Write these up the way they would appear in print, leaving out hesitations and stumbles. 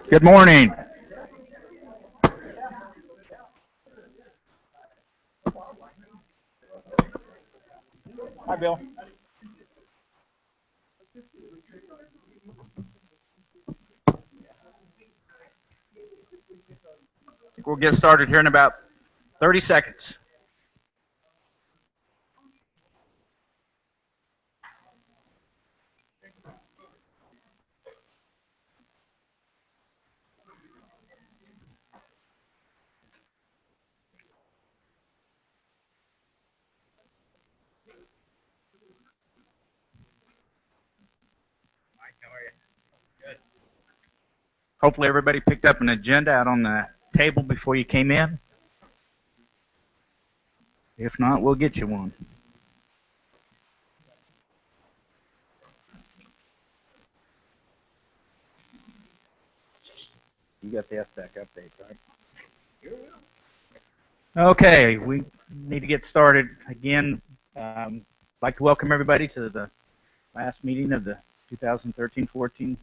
Good morning. Hi, Bill. We'll get started here in about 30 seconds. Mike, how are you? Good. Hopefully everybody picked up an agenda out on the table before you came in. If not, we'll get you one. You got the ESSDACK update, right? Okay, we need to get started again. I'd like to welcome everybody to the last meeting of the 2013-14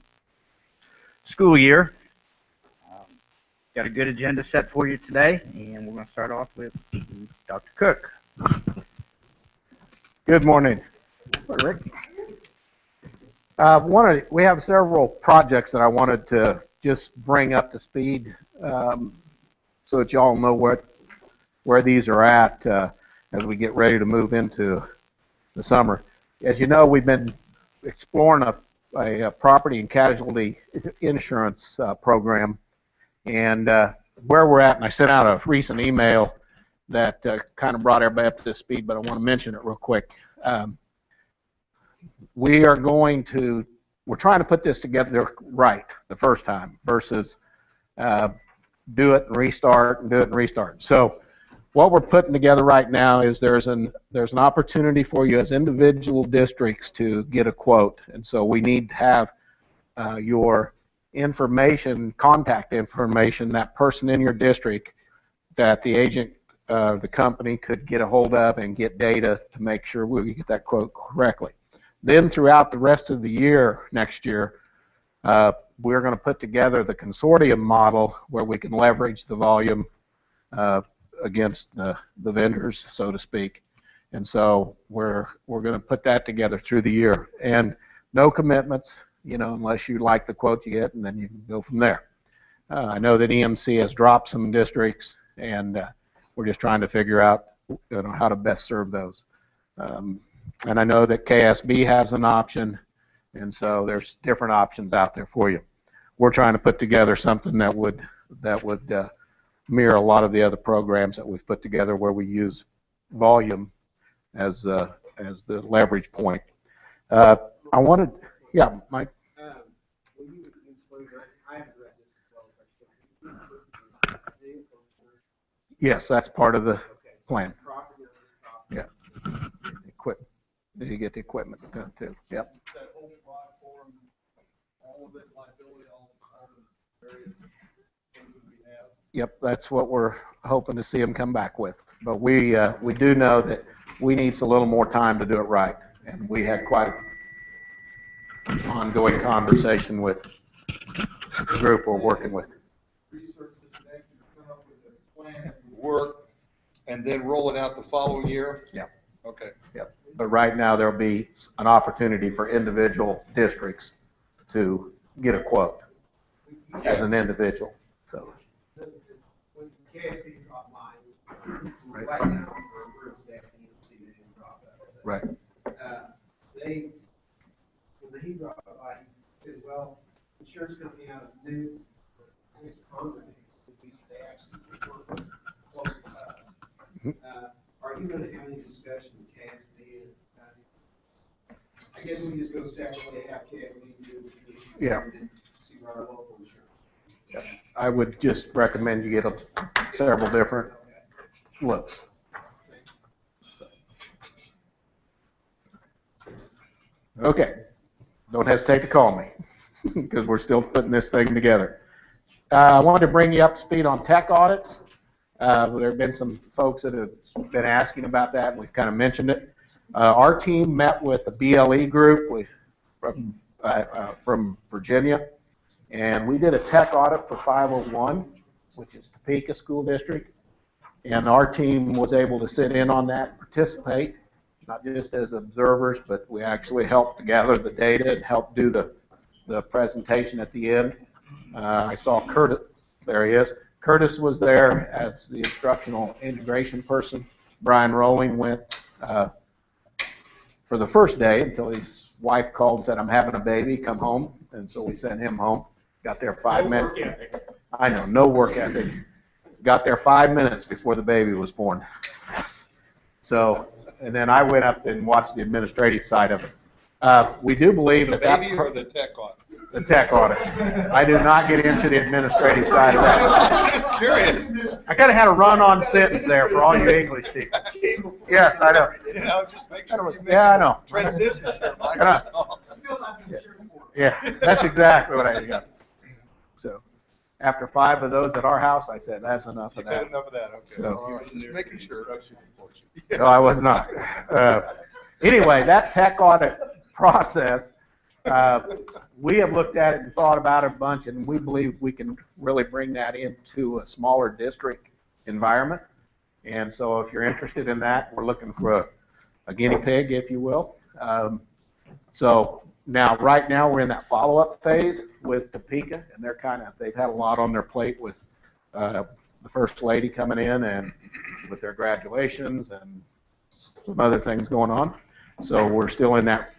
school year. Got a good agenda set for you today, and we're going to start off with Dr. Cook. Good morning, Rick. We have several projects that I wanted to just bring up to speed so that y'all know where these are at as we get ready to move into the summer. As you know, we've been exploring a property and casualty insurance program, and where we're at, and I sent out a recent email that kind of brought everybody up to speed, but I want to mention it real quick. We're trying to put this together right the first time versus do it and restart and do it and restart. So what we're putting together right now is there's an opportunity for you as individual districts to get a quote, and so we need to have your information, contact information, that person in your district that the agent, the company could get a hold of and get data to make sure we get that quote correctly. Then throughout the rest of the year, next year, we're going to put together the consortium model where we can leverage the volume against the vendors, so to speak. And so we're going to put that together through the year. And no commitments, unless you like the quote you get, and then you can go from there. I know that EMC has dropped some districts, and we're just trying to figure out how to best serve those. And I know that KSB has an option, and so there's different options out there for you. We're trying to put together something that would mirror a lot of the other programs that we've put together where we use volume as the leverage point. I wanted, yeah, Mike. Yes, that's part of the plan. Yeah. Equipment. Did you get the equipment too? Yep. That whole platform, all of it, liability, all the various things that we have. Yep, that's what we're hoping to see them come back with. But we do know that we need a little more time to do it right, and we had quite an ongoing conversation with the group we're working with. Research this next year, come up with a plan and work, and then roll it out the following year? Yeah. Okay. Yep. But right now there'll be an opportunity for individual districts to get a quote as an individual. So. When KSB dropped mine, right now we're in staff and EMC didn't drop us. Right. When he dropped by, he said, well, insurance company out of New Congress, they actually work close to us. Are you going to have any discussion with KSB? I guess we just go separately, have KSB do see where our local insurance. Yeah. I would just recommend you get several different looks. Okay. Don't hesitate to call me because we're still putting this thing together. I wanted to bring you up to speed on tech audits. There have been some folks that have been asking about that, and we've kind of mentioned it. Our team met with the BLE group from Virginia, And we did a tech audit for 501, which is Topeka School District. And our team was able to sit in on that, participate, not just as observers, but we actually helped gather the data and help do the presentation at the end. I saw Curtis, there he is. Curtis was there as the instructional integration person. Brian Rowling went for the first day until his wife called and said, I'm having a baby, come home. And so we sent him home. Got there 5 minutes. No work ethic. I know, no work ethic. Got there 5 minutes before the baby was born. So, and then I went up and watched the administrative side of it. We do believe The that baby or the tech audit? the tech audit. I do not get into the administrative side of that. Just curious. I kind of had a run-on sentence there for all you English people. Yes, I know. You know, just make sure you make Yeah, I know. transitions here, Mike, I know. that's all. Yeah, that's exactly what I got. So, after 5 of those at our house, I said, that's enough of You've had that. enough of that, okay. So- All right, just making sure. No, I was not. Anyway, that tech audit process, we have looked at it and thought about it a bunch, and we believe we can really bring that into a smaller district environment. And so if you're interested in that, we're looking for a guinea pig, if you will. So now, right now, we're in that follow-up phase with Topeka, and they've had a lot on their plate with the First Lady coming in and with their graduations and some other things going on. So we're still in that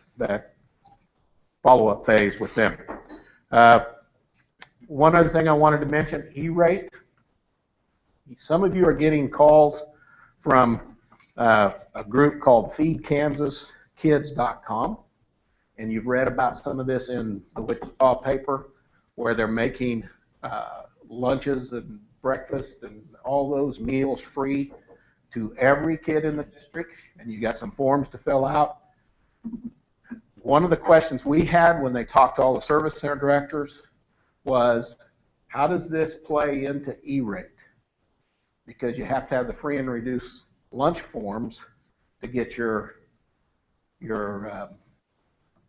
follow-up phase with them. One other thing I wanted to mention, E-rate. Some of you are getting calls from a group called feedkansaskids.com, and you've read about some of this in the Wichita paper, where they're making lunches and breakfast and all those meals free to every kid in the district, and you got some forms to fill out. One of the questions we had when they talked to all the service center directors was, how does this play into E-rate? Because you have to have the free and reduced lunch forms to get your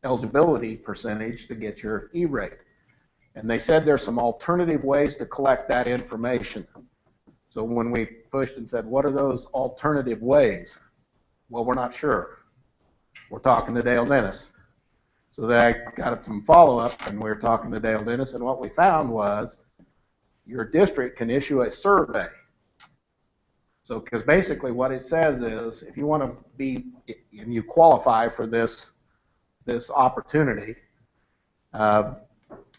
eligibility percentage to get your E-rate. And they said there's some alternative ways to collect that information. So when we pushed and said, what are those alternative ways? Well, we're not sure. We're talking to Dale Dennis. So they got some follow-up, and we were talking to Dale Dennis, and what we found was your district can issue a survey. So, because basically what it says is, if you want to be, and you qualify for this opportunity,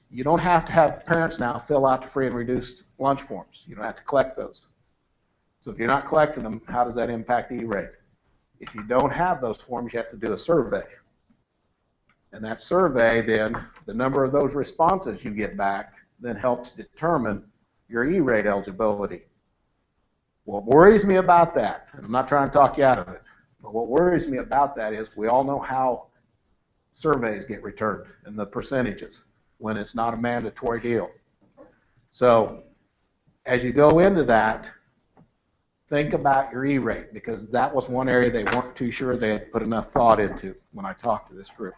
you don't have to have parents now fill out the free and reduced lunch forms. You don't have to collect those. So if you're not collecting them, how does that impact E-rate? If you don't have those forms, you have to do a survey. And that survey then, the number of those responses you get back, then helps determine your E-rate eligibility. What worries me about that, and I'm not trying to talk you out of it, but what worries me about that is we all know how surveys get returned and the percentages when it's not a mandatory deal. So as you go into that, think about your E-rate, because that was one area they weren't too sure they had put enough thought into when I talked to this group.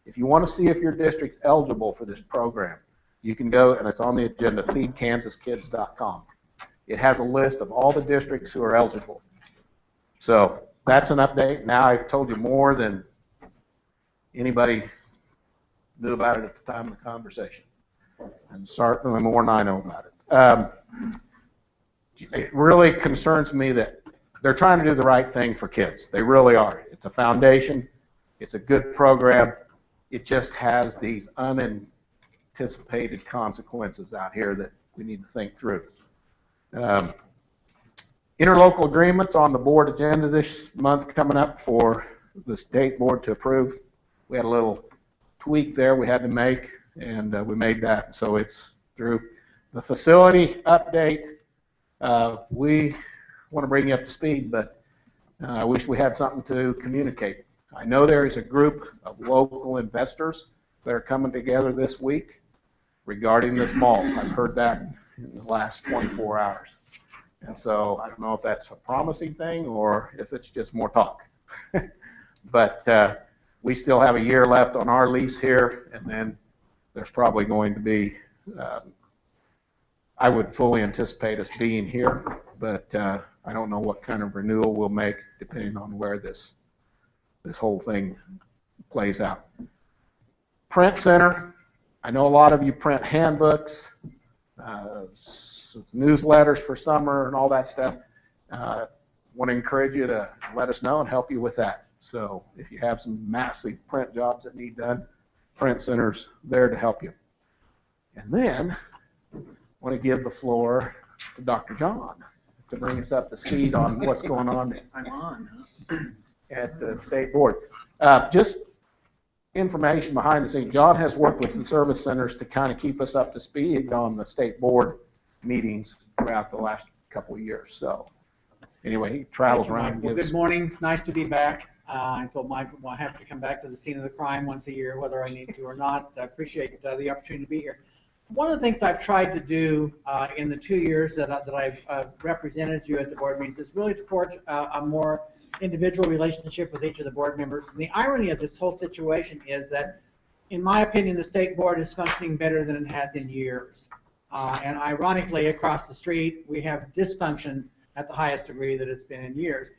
If you want to see if your district's eligible for this program, you can go, and it's on the agenda, feedkansaskids.com. It has a list of all the districts who are eligible. So that's an update. Now I've told you more than anybody knew about it at the time of the conversation, and certainly more than I know about it. It really concerns me that they're trying to do the right thing for kids. They really are. It's a foundation. It's a good program. It just has these unanticipated consequences out here that we need to think through. Interlocal agreements on the board agenda this month coming up for the state board to approve. We had a little tweak there we had to make, and we made that, so it's through. The facility update, we want to bring you up to speed, but I wish we had something to communicate. I know there is a group of local investors that are coming together this week regarding this mall. I've heard that in the last 24 hours. And so I don't know if that's a promising thing or if it's just more talk. But we still have a year left on our lease here, and then there's probably going to be I would fully anticipate us being here, but I don't know what kind of renewal we'll make depending on where this whole thing plays out. Print Center, I know a lot of you print handbooks, newsletters for summer and all that stuff. Want to encourage you to let us know and help you with that. So if you have some massive print jobs that need done, Print Center's there to help you. And then I want to give the floor to Dr. John to bring us up to speed on what's going on at the state board. Just information behind the scenes. John has worked with the service centers to kind of keep us up to speed on the state board meetings throughout the last couple of years. So anyway, he travels around and Well, gives. good morning. It's nice to be back. I told Mike I have to come back to the scene of the crime once a year, whether I need to or not. I appreciate the opportunity to be here. One of the things I've tried to do in the 2 years that I've represented you at the board meetings is really to forge a more individual relationship with each of the board members. And the irony of this whole situation is that, in my opinion, the state board is functioning better than it has in years. And ironically, across the street, we have dysfunction at the highest degree that it's been in years.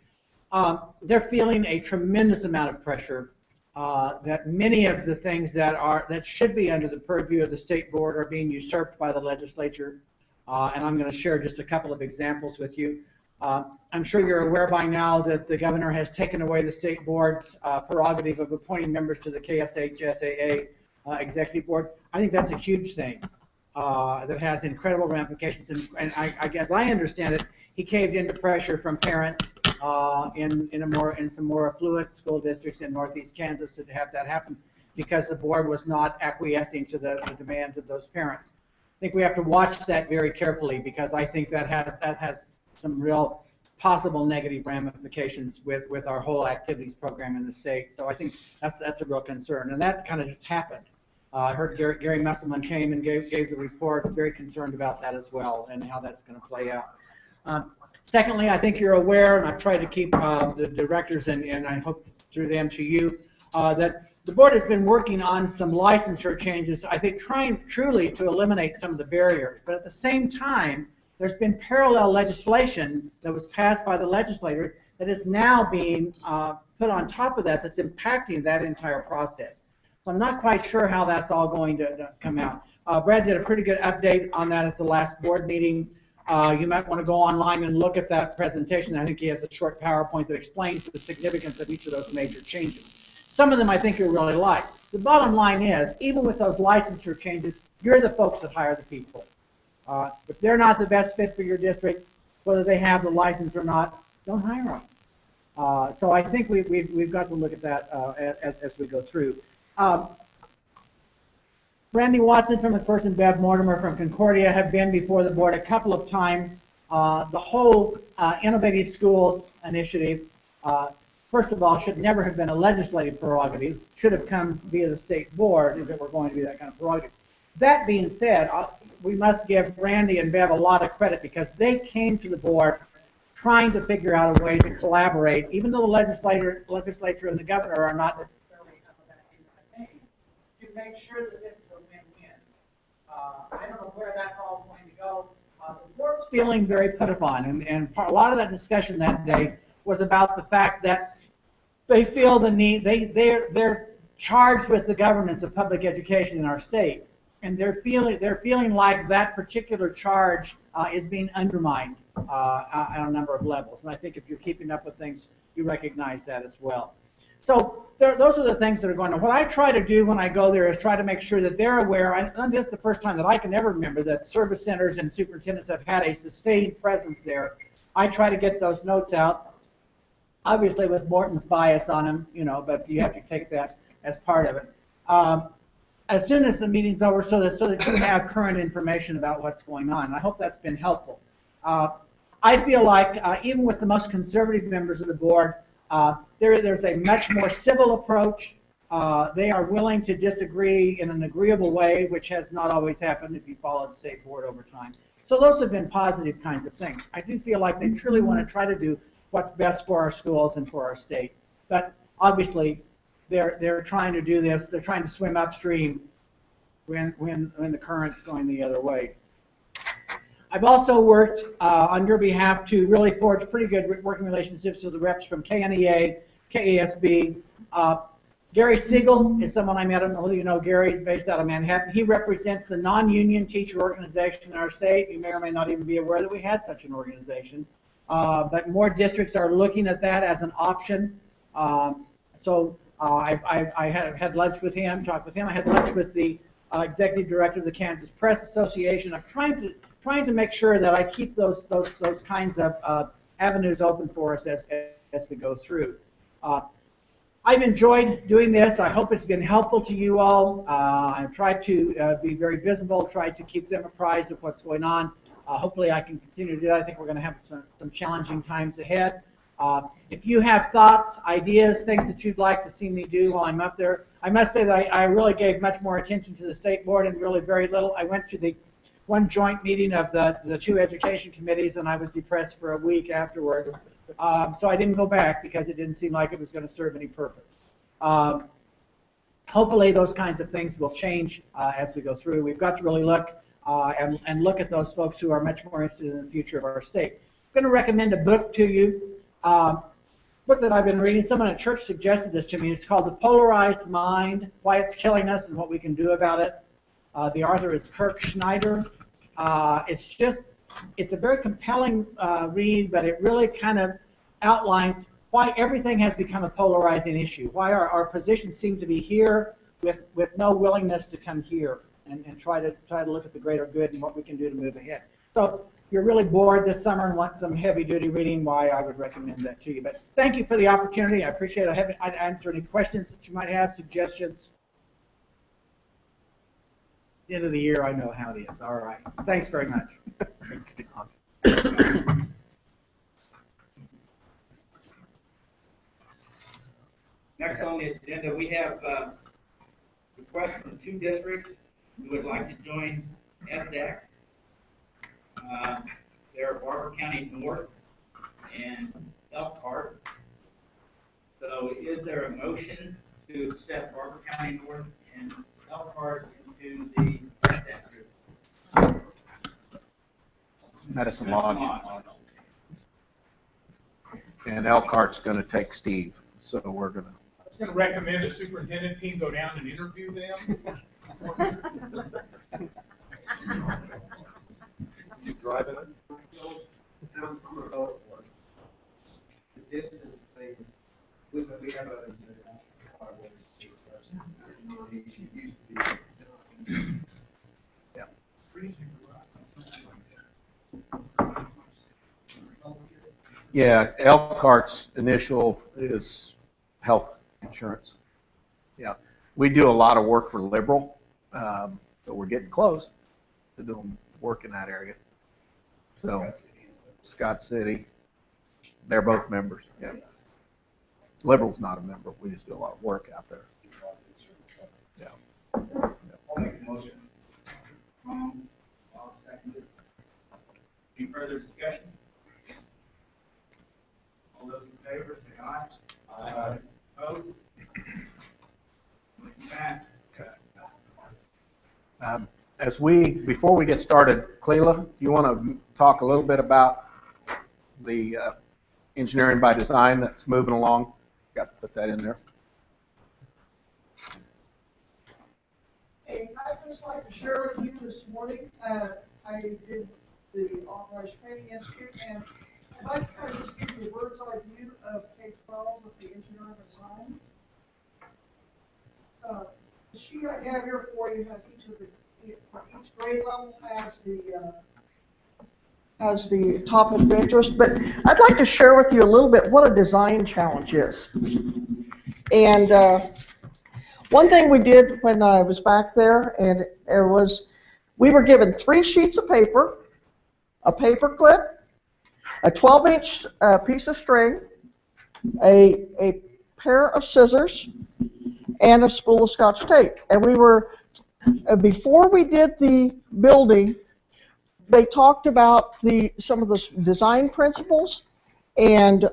They're feeling a tremendous amount of pressure that many of the things that should be under the purview of the state board are being usurped by the legislature. And I'm going to share just a couple of examples with you. I'm sure you're aware by now that the governor has taken away the state board's prerogative of appointing members to the KSHSAA executive board. I think that's a huge thing that has incredible ramifications. And I guess I understand it. He caved into pressure from parents in some more affluent school districts in Northeast Kansas to have that happen because the board was not acquiescing to the demands of those parents. I think we have to watch that very carefully because I think that has some real possible negative ramifications with our whole activities program in the state. So I think that's a real concern, and that kind of just happened. I heard Gary Messelman came and gave the report. Very concerned about that as well and how that's going to play out. Secondly, I think you're aware, and I've tried to keep the directors and I hope through them to you, that the board has been working on some licensure changes, I think trying truly to eliminate some of the barriers. But at the same time, there's been parallel legislation that was passed by the legislature that is now being put on top of that that's impacting that entire process. So I'm not quite sure how that's all going to come out. Brad did a pretty good update on that at the last board meeting. You might want to go online and look at that presentation. I think he has a short PowerPoint that explains the significance of each of those major changes. Some of them I think you'll really like. The bottom line is, even with those licensure changes, you're the folks that hire the people. If they're not the best fit for your district, whether they have the license or not, don't hire them. So I think we've got to look at that as we go through. Randy Watson from McPherson and Bev Mortimer from Concordia have been before the board a couple of times. The whole Innovative Schools initiative, first of all, should never have been a legislative prerogative. Should have come via the state board if it were going to be that kind of prerogative. That being said, we must give Randy and Bev a lot of credit because they came to the board trying to figure out a way to collaborate, even though the legislature and the governor are not necessarily enough of that in the thing, to make sure that this is a win-win. I don't know where that's all going to go. The board's feeling very put upon, and a lot of that discussion that day was about the fact that they feel the need, they're charged with the governance of public education in our state, and they're feeling like that particular charge is being undermined on a number of levels. And I think if you're keeping up with things, you recognize that as well. So those are the things that are going on. What I try to do when I go there is try to make sure that they're aware, and this is the first time that I can ever remember that service centers and superintendents have had a sustained presence there. I try to get those notes out, obviously with Morton's bias on them, but you have to take that as part of it. As soon as the meeting's over, so that you have current information about what's going on. And I hope that's been helpful. I feel like even with the most conservative members of the board, there's a much more civil approach. They are willing to disagree in an agreeable way, which has not always happened if you follow the state board over time. So those have been positive kinds of things. I do feel like they truly want to try to do what's best for our schools and for our state. But obviously, they're trying to do this. They're trying to swim upstream when the current's going the other way. I've also worked on your behalf to really forge pretty good working relationships with the reps from KNEA, KASB. Gary Siegel is someone I met. I don't know whether you know Gary. He's based out of Manhattan. He represents the non-union teacher organization in our state. You may or may not even be aware that we had such an organization. But more districts are looking at that as an option. I had lunch with him, talked with him. I had lunch with the executive director of the Kansas Press Association. I'm trying to make sure that I keep those kinds of avenues open for us as we go through. I've enjoyed doing this. I hope it's been helpful to you all. I've tried to be very visible, tried to keep them apprised of what's going on. Hopefully I can continue to do that. I think we're going to have some challenging times ahead. If you have thoughts, ideas, things that you'd like to see me do while I'm up there, I must say that I really gave much more attention to the state board and really very little. I went to the one joint meeting of the two education committees, and I was depressed for a week afterwards. So I didn't go back because it didn't seem like it was going to serve any purpose. Hopefully those kinds of things will change as we go through. We've got to really look and look at those folks who are much more interested in the future of our state. I'm going to recommend a book to you, book that I've been reading. Someone at church suggested this to me. It's called The Polarized Mind, Why It's Killing Us and What We Can Do About It. The author is Kirk Schneider. It's a very compelling read, but it really kind of outlines why everything has become a polarizing issue, why our positions seem to be here with no willingness to come here and try to look at the greater good and what we can do to move ahead. So if you're really bored this summer and want some heavy-duty reading, why I would recommend that to you. But thank you for the opportunity. I appreciate it. I'd answer any questions that you might have, suggestions. The end of the year, I know how it is. All right. Thanks very much. Thanks, Don. Next on the agenda, we have requests from two districts who would like to join ESSDACK. They're Barber County North and Elkhart. So is there a motion to accept Barber County North and Elkhart into the ESSDACK group? Medicine Lodge. And Elkhart's going to take Steve, so we're going to. I was going to recommend the superintendent team go down and interview them. You driving it? I'm a vote for it. The distance things, we have a Yeah. Yeah, Elkhart's initial is health insurance. Yeah, we do a lot of work for Liberal, so we're getting close to doing work in that area. So, Scott City, they're both members. Yeah, Liberal's not a member. We just do a lot of work out there. Yeah. I'll make a motion. I'll second it. Any further discussion? All those in favor, say aye. Aye. Opposed? Motion passed. Before we get started, Cleela, do you want to talk a little bit about the engineering by design that's moving along? Got to put that in there. Hey, I'd just like to share with you this morning, I did the Authorized Training Institute, and I'd like to kind of just give you a bird's eye view of K-12 with the engineering design. The sheet I have here for you has each grade level has the topic of interest, but I'd like to share with you a little bit what a design challenge is. And one thing we did when I was back there, and we were given 3 sheets of paper, a paper clip, a 12-inch piece of string, a pair of scissors, and a spool of Scotch tape. And we were, before we did the building, they talked about some of the design principles. And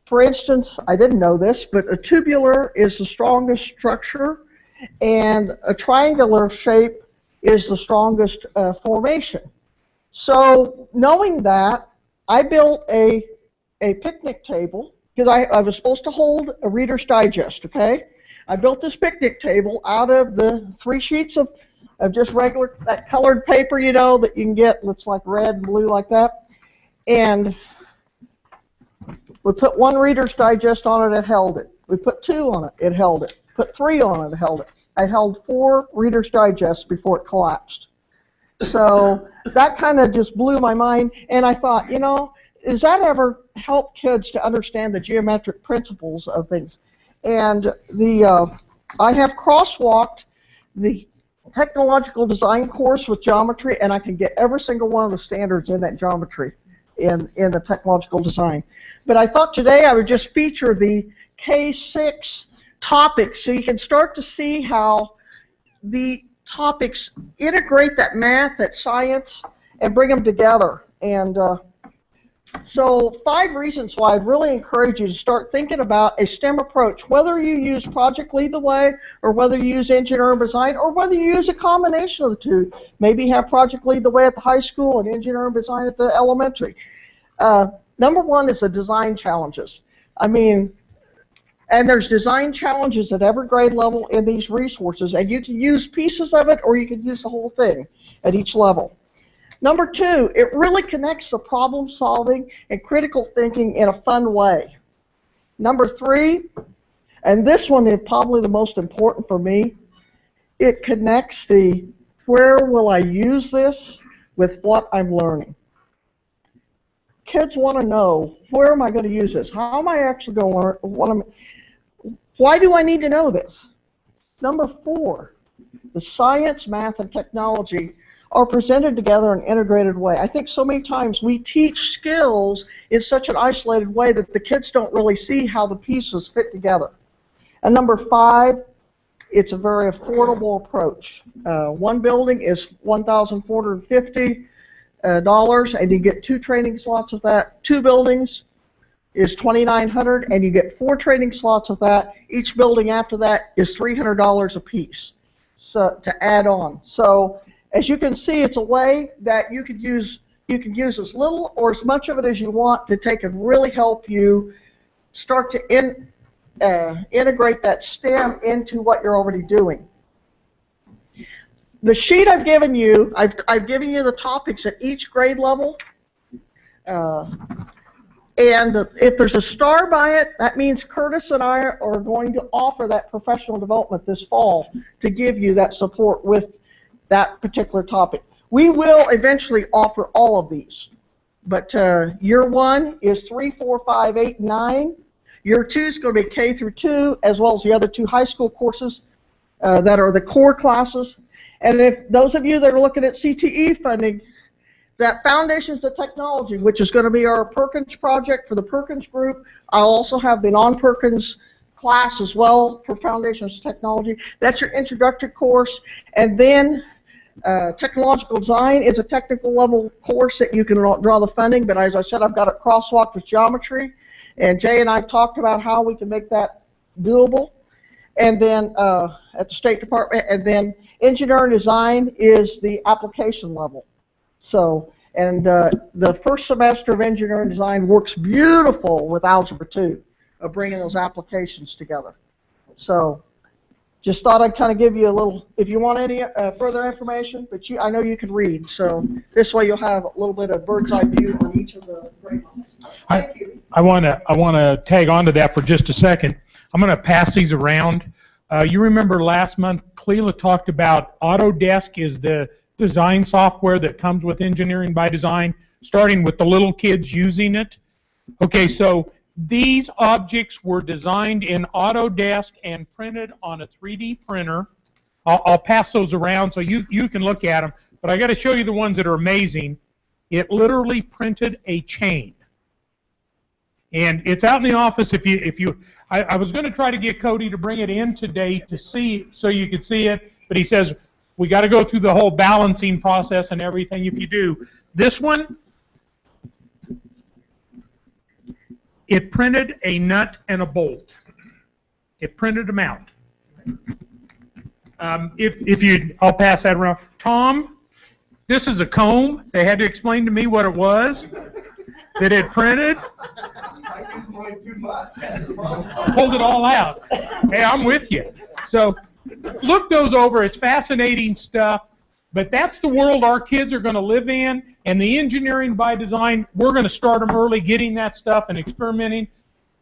for instance, I didn't know this, but a tubular is the strongest structure and a triangular shape is the strongest formation. So knowing that, I built a picnic table, because I was supposed to hold a Reader's Digest, okay? I built this picnic table out of the 3 sheets of just regular, that colored paper, you know, that you can get, that's like red and blue like that. And we put 1 Reader's Digest on it, it held it. We put 2 on it, it held it. Put 3 on it, it held it. I held 4 Reader's Digests before it collapsed. So that kind of just blew my mind, and I thought, you know, does that ever help kids to understand the geometric principles of things? And I have crosswalked the technological design course with geometry, and I can get every single one of the standards in that geometry in the technological design. But I thought today I would just feature the K6 topics so you can start to see how the topics integrate that math, that science, and bring them together. And so 5 reasons why I'd really encourage you to start thinking about a STEM approach, whether you use Project Lead the Way, or whether you use Engineering Design, or whether you use a combination of the two. Maybe have Project Lead the Way at the high school and Engineering Design at the elementary. Number 1 is the design challenges. I mean, and there's design challenges at every grade level in these resources, and you can use pieces of it or you can use the whole thing at each level. Number 2, it really connects the problem solving and critical thinking in a fun way. Number 3, and this one is probably the most important for me, it connects the where will I use this with what I'm learning. Kids want to know, where am I going to use this? How am I actually going to learn? Why do I need to know this? Number 4, the science, math, and technology are presented together in an integrated way. I think so many times we teach skills in such an isolated way that the kids don't really see how the pieces fit together. And number 5, it's a very affordable approach. 1 building is $1,450, and you get 2 training slots of that. 2 buildings is $2,900, and you get 4 training slots of that. Each building after that is $300 a piece, so to add on. So as you can see, it's a way that you can use as little or as much of it as you want to take and really help you start to integrate that STEM into what you're already doing. The sheet I've given you, I've given you the topics at each grade level. And if there's a star by it, that means Curtis and I are going to offer that professional development this fall to give you that support with that particular topic. We will eventually offer all of these, but year 1 is 3, 4, 5, 8, 9. Year 2 is going to be K through 2, as well as the other 2 high school courses that are the core classes. And if those of you that are looking at CTE funding, that Foundations of Technology, which is going to be our Perkins project for the Perkins group. I'll also have the non-Perkins class as well for Foundations of Technology. That's your introductory course. And then Technological Design is a technical level course that you can draw the funding, but as I said, I've got it crosswalked with geometry. And Jay and I have talked about how we can make that doable. And then at the State Department, and then Engineering Design is the application level. So, and the first semester of Engineering Design works beautiful with Algebra 2, of bringing those applications together. So, just thought I'd kind of give you a little, if you want any further information, but I know you can read, so this way you'll have a little bit of bird's eye view on each of the grade levels. Thank you. I want to tag on to that for just a second. I'm going to pass these around. You remember last month, Cleela talked about Autodesk is the design software that comes with Engineering by Design, starting with the little kids using it. Okay, so these objects were designed in Autodesk and printed on a 3D printer. I'll pass those around so you can look at them, but I got to show you the ones that are amazing. It literally printed a chain. And it's out in the office. I was going to try to get Cody to bring it in today to see, so you could see it, but he says, we got to go through the whole balancing process and everything if you do. This one, it printed a nut and a bolt. It printed them out. I'll pass that around. Tom, this is a comb. They had to explain to me what it was that it printed. I use mine too much. Pulled it all out. Hey, I'm with you. So look those over. It's fascinating stuff. But that's the world our kids are going to live in. And the engineering by design, we're going to start them early, getting that stuff and experimenting.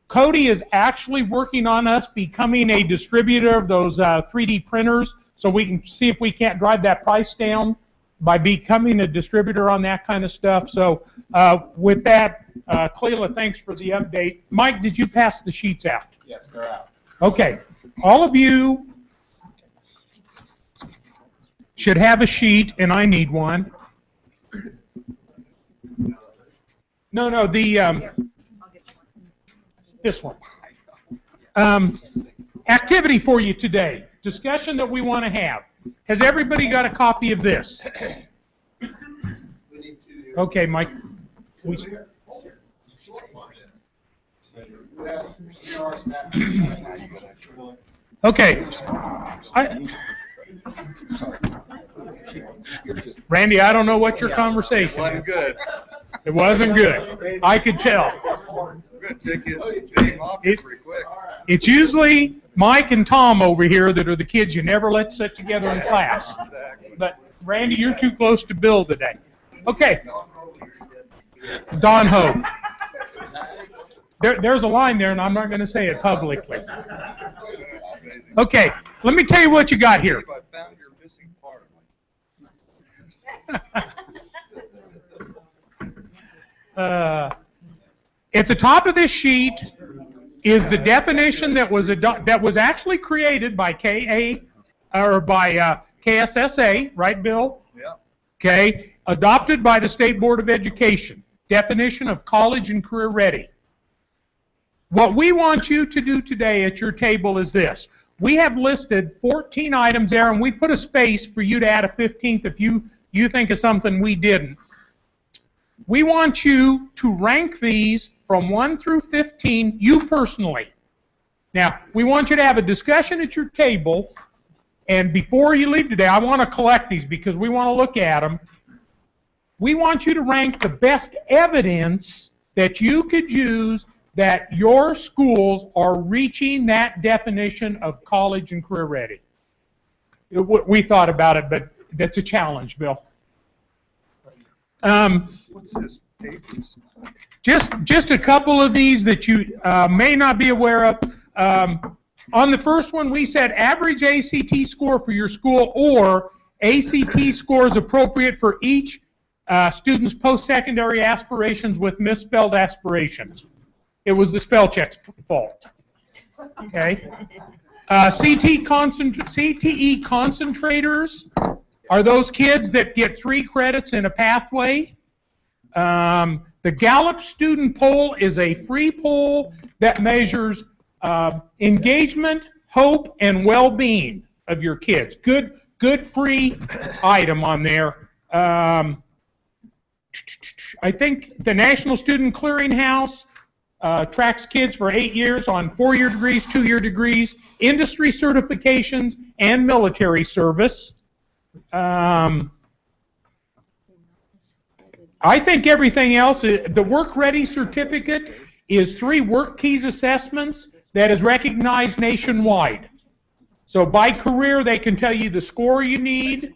Cody is actually working on us becoming a distributor of those 3D printers so we can see if we can't drive that price down by becoming a distributor on that kind of stuff. So with that, Cleela, thanks for the update. Mike, did you pass the sheets out? Yes, they're out. Okay. All of you should have a sheet, and I need one. No, this one. Activity for you today. Discussion that we want to have. Has everybody got a copy of this? Okay, Mike. Okay. Randy, I don't know what your conversation is. Good. It wasn't good. I could tell. We're going to take his name off pretty quick. It's usually Mike and Tom over here that are the kids you never let sit together in class. But, Randy, you're too close to Bill today. Okay. Don Ho. There's a line there, and I'm not going to say it publicly. Okay, let me tell you what you got here. I found your missing part. At the top of this sheet is the definition that was actually created by KSSA, right, Bill? Yeah. Okay, adopted by the State Board of Education. Definition of college and career ready. What we want you to do today at your table is this. We have listed 14 items there, and we put a space for you to add a 15th if you think of something we didn't. We want you to rank these from 1 through 15, you personally. Now, we want you to have a discussion at your table, and before you leave today, I want to collect these because we want to look at them. We want you to rank the best evidence that you could use that your schools are reaching that definition of college and career ready. We thought about it, but that's a challenge, Bill. What's this? Papers? Just a couple of these that you may not be aware of. On the first one, we said average ACT score for your school or ACT scores appropriate for each student's post-secondary aspirations with misspelled aspirations. It was the spell check's fault. Okay. CTE concentrators are those kids that get 3 credits in a pathway. The Gallup Student Poll is a free poll that measures engagement, hope, and well-being of your kids. Good free item on there. I think the National Student Clearinghouse tracks kids for 8 years on 4-year degrees, 2-year degrees, industry certifications, and military service. I think everything else, the Work Ready certificate is 3 Work Keys assessments that is recognized nationwide. So by career, they can tell you the score you need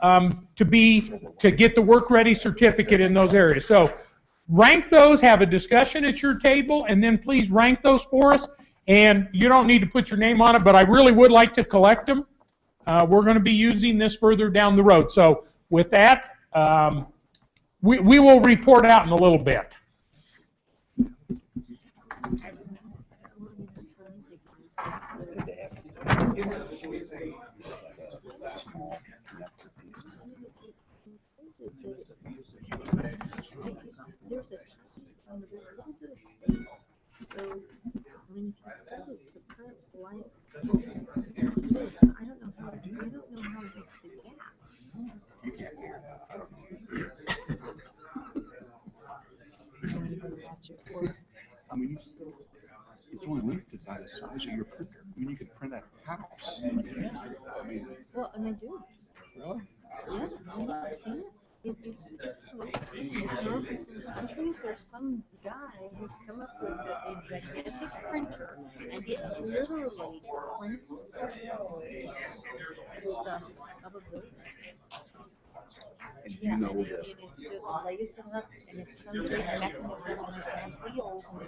to get the Work Ready certificate in those areas. So rank those, have a discussion at your table, and then please rank those for us. And you don't need to put your name on it, but I really would like to collect them. We're going to be using this further down the road. So with that, we will report out in a little bit. There's a little bit of space, so when you put blank, I don't know how it makes the gaps. You can't hear that. I don't know. I mean, it's only limited by the size of your I mean, you could print a house. Well, and they do. Really? Yeah, I've never seen it. It's the most historical countries. There's some guy who's come up with a gigantic printer, and it literally prints stuff of a building. And Yeah, you know and that. it just lays it up, and it's some big mechanism, and it has wheels, and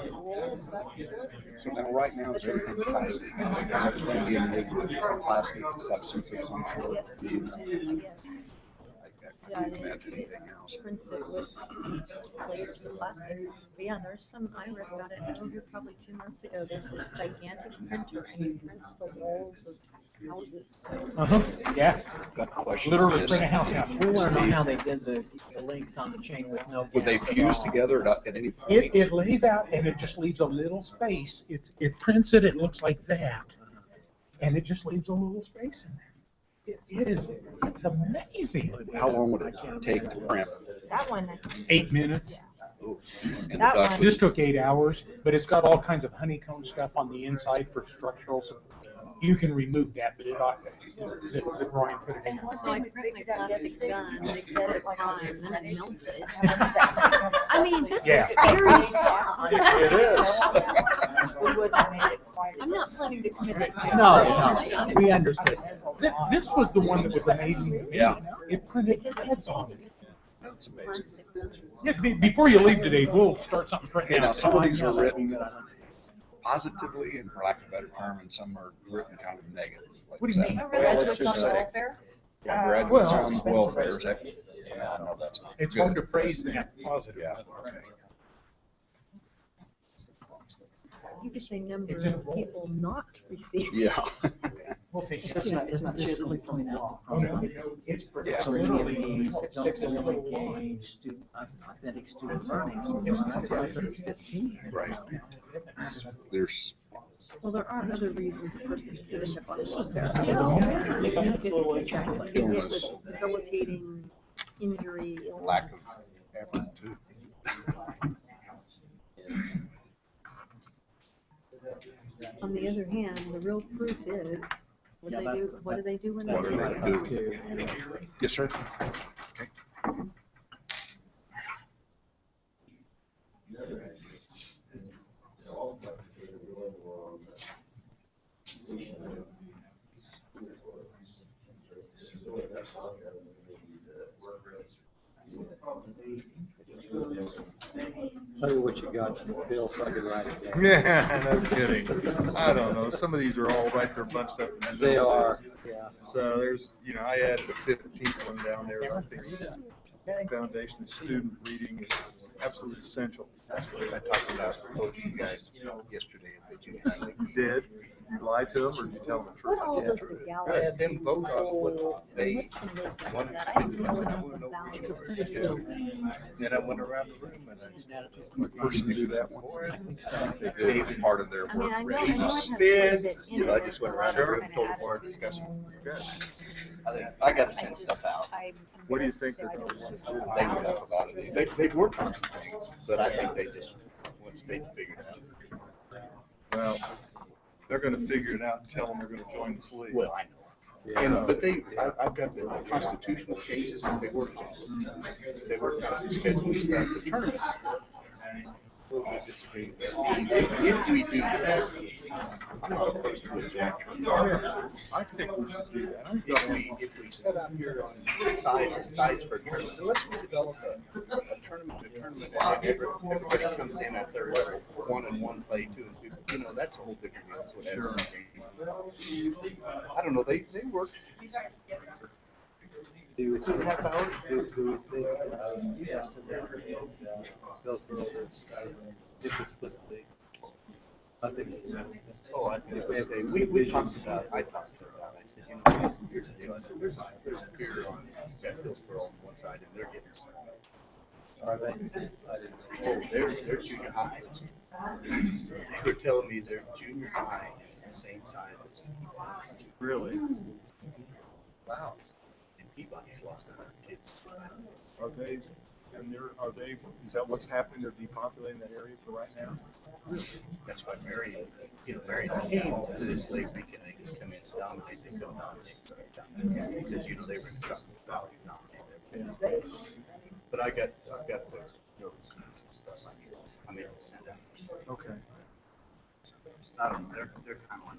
it rolls back and forth. So now, right now, it's everything plastic. Everything being made with a plastic substance of some sort. Yes, yes. I Yeah, can't it imagine anything else. prints it with layers of plastic. But yeah, there's some, I read about it over probably 2 months ago. There's this gigantic printer, and it prints the walls of houses. Uh-huh, yeah, Got a question. literally on this. print a house out. We want to know how they did the links on the chain with no Would they gaps at fuse all. together at any point? It lays out and it just leaves a little space. It prints it, it looks like that. And it just leaves a little space in there. It's amazing. How long would it take to print? That one, 8 minutes. Ooh. And the That duct- one- This took 8 hours, but it's got all kinds of honeycomb stuff on the inside for structural support. You can remove that, but the drawing put it in. so I print my plastic gun, I set it prime, and then I melt it. I mean, this Yeah. is scary stuff. It is. We wouldn't have made it quite. I'm not planning to commit it. No, we understood. This was the one that was amazing to me. Yeah. It printed Because it's heads on it. That's amazing. plastic. Yeah, before you leave today, we'll start something printing Okay, now out. some of these are written positively, and for lack of a better term, and some are written kind of negative. Like What do you that. mean? Well, let's just say, welfare? graduates Well, on welfare, is that, no, that's not It's good. hard to phrase that positive. Yeah, okay. You could say number It's in of roll. people not receiving. Yeah. We'll take It's not just really pointing out the Oh, no, problem. it's Yeah. So many of literally these don't 6 to really 1. gauge student, authentic student learning, so that's why I put it 15. Right. There's, Well, there are other reasons a person could end up on welfare. It Illness. was debilitating injury, illness. lack of effort too. On the other hand, the real proof is, what do they do, what do they do when What they do do they it? do? Yes, sir. Tell me what you got, Bill, so I can write it down. Yeah, no kidding. I don't know. Some of these are all right there bunched up. in the They middle. are, yeah. So there's, I added a 15th one down there. I think foundation of student reading is absolutely essential. That's what I talked about both you guys yesterday at the junior high. You did? You lie to them or did you tell them the What truth? all does the I had them galaxy vote on what hold, and they what's the makeup wanted of that? to I don't do. know I said, I enough wanna know about what it. you want to do. Then I went around the room and I, person to do that one. I think so. They gave part of their I mean, work. I know ready. it has quite a Spin. bit in You know, I it. just went There's a around lot the of room, kind of told more attitude discussion. and- I think, I got a I sense just- about. I'm What do you embarrassed think to say they're I gonna don't want know They about would have about it. They've worked on some things, but I think they just, once they figured it out. Well, they're gonna figure it out and tell them they're gonna join the league. Well, I know. And, but I've got the constitutional changes that they worked on. They worked on some scheduling stuff, the tournament. A little bit disagreeing with Steve. If we do this, I'm not opposed to a joint tournament. I think we should do that. I think If we set up here on sides for a tournament, let's develop a tournament, and everybody comes in at their level, 1 and 1 play, 2 and 2, that's a whole different deal, it's whatever. I don't know, they work. 2.5 hours? Do we think, yes, and go for all this, if it's split the league? I think, Oh, I think we talked about, I talked to her about it, I said, here's the deal, I said, there's a pier on Hillsborough on one side, and they're getting some. are they? I didn't. Oh, they're junior high. They were telling me their junior high is the same size as. Really? Wow. And Peabody's lost 100 kids. Are they And is that what's happening? They're depopulating that area for right now? That's why Mary, Mary came to this late weekend, they just come in and dominate, they couldn't dominate. Because, they were in the Chocolate Valley, dominate everything. But I've got to go see some stuff I'm able to send out. Okay. I don't know, they're kind of like.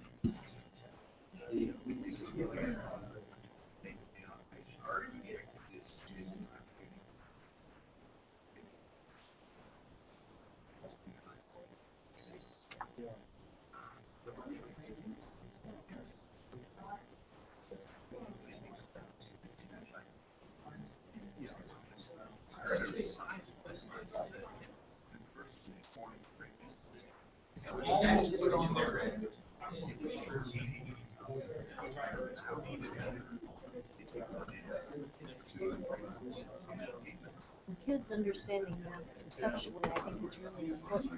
Kids understanding that conceptually, I think is really important.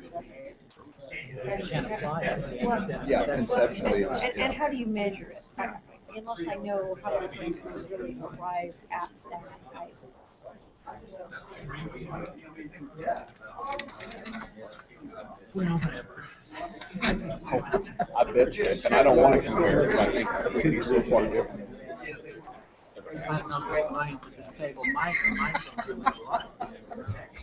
Yeah, conceptually. And how do you measure it? Unless I know how to really arrive at that type. I bet you, and I don't want to compare because I think we can be so far different. Great minds at this table. My things is a lot.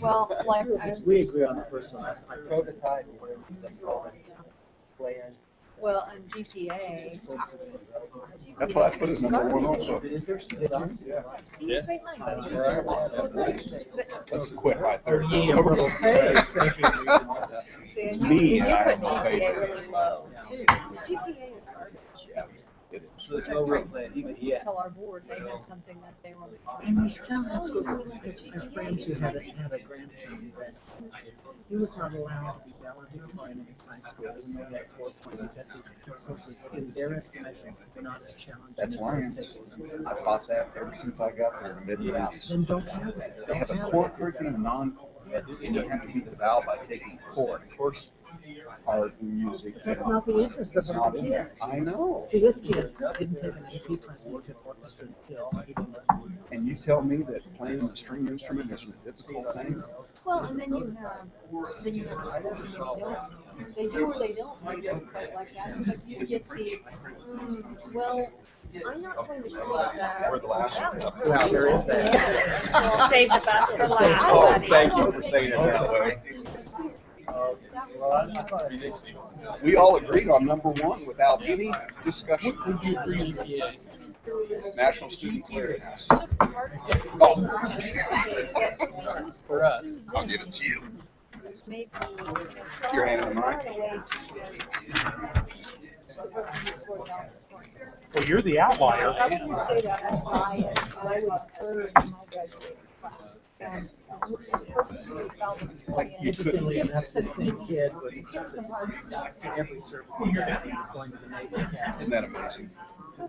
Well, like We agree on the first one. That's my prototype, whatever they call it. Plan. well, and GPA. That's what I put as number one also. See, great minds. Let's quit right there. See, It's and me, you I have put no faith. GPA really low too. GPA is garbage. Yeah, it is. So there's no real plan, even yet. Tell our board they had something that they were. And there's some schools, my friends who had a grandson that he was not allowed to be valedictorian in his high school, even though he had 4.0 because his courses, in their estimation, were not as challenging. That's as Lions. those tables. I fought that ever since I got there in the mid-90s. Then don't have it. They have a core curriculum, non-core, and you have to beat the val by taking core. Of course, art and music. That's not the interest of It's the not kid. in there. I know. See, this kid didn't take an AP class and took orchestra until he didn't. And you tell me that playing a string instrument is a difficult thing? Well, and then you have they do or they don't, they don't quite like that, but you get the, well, I'm not going to take that. We're the last one. Well, there is that. Save the best for last. Oh, thank you for saying it that way. We all agreed on number one without any discussion. National Student Clearinghouse. Oh. For us. I'll give it to you. Maybe. Your hand in mine. Well, you're the outlier. I wouldn't say that as biased, but I was third in my graduating class. And the person who was valedictorian Interestingly enough, skips this same kid skips the hard stuff. in every service academy is going to the Naval Academy. Isn't that amazing?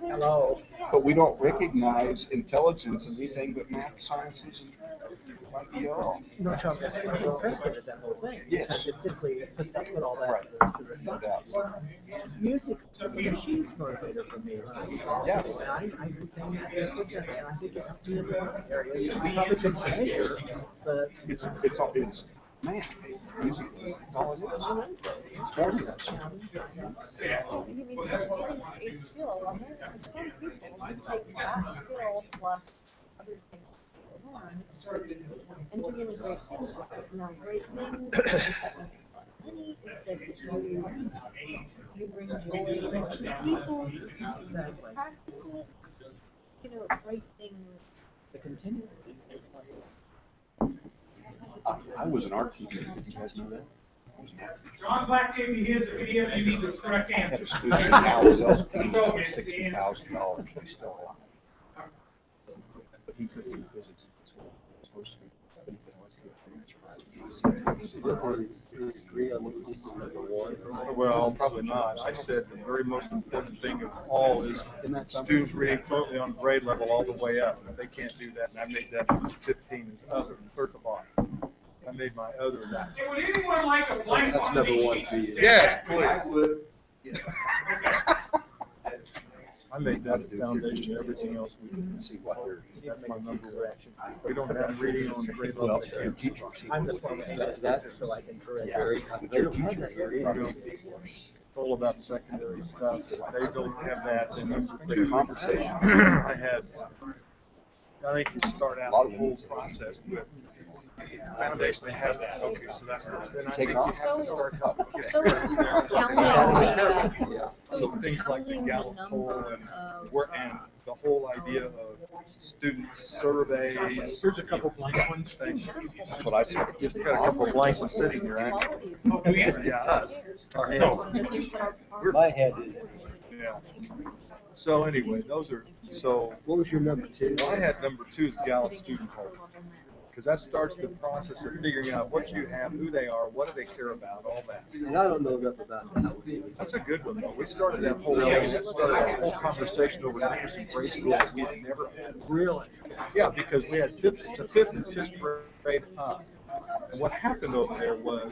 Hello. But we don't recognize intelligence in anything but math, sciences, and like EL. No, Charles, that's interpreted that whole thing. Yes. It simply put all that Right. to the No side. doubt. Music was a huge motivator for me when I was in Yeah. school, and I retained that interest, and I think it helped me in other areas. You probably couldn't measure, but It's math. Music is all it is. It's formulas. You mean, it is a skill, and there are some people who take that skill plus other things to learn and do really great things with it. Now, great things is that nothing but money, is that you bring joy to people, you practice it, great things. to continue. I was an art teacher. Did you guys know that? John Black gave me his, if any of you need the correct I had a answer. student who now sells paintings for $60,000. He's still alive. But he couldn't do physics in school. He was supposed to be, but he could always do it. Well, probably not. I said the very most important thing of all is students reading fluently on grade level all the way up. They can't do that, and I made that from 15 as other, first of all. I made my other that. Hey, would anyone like a blank That's on number these one sheets? for you. Yes, please. Yeah. I made that the foundation of everything else we do. See what they're. That's my number one. We don't have reading on grade level. I'm the one that does that, so I can correct Yeah, Gary. but They your don't have teachers that are here. probably be worse. All about secondary stuff. If they don't have that, then it's a The two conversation. I think you start out the whole process with foundation. They have that. Okay, so that's then I think you have to start helping kids. So it's counting, So things like the Gallup poll and the whole idea of student surveys. Here's a couple blank ones. Things. That's what I said. Just got a couple blank ones sitting here, actually. Yeah, us. Our heads. My head is. Yeah. So anyway, those are, so What was your number two? I had number 2 is Gallup student poll. Because that starts the process of figuring out what you have, who they are, what do they care about, all that. And I don't know enough about that. That's a good one, though. We started that whole thing, that started a whole conversation over Anderson grade school that we had never had. Really? Yeah, because we had it's a fifth and sixth grade up. And what happened over there was,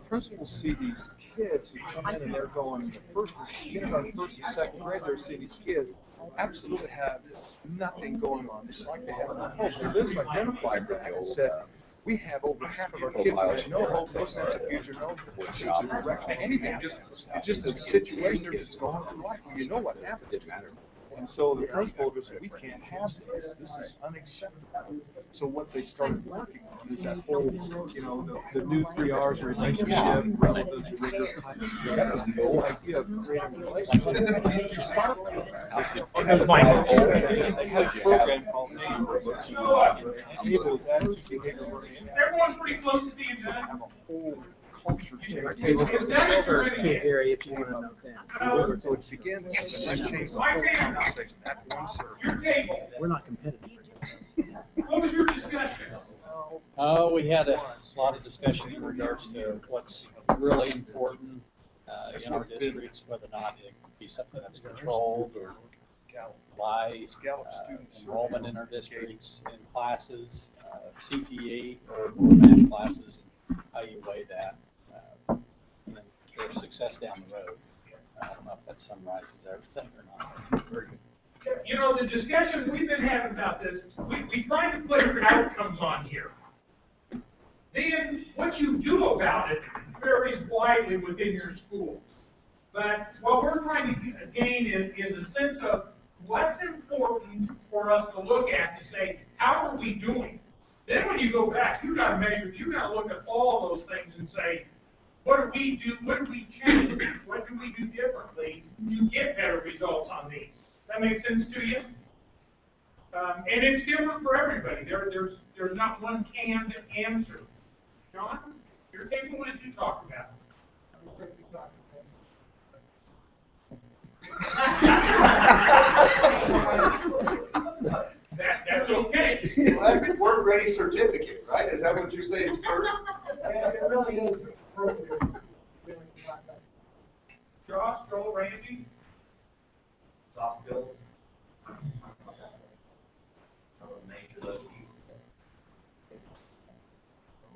principals see these kids who come in and they're going, first and second grade, they're seeing these kids absolutely have nothing going on. It's like they have no hope. So this identified that and said, we have over half of our kids who have no hope, no sense of future, no sense of direction, anything. It's just a situation they're just going through life. Well, you know what happens. And so the principal goes, we can't have this. This is unacceptable. So what they started working on is that whole, the new 3 R's relationship, relevance, rigor, kind of stuff. That was the whole idea of creating relationships. To start with, they had a program called Enables Attitude Behavior Learning. Everyone pretty close to being So done. have a whole culture change. First too, Gary, if you want to know that. So it begins, and I changed the whole conversation at one circle. Your table, We're not competitive. what was your discussion? Oh, we had a lot of discussion in regards to what's really important in our districts, whether or not it could be something that's controlled or by enrollment in our districts, in classes, CTE or math classes, and how you weigh that, and their success down the road. I don't know if that summarizes everything or not. Very good. The discussion we've been having about this, we try to put outcomes on here. Then what you do about it varies widely within your school. But what we're trying to gain is a sense of what's important for us to look at to say, how are we doing? Then when you go back, you got to measure, you got to look at all those things and say, what do we do? What do we change? What do we do differently to get better results on these? That makes sense to you? And it's different for everybody. There's not one canned answer. John, your table, what did you talk about? That's okay. Well, that's a work ready certificate, right? Is that what you're saying first? Yeah, it really is appropriate. Josh, Joel, Randy? Soft skills. Major those pieces. At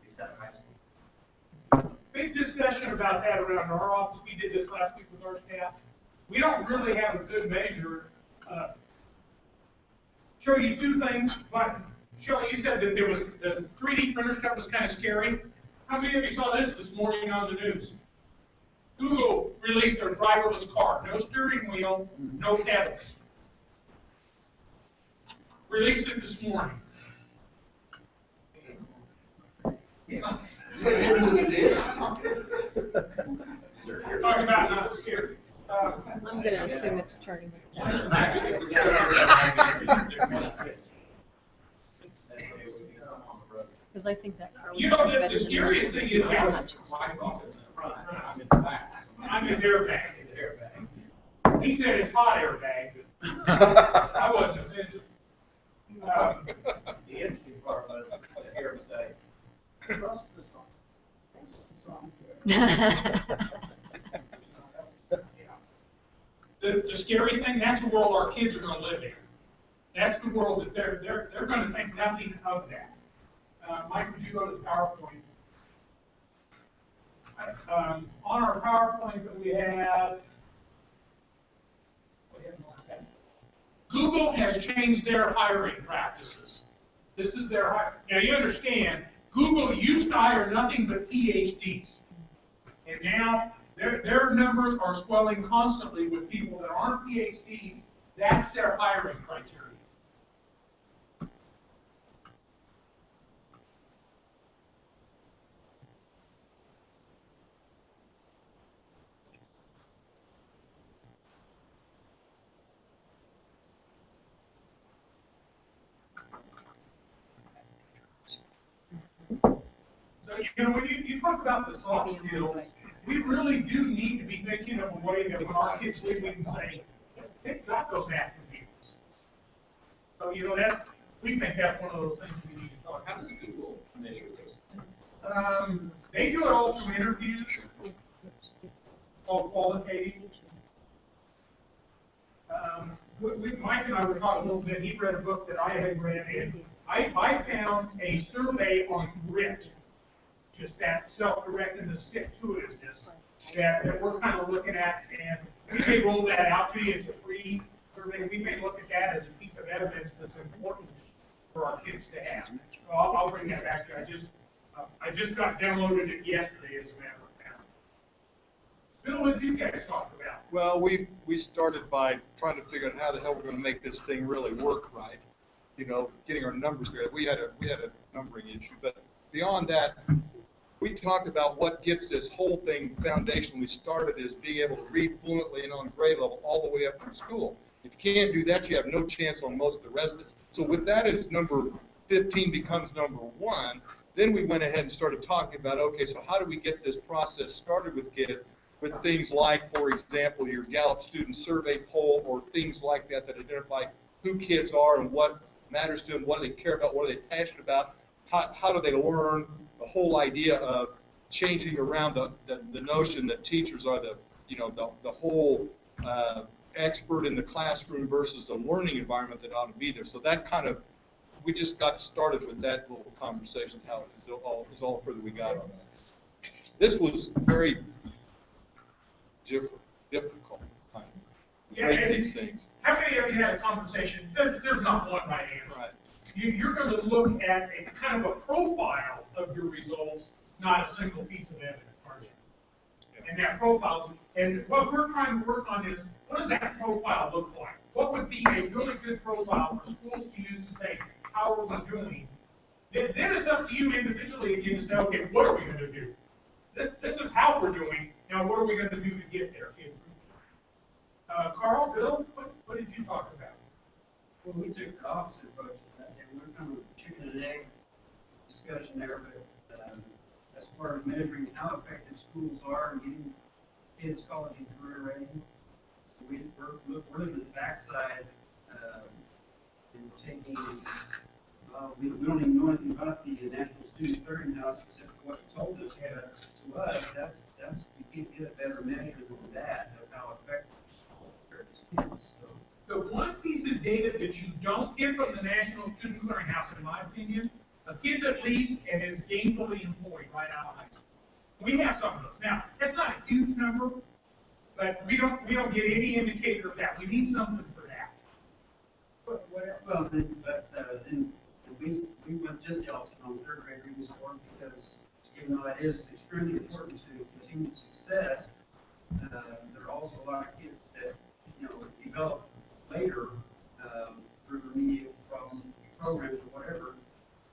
least at high school. Big discussion about that around our office. We did this last week with our staff. We don't really have a good measure. Show you 2 things, but Shelley, you said that there was the 3D printer stuff was kind of scary. How many of you saw this morning on the news? Google released their driverless car. No steering wheel, no pedals. Released it this morning. Talk about not scary. I'm going to assume it's turning. Because I think that car would be better The scariest thing is I'm his airbag. He said it's hot airbag. I wasn't offended. The interesting part was to hear him say, trust the song. The scary thing, that's the world our kids are going to live in. That's the world that they're going to think nothing of that. Mike, would you go to the PowerPoint? On our PowerPoint that we have, Google has changed their hiring practices. This is their hire. Now you understand, Google used to hire nothing but PhDs. And now their numbers are swelling constantly with people that aren't PhDs. That's their hiring criteria. So, you know, when you talk about the soft skills, we really do need to be thinking of a way that when our kids leave, we can say, they've got those attributes. So, you know, we think that's one of those things we need to talk about. How does Google measure those things? They do it all through interviews, all qualitative. Mike and I were talking a little bit. He read a book that I had read, and I found a survey on grit, just that self-directed and stick-to-itiveness that we're kind of looking at, and we may roll that out to you. It's a free survey. We may look at that as a piece of evidence that's important for our kids to have. So I'll bring that back to you. I just got downloaded it yesterday, as a matter of fact. Bill, what did you guys talk about? Well, we started by trying to figure out how the hell we're going to make this thing really work right. You know, getting our numbers there. We had a numbering issue, but beyond that, we talked about what gets this whole thing foundationally started is being able to read fluently and on grade level all the way up through school. If you can't do that, you have no chance on most of the rest of it. So with that as number 15 becomes number 1, then we went ahead and started talking about, okay, so how do we get this process started with kids with things like, for example, your Gallup student survey poll or things like that that identify who kids are and what matters to them, what do they care about, what are they passionate about, how do they learn, the whole idea of changing around the notion that teachers are the whole expert in the classroom versus the learning environment that ought to be there. So that kind of, we just got started with that little conversation, how it's all further we got on that. This was very difficult kind of make these things. How many of you had a conversation? There's not one right answer. Right. You're going to look at a kind of a profile of your results, not a single piece of evidence, aren't you? Yeah. And that profile, and what we're trying to work on is, what does that profile look like? What would be a really good profile for schools to use to say, how are we doing? Then it's up to you individually again to say, okay, what are we going to do? This is how we're doing. Now, what are we going to do to get there? Carl, Bill, what did you talk about? Well, we took the opposite approach to that, and we're kind of a chicken and egg discussion there, but as part of measuring how effective schools are in getting kids college and career ready, we're in the backside and taking, we don't even know anything about the National Student Clearinghouse except for what it told us. To us, that's you can't get a better measure than that of how effective schools are. So, the one piece of data that you don't get from the National Student Clearinghouse, in my opinion, a kid that leaves and is gainfully employed right out of high school. We have some of those. Now, that's not a huge number, but we don't get any indicator of that. We need something for that. Well, then we went just the opposite on third grade reading score because even though that is extremely important to continued success, there are also a lot of kids that develop later through remedial programs or whatever.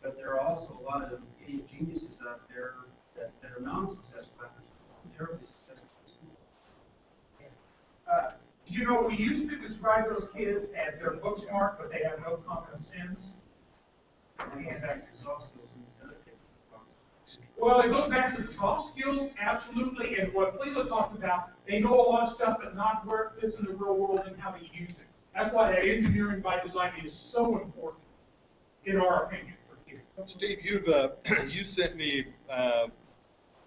But there are also a lot of idiot geniuses out there that are non-successful after school, terribly successful at school. We used to describe those kids as they're book smart, but they have no common sense. And soft skills. Well, it goes back to the soft skills, absolutely, and what Cleva talked about, they know a lot of stuff, but not where it fits in the real world and how to use it. That's why that engineering by design is so important, in our opinion, for kids. Steve, you sent me a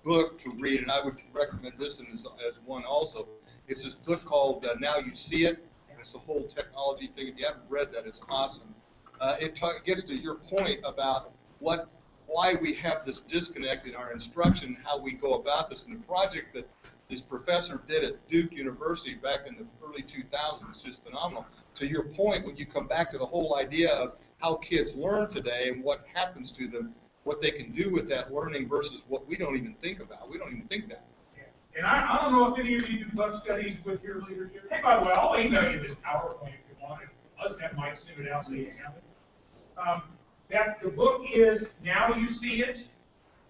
book to read, and I would recommend this as one also. It's this book called Now You See It, and it's a whole technology thing. If you haven't read that, it's awesome. It gets to your point about why we have this disconnect in our instruction, how we go about this. And the project that this professor did at Duke University back in the early 2000s is just phenomenal. To your point, when you come back to the whole idea of how kids learn today and what happens to them, what they can do with that learning versus what we don't even think about. We don't even think that. And I don't know if any of you do bug studies with your leadership. Hey, by the way, I'll email you this PowerPoint if you want it. I'll just have Mike send it out so you have it. That the book is Now You See It,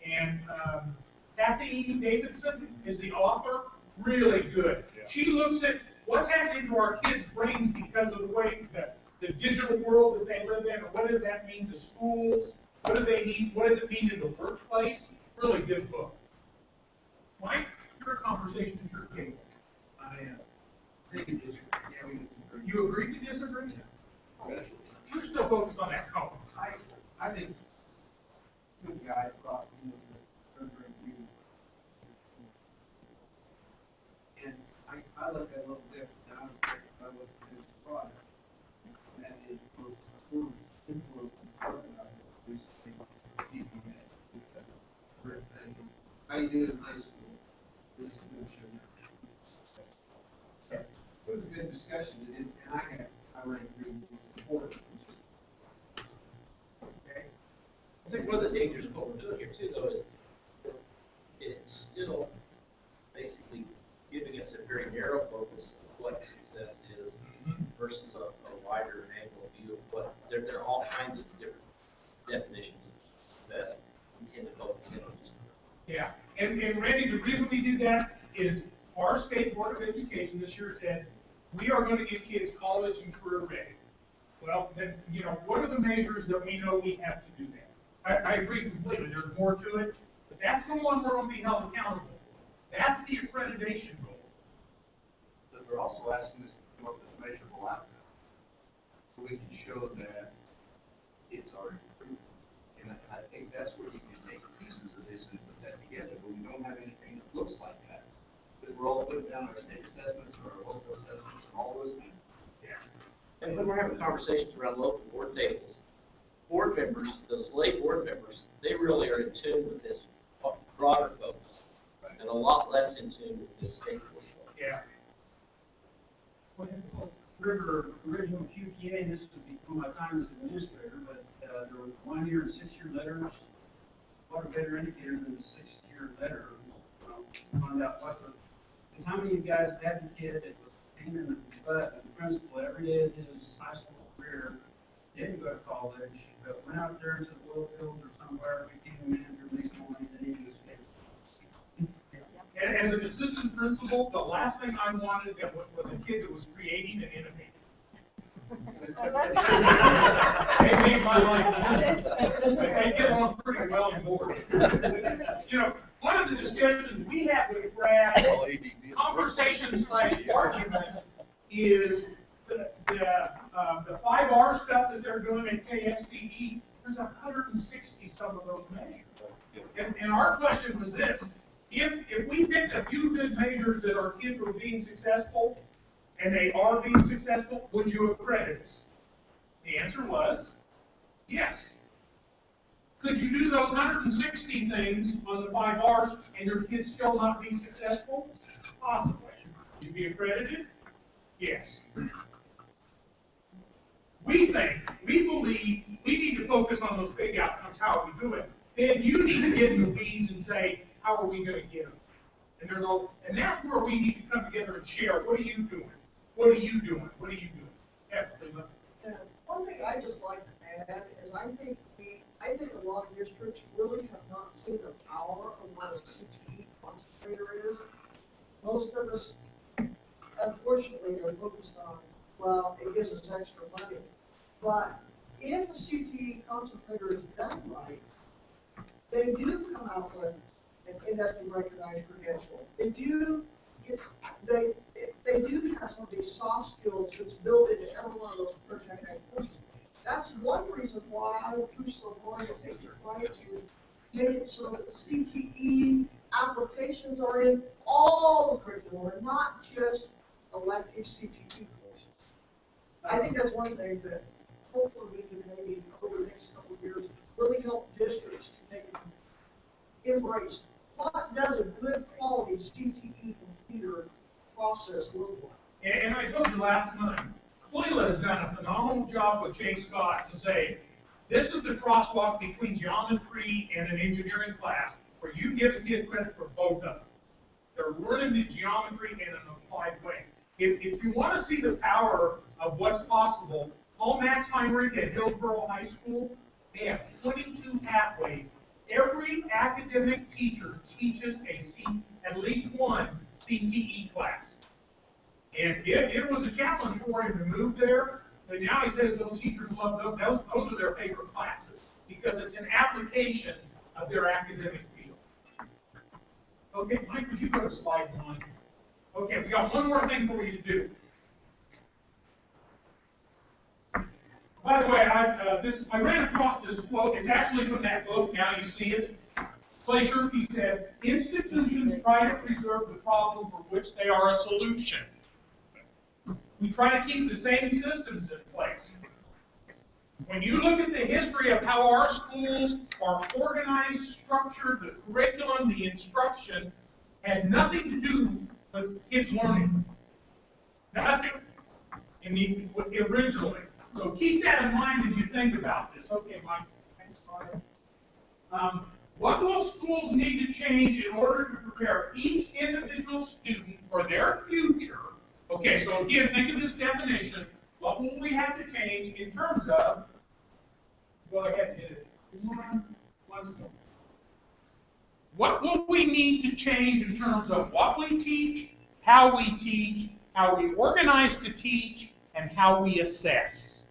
and Kathy Davidson is the author. Really good. Yeah. She looks at what's happening to our kids' brains because of the way the digital world that they live in, and what does that mean to schools? What do they need? What does it mean in the workplace? Really good book. Mike, your conversation at your table. I think it is. Yeah, we disagree. You agree to disagree? Yeah. You're still focused on that column. I think good guys thought he was a third grade reader. And I look at it a little different. I was the finished product. And that is those schools influence how you do it in high school. This is going to show you. So it was a good discussion, and I would agree with this important. Okay. I think one of the dangers of what we're doing here too, though, is it's still basically giving us a very narrow focus of what success is versus a wider angle view of what there are all kinds of different definitions of success. We tend to focus in on just. Yeah, and Randy, the reason we do that is our State Board of Education this year said, we are going to get kids college and career ready. Well, then, what are the measures that we know we have to do that? I agree completely, there's more to it, but that's the one we're going to be held accountable. That's the accreditation goal. But we're also asking us to come up with measurable outcomes, so we can show that kids are improving. And I think that's where you can take pieces of this and put that together, but we don't have anything that looks like that. Because we're all putting down our state assessments or our local assessments and all those things. Yeah. And when we're having conversations around local board tables, board members, those lay board members, they really are in tune with this broader focus, and a lot less in tune with this state board focus. Yeah. Well, River, original QTA, this was before my time as administrator, but there were 1 year and 6 year letters. What a better indicator than the 6 year letter? Found out because how many of you guys had a kid that was pain in the butt of the principal every day of his high school career, didn't go to college, but went out there into the oil field or somewhere, became a manager, makes more money than he was getting. And as an assistant principal, the last thing I wanted was a kid that was creating and innovating. They made my life miserable. They get along pretty well on board. One of the discussions we have with Brad, conversation/argument, is the 5R stuff that they're doing at KSDE. There's 160 some of those measures. And our question was this: if we picked a few good measures that our kids were being successful, and they are being successful, would you accredit us? The answer was yes. Could you do those 160 things on the 5 Rs and your kids still not be successful? Possibly. You'd be accredited? Yes. We believe we need to focus on those big outcomes. How are we doing? Then you need to get in the weeds and say, how are we going to get them? And that's where we need to come together and share. What are you doing? What are you doing? What are you doing? Absolutely. One thing I just like to add is I think a lot of districts really have not seen the power of what a CTE quantifier is. Most of us, unfortunately, are focused on, well, it gives us extra money. But if a CTE quantifier is done right, they do come out with an industry recognized credential. They do have some of these soft skills that's built into every one of those protected courses. That's one reason why I would push so hard to take your right to make it so that the CTE applications are in all the curriculum, and not just elective CTE courses. I think that's one thing that hopefully we can maybe over the next couple of years really help districts to make it embrace what does a good quality CTE computer process look like? And I told you last month, Cleland has done a phenomenal job with Jay Scott to say, this is the crosswalk between geometry and an engineering class, where you give a kid credit for both of them. They're learning the geometry in an applied way. If you want to see the power of what's possible, Paul Max Heinrich at Hillsborough High School, they have 22 pathways. Every academic teacher teaches at least one CTE class. And it was a challenge for him to move there, but now he says those teachers love those. Those are their favorite classes because it's an application of their academic field. Okay, Mike, would you go to slide 1? Okay, we got one more thing for you to do. By the way, I ran across this quote. It's actually from that book. Now you see it. Glacier, he said, institutions try to preserve the problem for which they are a solution. We try to keep the same systems in place. When you look at the history of how our schools are organized, structured, the curriculum, the instruction, had nothing to do with kids learning. Nothing. Originally. So keep that in mind as you think about this. Okay, Mike, next slide. What will schools need to change in order to prepare each individual student for their future? Okay, so again, think of this definition. What will we have to change in terms of, go ahead, hit it. Let's go. What will we need to change in terms of what we teach, how we organize to teach, and how we assess?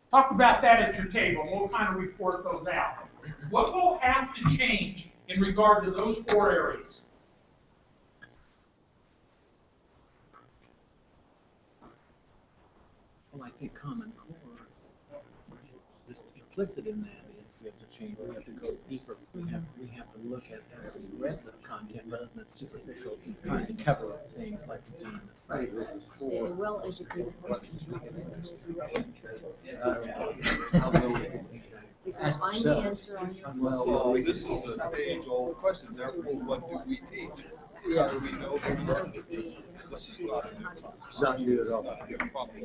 Talk about that at your table, and we'll kind of report those out. What will have to change in regard to those 4 areas? Well, I think Common Core, this implicit in that is we have to change, we have to go deeper. We have to look at the breadth of content rather than superficial, trying to cover things like the theme. Right. A well-educated person. Because find the answer on your Well, this is the age-old question, therefore, what do we teach? How do we know this is not a new problem? It's not new at all.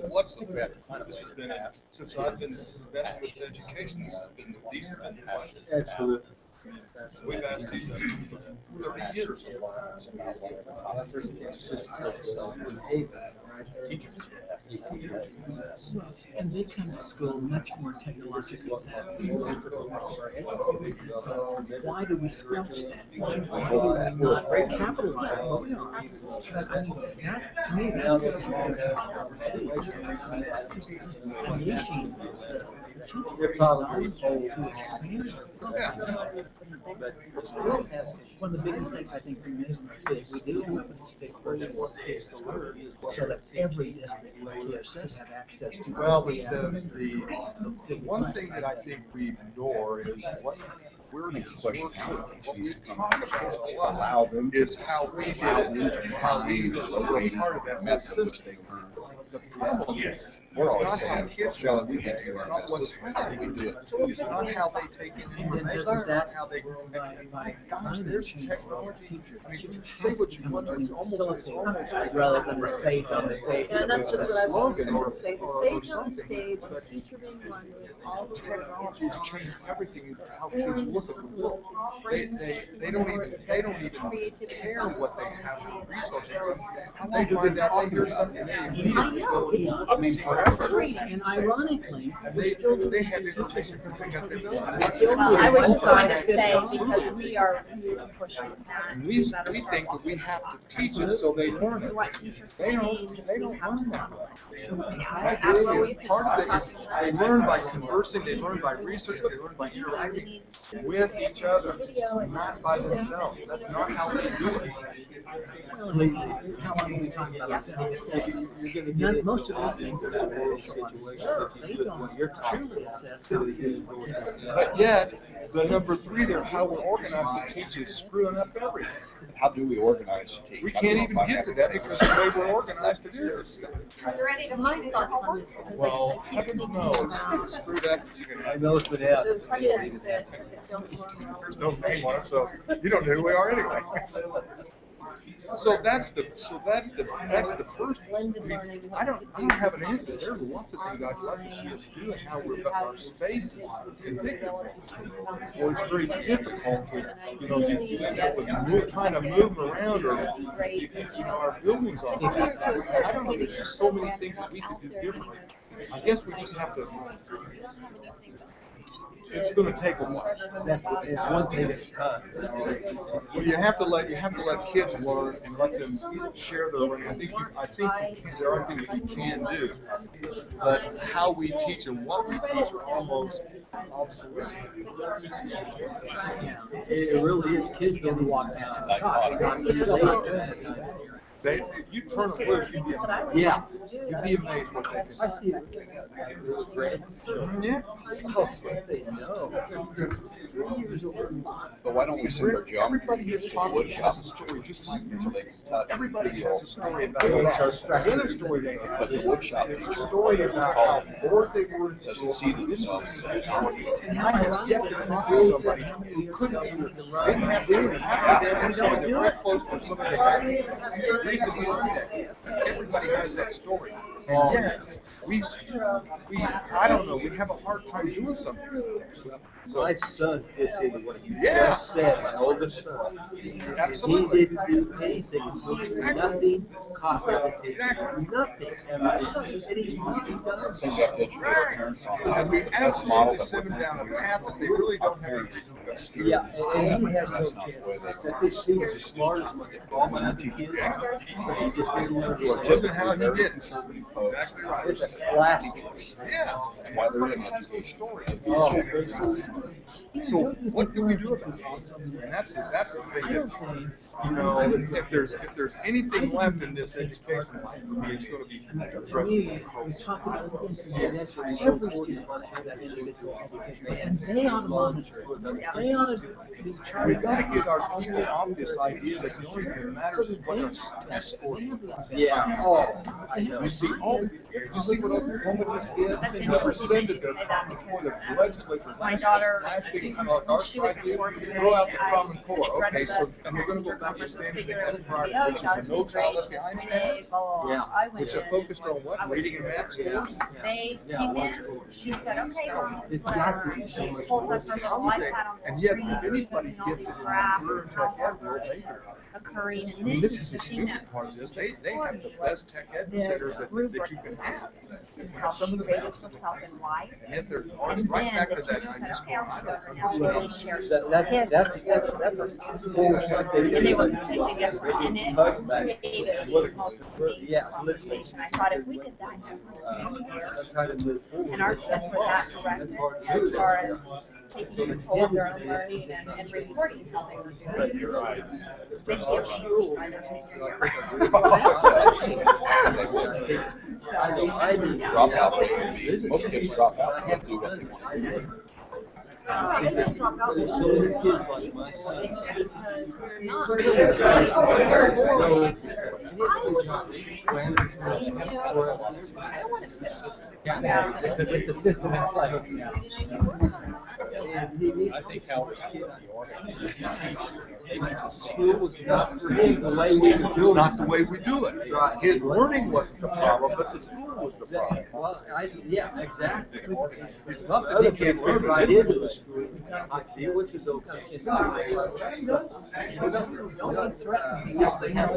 What's the better? This has been, since I've been messing with education, this has been the decent question. Absolutely. We've asked these for 30 years. And they come to school much more technologically savvy than most of our educators. So why do we squelch that? Why do we not capitalize what we are? But I mean, that, to me, that's the technology just unleashing the teacher knowledge to expand one of the big mistakes I think we made is we didn't come up with a state version of kids to learn so that every district will have access to. Well, the one thing that I think we ignore is what we're what we talk about a lot is how we we're part of that med system. The problem is, it's not how kids learn, it's not what we do, it's not how they take in information, it's not how they grow by gosh, there's technology. I mean, say what you want, it's almost rather than the sage on the stage. Yeah, that's just what I was going to say. The sage on the stage, the teacher being one with all the technology has changed everything, how kids look at the world. They don't even care what they have for resources. They find out they hear something they I mean, and ironically, they have information because they got their Well, I was just going to say, because we are really pushing that. We think that we have to teach it so they learn it. What teachers They saying, don't learn that way. Absolutely. Part of it is they learn by conversing, they learn by research, they learn by interacting with each other, not by themselves. That's not how they do it. How long are we talking about that? Most of those things are superficial. They don't truly assess how kids But yet, the number 3 there, how we're organized to teach is screwing up everything. How do we organize to teach? We can't even get to that because the way we're organized to do this stuff. Are there any of my thoughts on this? Because Well, I keep heavens thinking knows, about screwed up. I know it's an out. those kids that don't learn well. There's no name on it, so you don't know who we are anyway. So that's the first. I don't have an answer. There's lots of things I'd like to see us do and how we're our spaces configured. Well, it's very difficult to trying to move around or our buildings are. I don't know. There's just so many things that we could do differently. I guess we just have to. It's going to take a while. It's one thing at a time. Well, you have to let kids learn and let them share their learning. I think there are things that you can do, but how we teach and what we teach are almost obsolete. It really is. Kids don't walk down to the top. If you turn them loose, you'd be amazed. Yeah. You'd be amazed what they can do. I see it. Yeah. Oh, they know. 3 years old. But why don't we send our geography Everybody kids gets to the taught wood shop has a story just like so they can touch? everybody has a story about It was our that. The other story they But have the wood shop is a teacher story about how bored they were in school. doesn't see themselves as that powerful. And I had yet to talk to somebody who couldn't either, didn't have any academic or they were close to somebody that had recently learned that. Everybody has that story. And yet, I don't know, we have a hard time doing something. My son fits into what you Yeah. just said, my oldest son. Absolutely. He didn't do anything in school, nothing cognitive, nothing. And he's moving I down. think we have to educate our parents on that. And we That's a model absolutely that send we're them down a going to path that they really our don't have. parents got scared. Yeah, and he has no That's chance. not the way they Because his students are smart as what they call them, and kids, but he just didn't learn who are to Typically how he very did. conservative folks. Exactly right. It's a class. Yeah. That's why they're in Everybody has those education. stories. Oh, So what do we do about it? And that's the thing that, you know, if there's anything left in this education life for me, it's going to be To me, addressing. we talk about every student ought to have that individual education, and they ought to monitor it. They ought to be charged. We've got to get our people off this idea that the only thing that matters is what our test score is. yeah, oh, I know. You see what Oklahoma just did? They rescinded before the legislature last thing, our tried to throw out the Common Core. Okay, so, and we're going to go back to standard they had prior, which is a no child left behind standard, Yeah. which are focused on what? Reading and math scores? They Yeah, came what's in, cool. she said, okay, well, this It's is got whatever. to be so much Pulls more. up her little How would they? iPad on the And yet, screen, if anybody putting all gets these it in graphs career and tech how ed hard world, work they is do. occurring, I and mean, then this is the the thing that stupid part of this. They have the best tech ed centers that you can have. how Some she of the rated best. herself in life. And yet they're And right then back the to that. teacher I said, just okay, I'll don't go over now. understand. She shares That's his a full and they were completely different. And it created multiple Yeah, literally. and I thought if we did that every single year, I'm trying to move forward. and our kids were that directed as far as taking control of their own learning and reporting how they were doing. They can't be by their senior year. I do. Drop out. Most kids drop out. They don't do what they want to do. They don't drop out. There's so many kids like my son. It's because we're not. I don't want to sit. With the system in place. I think Howard's kid, School was not for him the way we were doing it. Not the way we do it. Right. His learning wasn't the problem, but the school was the problem. Well, yeah, exactly. It's not that Other he kids can't get learn right it. into the school, which is okay. Don't be threatened. Just they have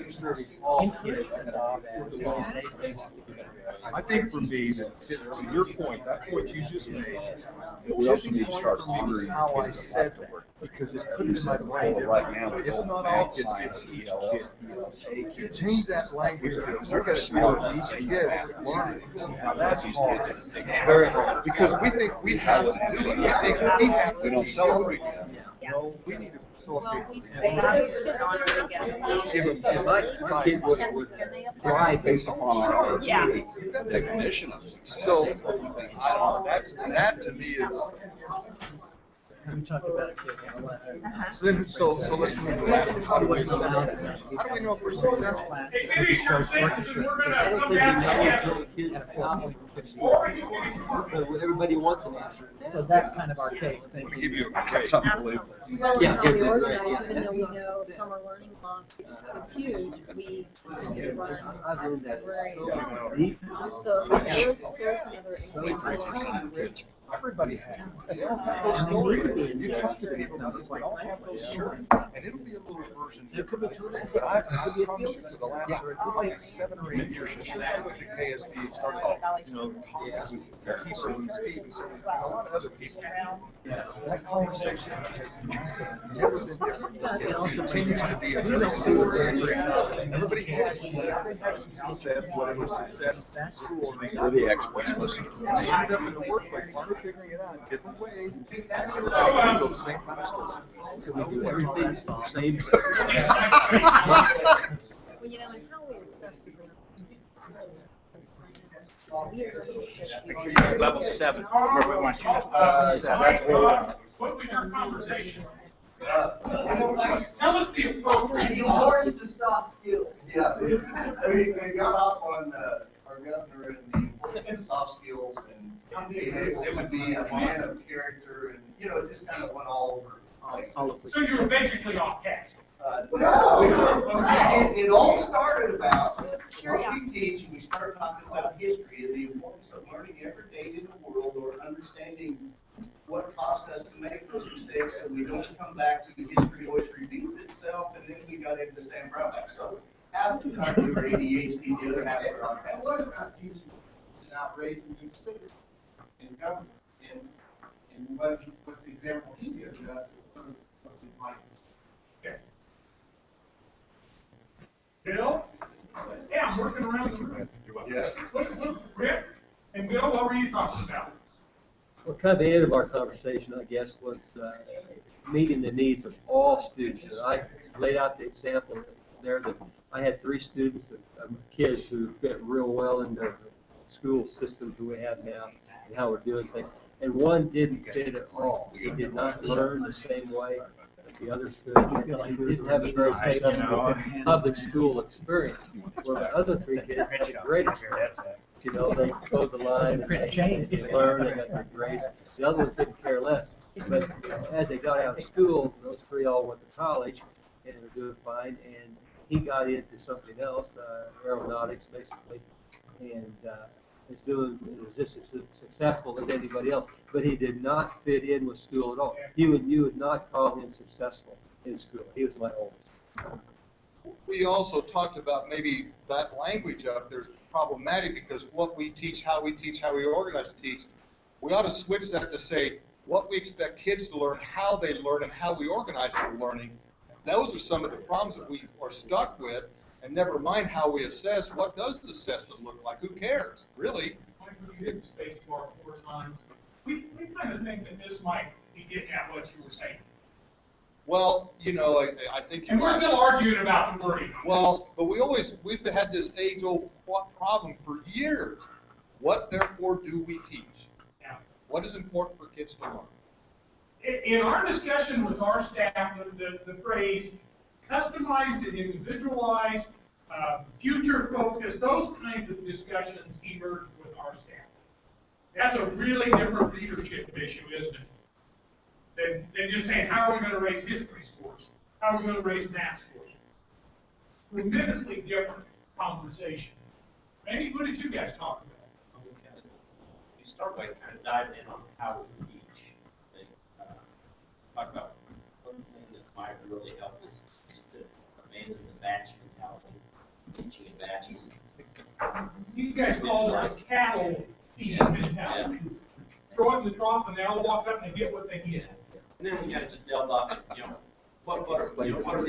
serving all kids. I think for me, that to your point, that point you just made, We also need to start honoring how I kids that said like to work. because it's put in my brain. Well, right now, we It's don't not have all kids science, get each ELL, kid. Change that language to Because look they're at smart it kids for and each math kid and learning. science. Now that's These hard. kids in the Very hard. Because we think we have to do it. We think we have to. We don't celebrate that. No, we need to facilitate. We say that it's on, I guess. Give them, And my kid would thrive Based upon our Yeah. definition of success. So, That's what we think is smart. that to me is, We talked about it. So then, so let's move to that. How do we assess that? How do we know if we're successful? It shows orchestra. I don't think it knows what the kids how everybody wants an answer. So that kind of archaic Let me thinking. give you that's unbelievable. Well, Yeah, how we yeah, organize, yeah. even though we know summer learning loss is huge, we run I've learned that so very deep. So there's another Percent of the kids. Everybody has. And Those they stories, need to be you talk to invested in people, something they all like have that. those stories, and it'll be a little version There could be different. But I promise you, for the last probably 7 or 8 years, since I went to KSD and started, talking with people and Steve and a lot of other people, that conversation has never been different. But it also It continues to be a we don't see everybody had some success, whatever success in school. We're the experts, listen. They ended up in the workplace, finally figuring it out in different ways. And those same kind of stuff. Can we do everything the same? Well, you know, and how we assess Make sure you're at level 7, where we want you. That's where we want. What was your conversation? Tell us the appropriate. importance of soft skills. Yeah, we got off on our governor and the importance of soft skills and being able to be a man of character, and, you know, it just kind of went all over. So you were basically off task. It all started about what we teach, and we started talking about history and the importance of learning every day in the world, or understanding what caused us to make those mistakes, so we don't come back to history always repeats itself, and then we got into Sam Brown. So half the time we were ADHD, the other half were on task. It wasn't about teaching, it's about raising good citizens and government. And what the example he gives us is something like this. Okay. Bill? Yeah, I'm working around the room. Yes. Rick and Bill, what were you talking about? Well, kind of the end of our conversation, I guess, was meeting the needs of all students. And I laid out the example there that I had 3 students, kids who fit real well into the school systems that we have now and how we're doing things. And one didn't fit at all. He did not learn the same way that the others could. He didn't have a very successful public school experience. Well, the other 3 kids had a great experience. You know, they towed the line and they learned and got their grades. The other one didn't care less. But as they got out of school, those 3 all went to college and were doing fine. And he got into something else, aeronautics basically, and is doing is just as successful as anybody else. But he did not fit in with school at all. You would not call him successful in school. He was my oldest. We also talked about maybe that language up there's problematic because what we teach, how we organize to teach, we ought to switch that to say what we expect kids to learn, how they learn, and how we organize their learning. Those are some of the problems that we are stuck with, and never mind how we assess. What does the assessment look like? Who cares, really? Mike, would you hit the space bar 4 times? We kind of think that this might be getting at what you were saying. Well, you know, I think you're And we're right. still arguing about the wording. Well, but we've had this age-old problem for years. What, therefore, do we teach? Yeah. What is important for kids to learn? In our discussion with our staff, the phrase customized and individualized, future-focused, those kinds of discussions emerged with our staff. That's a really different leadership issue, isn't it? Than just saying, how are we going to raise history scores? How are we going to raise math scores? Tremendously different conversation. Randy, what did you guys talk about? We start by kind of diving in on how we teach. And, talk about one thing that might really help is to abandon the batch mentality, teaching in batches. These guys call it the cattle feeding mentality. Throw it in the trough and they all walk up and they get what they get. And then we kind of just delve off at, what are the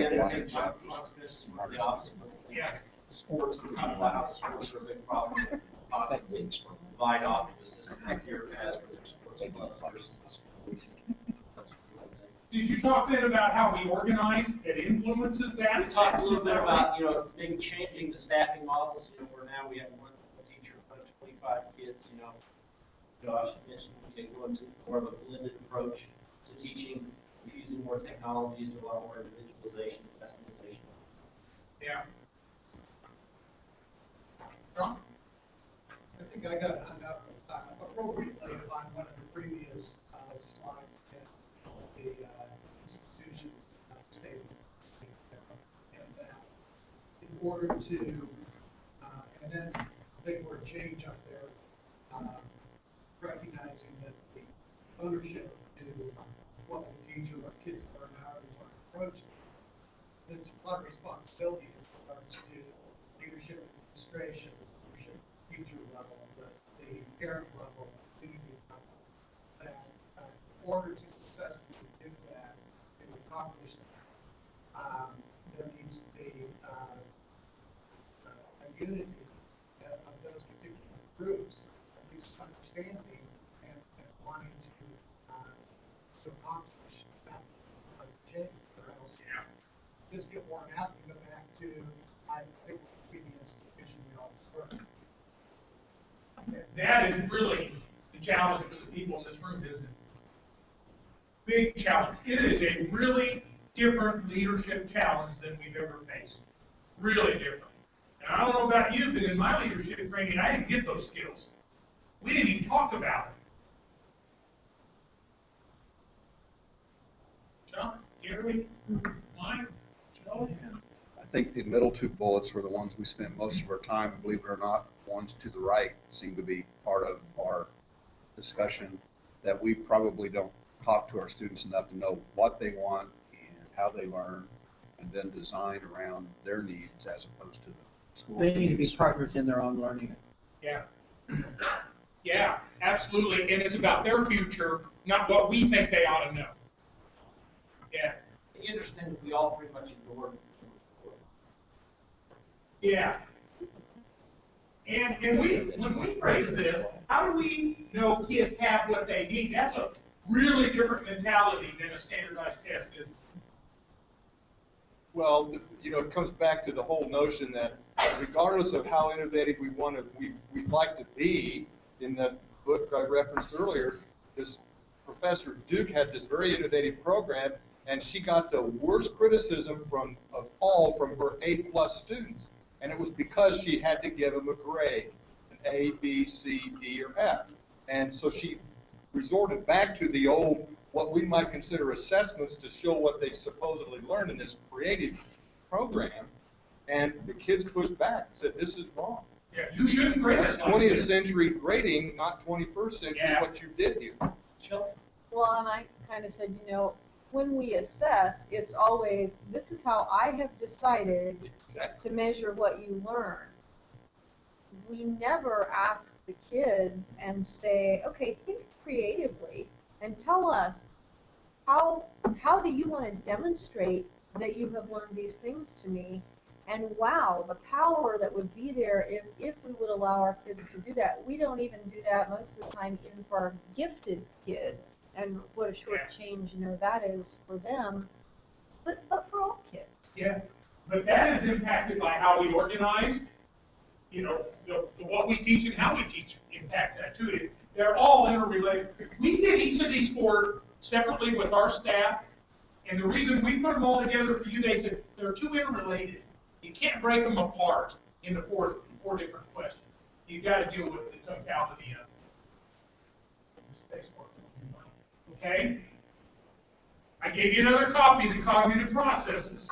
entertainment consequences, what are the obstacles? Yeah. Sports, we talk about how sports are a big problem, possibly divide off into the system like your past for their sports clubs versus the schools. Did you talk then about how we organize that influences that? We talked a little bit about, maybe changing the staffing models, where now we have one teacher, 25 kids, Josh mentioned, going to more of a blended approach to teaching, using more technologies, a lot more individualization, customization. Yeah. John? I think I got hung up appropriately on one of the previous slides in the institution's statement. And that in order to, and then big word change up there, recognizing that the ownership to what we teach or what kids learn, how we want to approach it, there's a lot of responsibility in regards to leadership administration, leadership teacher level, the parent level, community level, that in order to successfully do that and accomplish that, there needs to be a unity of those particular groups, at least understanding and wanting to accomplish that objective, or else just get worn out and go back to, I think, the institution we all work. That is really the challenge for the people in this room, isn't it? Big challenge. It is a really different leadership challenge than we've ever faced. Really different. And I don't know about you, but in my leadership training, I didn't get those skills. We didn't even talk about it. John, Gary, Mike, Joe? I think the middle two bullets were the ones we spent most of our time, believe it or not. Ones to the right seem to be part of our discussion, that we probably don't talk to our students enough to know what they want and how they learn, and then design around their needs as opposed to the school They need to be needs. partners in their own learning. Yeah. Yeah, absolutely. And it's about their future, not what we think they ought to know. Yeah. You understand that we all pretty much ignored. Yeah. And when we phrase this, how do we know kids have what they need? That's a really different mentality than a standardized test, isn't it? Well, it comes back to the whole notion that regardless of how innovative we'd like to be, in that book I referenced earlier, this Professor Duke had this very innovative program, and she got the worst criticism of all from her A+ students. And it was because she had to give them a grade, an A, B, C, D, or F. And so she resorted back to the old, what we might consider assessments to show what they supposedly learned in this creative program. And the kids pushed back and said, this is wrong. Yeah, you shouldn't grade That's it like 20th this. century grading, not 21st century, what you did here. Well, and I kind of said, when we assess, it's always, this is how I have decided to measure what you learn. We never ask the kids and say, okay, think creatively and tell us, how do you want to demonstrate that you have learned these things to me? And wow, the power that would be there if we would allow our kids to do that. We don't even do that most of the time even for our gifted kids. And what a short change, that is for them, but for all kids. Yeah, but that is impacted by how we organize. What we teach and how we teach impacts that too. They're all interrelated. We did each of these four separately with our staff, and the reason we put them all together for you, they said they're too interrelated. You can't break them apart into four different questions. You've got to deal with the totality of the space work. Okay? I gave you another copy of the cognitive processes.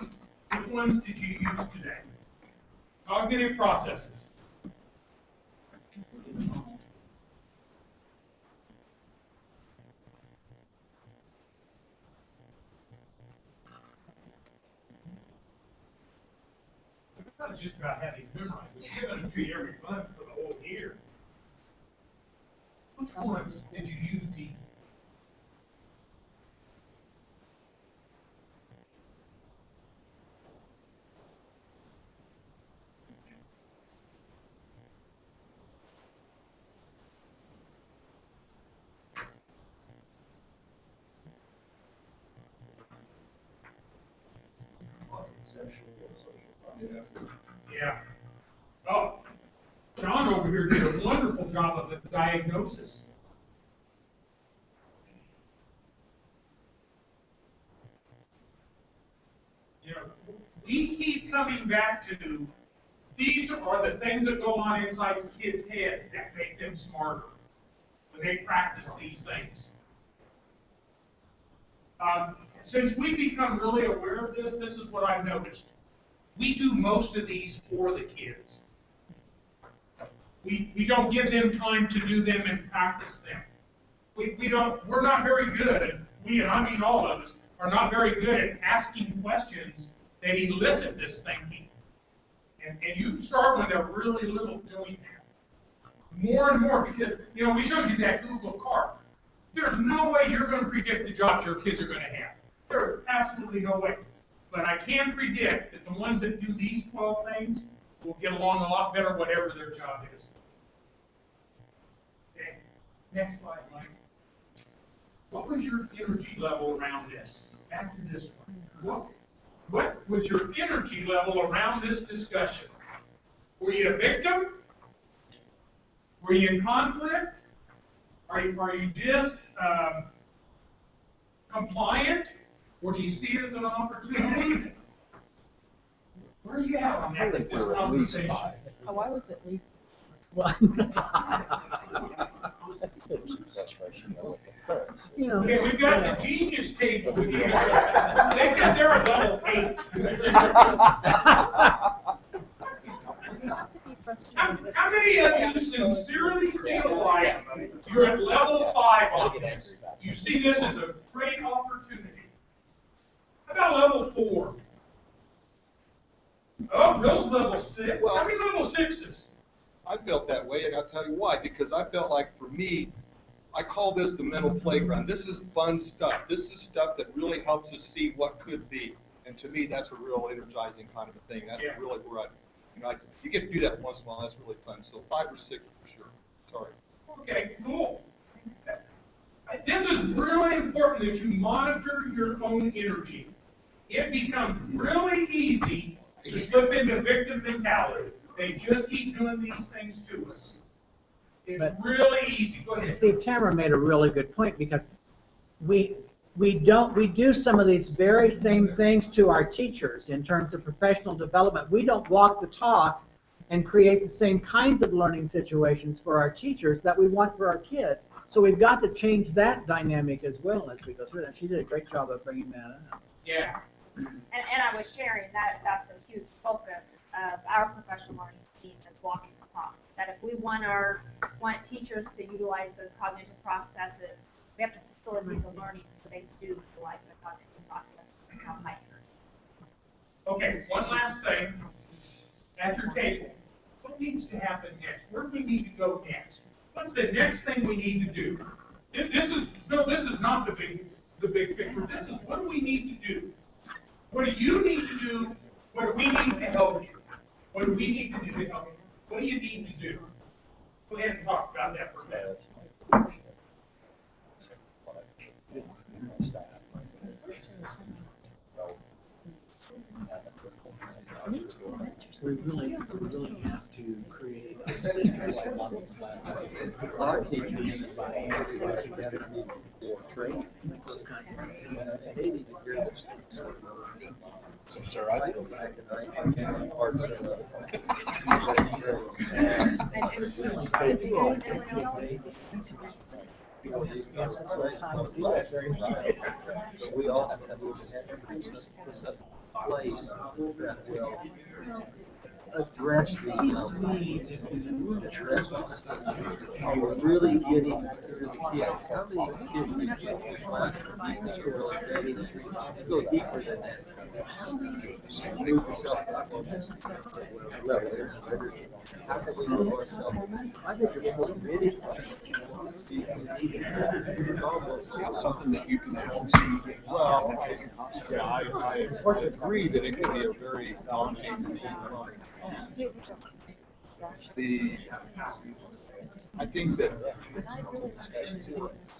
Which ones did you use today? Cognitive processes. Not just about having memorized. We're giving them to you every month for the whole year. Which ones did you use, Dean? Yeah. Oh, John over here did a wonderful job of the diagnosis. You know, we keep coming back to these are the things that go on inside kids' heads that make them smarter when they practice these things. Since we become really aware of this, this is what I've noticed. We do most of these for the kids. We don't give them time to do them and practice them. We're not very good, we, and I mean all of us, are not very good at asking questions that elicit this thinking. And you start when they're really little doing that. More and more, because, you know, we showed you that Google card. There's no way you're going to predict the jobs your kids are going to have. There is absolutely no way. But I can predict that the ones that do these 12 things will get along a lot better whatever their job is. Okay, next slide, Mike. What was your energy level around this? Back to this one. What was your energy level around this discussion? Were you a victim? Were you in conflict? Are you just compliant? Or do you see it as an opportunity? Where are you at on that? This conversation? Oh, I was at least You know, okay, we've got the genius table here. They said they're at level 8. How many of you sincerely feel like you're at level 5 on this? You see this as a great opportunity. How about level 4? Oh, Bill's level 6. Well, how many level 6s? I felt that way, and I'll tell you why. Because I felt like, for me, I call this the mental playground. This is fun stuff. This is stuff that really helps us see what could be. And to me, that's a real energizing kind of a thing. That's really where you get to do that once in a while. That's really fun. So 5 or 6 for sure. Sorry. Okay, cool. This is really important that you monitor your own energy. It becomes really easy to slip into victim mentality. They just keep doing these things to us. It's really easy. Go ahead. See, Tamara made a really good point, because we do some of these very same things to our teachers in terms of professional development. We don't walk the talk and create the same kinds of learning situations for our teachers that we want for our kids. So we've got to change that dynamic as well as we go through that. She did a great job of bringing that up. Yeah. And I was sharing that's a huge focus of our professional learning team, is walking the talk. That if we want teachers to utilize those cognitive processes, we have to facilitate the learning so they do utilize the cognitive processes and how high. Okay, one last thing. At your table, what needs to happen next? Where do we need to go next? What's the next thing we need to do? This is not the big picture. This is what do we need to do? What do you need to do? What do we need to help you? What do we need to do to help you? What do you need to do? Go ahead and talk about that for a minute. we really have to create Our teachers training those kinds of things. They need to hear those things. It's all right. I go back and I parts of we also have a place that will address these address this. Are we really getting to the kids? How many kids do you get in the classroom? Go deeper than that. Move yourself up on this level. How can we move ourselves? I think there's so many. It's almost something that you can actually see well. Yeah, I of course agree that it can be a very daunting thing. I think that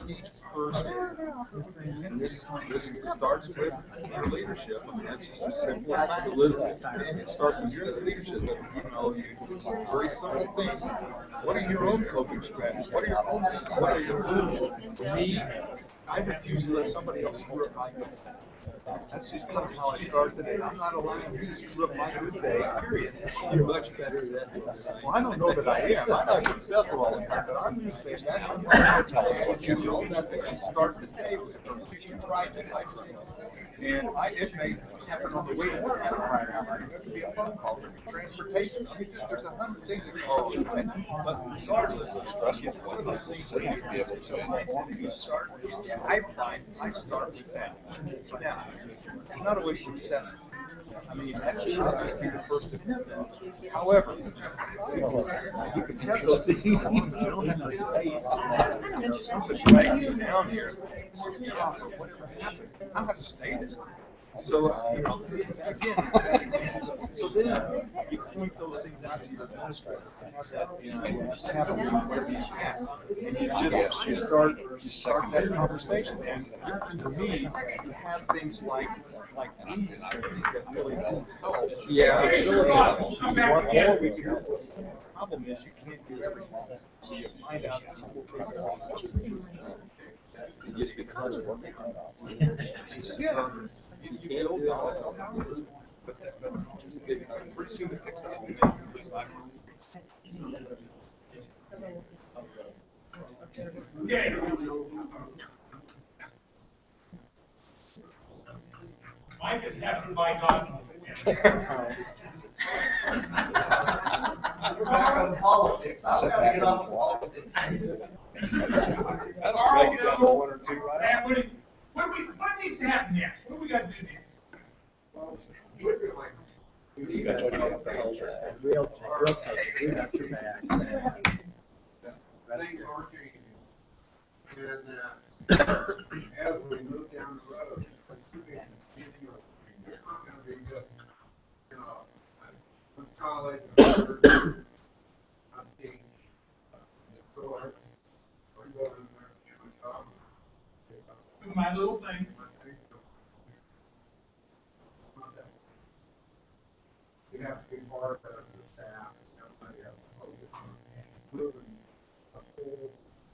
each person, and this starts with your leadership. I mean, that's just a simple fact. It starts with your leadership. You very simple things. What are your own coping strategies? What are your own rules? For me, I refuse to let somebody else screw up my goals. That's just kind of how I start the day. I'm not allowing you to screw up my good day, period. You're much better than that. Well, I don't know that I am. I'm not successful all the time, but I'm just saying that's the part tell us what you know that you start this day with, or at least you try to, I think. And it may happen on the way to work. It could be a phone call, transportation. I mean, there's 100 things that go on. But regardless, it's stressful. One of those things that you be able to say, I find I start with that. Now, it's not always successful. I mean, that's just be the first to admit that. However, you can have those things, you don't have to stay. Somebody's dragging you down here, whatever happens, I don't have to stay there. So, again, so then you point those things out to your administrator, have that, have whatever you have, and you start that conversation. And for me, to have things like these that really help. Yeah. Or we can help. The problem is you can't do everything. So you find out people It just becomes one thing. yeah. You build all but pretty soon it picks up. Okay. Mike is having my God. We're back on politics. I've got to get off of politics. That's great. Get down to one or two right now. What needs to happen next? What do we got to do next? You got to get the hell back. Real take it. We got your back. Things are changing. And as we move down the road, it's not going to be just, from college, I think, my little thing. You have to be part of the staff, everybody has to focus on moving a whole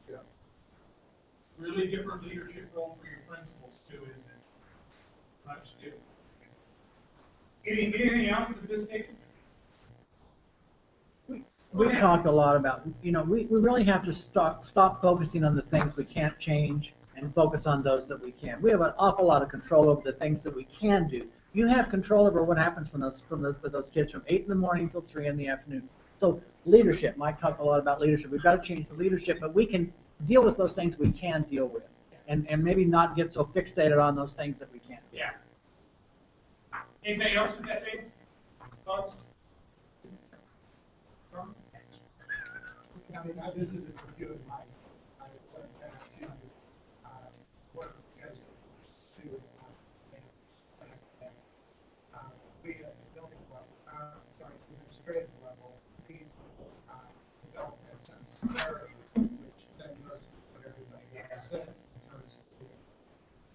ship. Really different leadership role for your principals too, isn't it? Much different. Anything else at this stage? We talked a lot about, we really have to stop focusing on the things we can't change and focus on those that we can. We have an awful lot of control over the things that we can do. You have control over what happens with those kids from 8 in the morning till 3 in the afternoon. So leadership, Mike talked a lot about leadership. We've got to change the leadership, but we can deal with those things we can deal with, and maybe not get so fixated on those things that we can't. Yeah. Anything else in that table? Thoughts? I mean, I visited with you and Mike. I went back to what you guys do. We at the building level, the administrative level, we developed that sense of clarity, which then goes to what everybody has said, in terms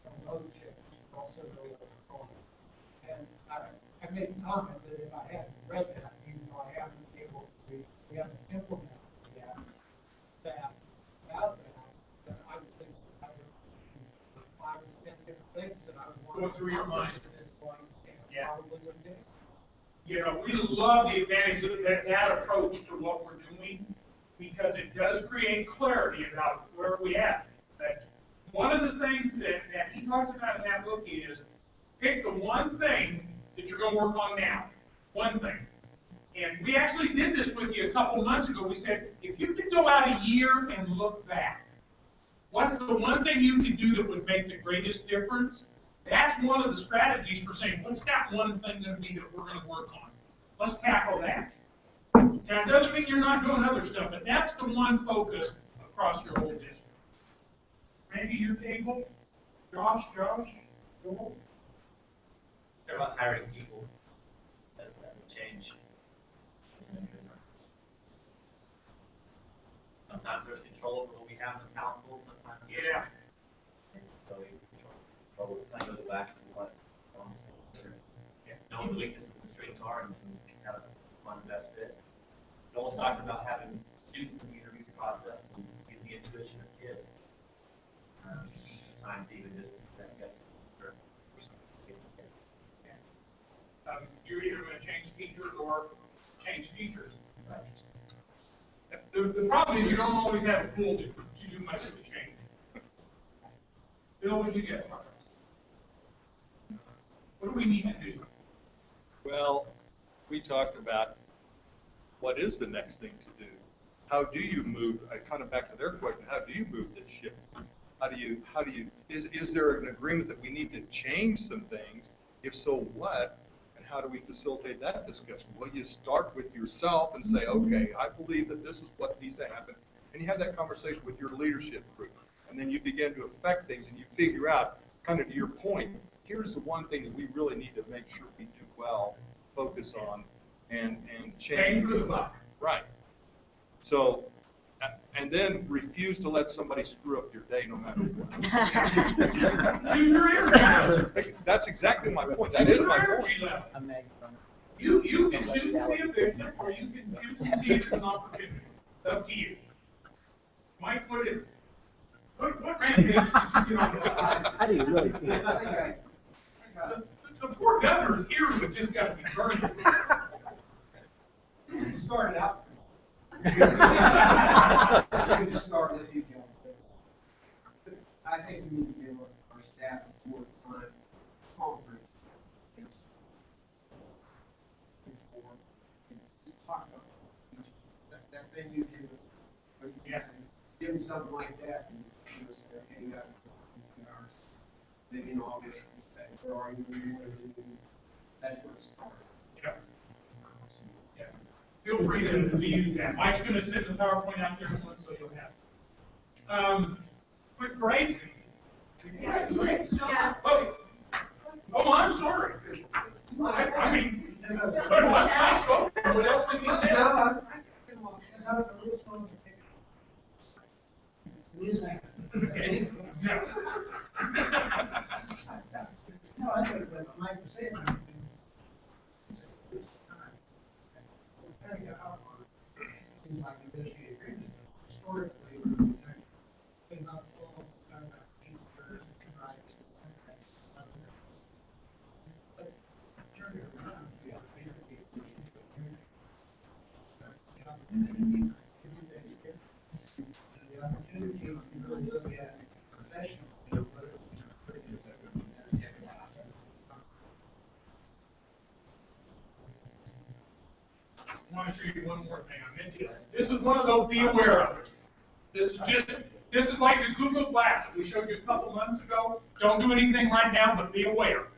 of load change, also know what we're going. And I made a comment that if I hadn't read that, even though I haven't been able to, we haven't implemented that out there, then I would think I would 5 or 10 different things that I would want go through your mind. This one, yeah. Probably would do. We love the advantage of that approach to what we're doing because it does create clarity about where we at. But one of the things that he talks about in that book is pick the one thing that you're going to work on now. One thing. And we actually did this with you a couple months ago. We said, if you could go out a year and look back, what's the one thing you could do that would make the greatest difference? That's one of the strategies for saying, what's that one thing going to be that we're going to work on? Let's tackle that. Now, it doesn't mean you're not doing other stuff, but that's the one focus across your whole district. Randy, your table? Josh? Joel? They're about hiring people. That's a change. Sometimes there's control over what we have in the talent pool, sometimes. Yeah. So we control it. Kind of goes back to what knowing the weaknesses and strengths are and how to find the best fit. Joel's talking about having students in the interview process and using the intuition of kids. Sometimes even just that gut. teachers or change teachers. The problem is you don't always have a pool to do much of the change. Bill, what did you guess? What do we need to do? Well, we talked about what is the next thing to do. How do you move, kind of back to their question, how do you move this ship? Is there an agreement that we need to change some things? If so, what? And how do we facilitate that discussion? Well, you start with yourself and say, okay, I believe that this is what needs to happen. And you have that conversation with your leadership group. And then you begin to affect things and you figure out, kind of to your point, here's the one thing that we really need to make sure we do well, focus on, and change. For the buck. Right. So, and then refuse to let somebody screw up your day no matter what. Choose your energy. That's exactly my point. That is my point. You can choose to be a victim, or you can choose to see it as an opportunity. It's up to you. Mike, what rampage did you get on this side? How do you really feel? The poor governor's ears have just got to be burning. You started out. I'm just start with you. I think we need to give our staff more time, conference. Talk about that venue, give them something like that, and say, okay, you got 2 hours. Maybe in August, you say, where are you? That's where it starts. Yeah. Yeah. Feel free to use that. Mike's going to send the PowerPoint out there so you'll have it. Quick break. Yeah. Oh, I'm sorry. I mean, but what's my scope? What else did we say? Okay. Yeah. No, I think what Mike was saying. Things like negotiated agreements, historically, things not all about rights. But turn it around, the opportunity to really look at professional, I want to show you one more thing. I mentioned this is one of those be aware of it. This is like the Google Glass that we showed you a couple months ago. Don't do anything right now, but be aware.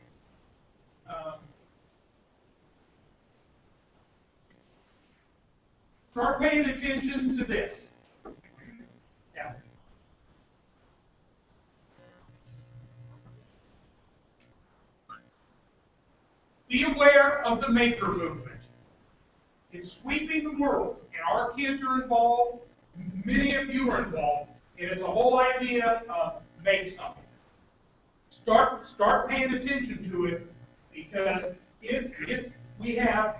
Start paying attention to this. Yeah. Be aware of the maker movement. It's sweeping the world, and our kids are involved. Many of you are involved, and it's a whole idea of make something. Start paying attention to it because we have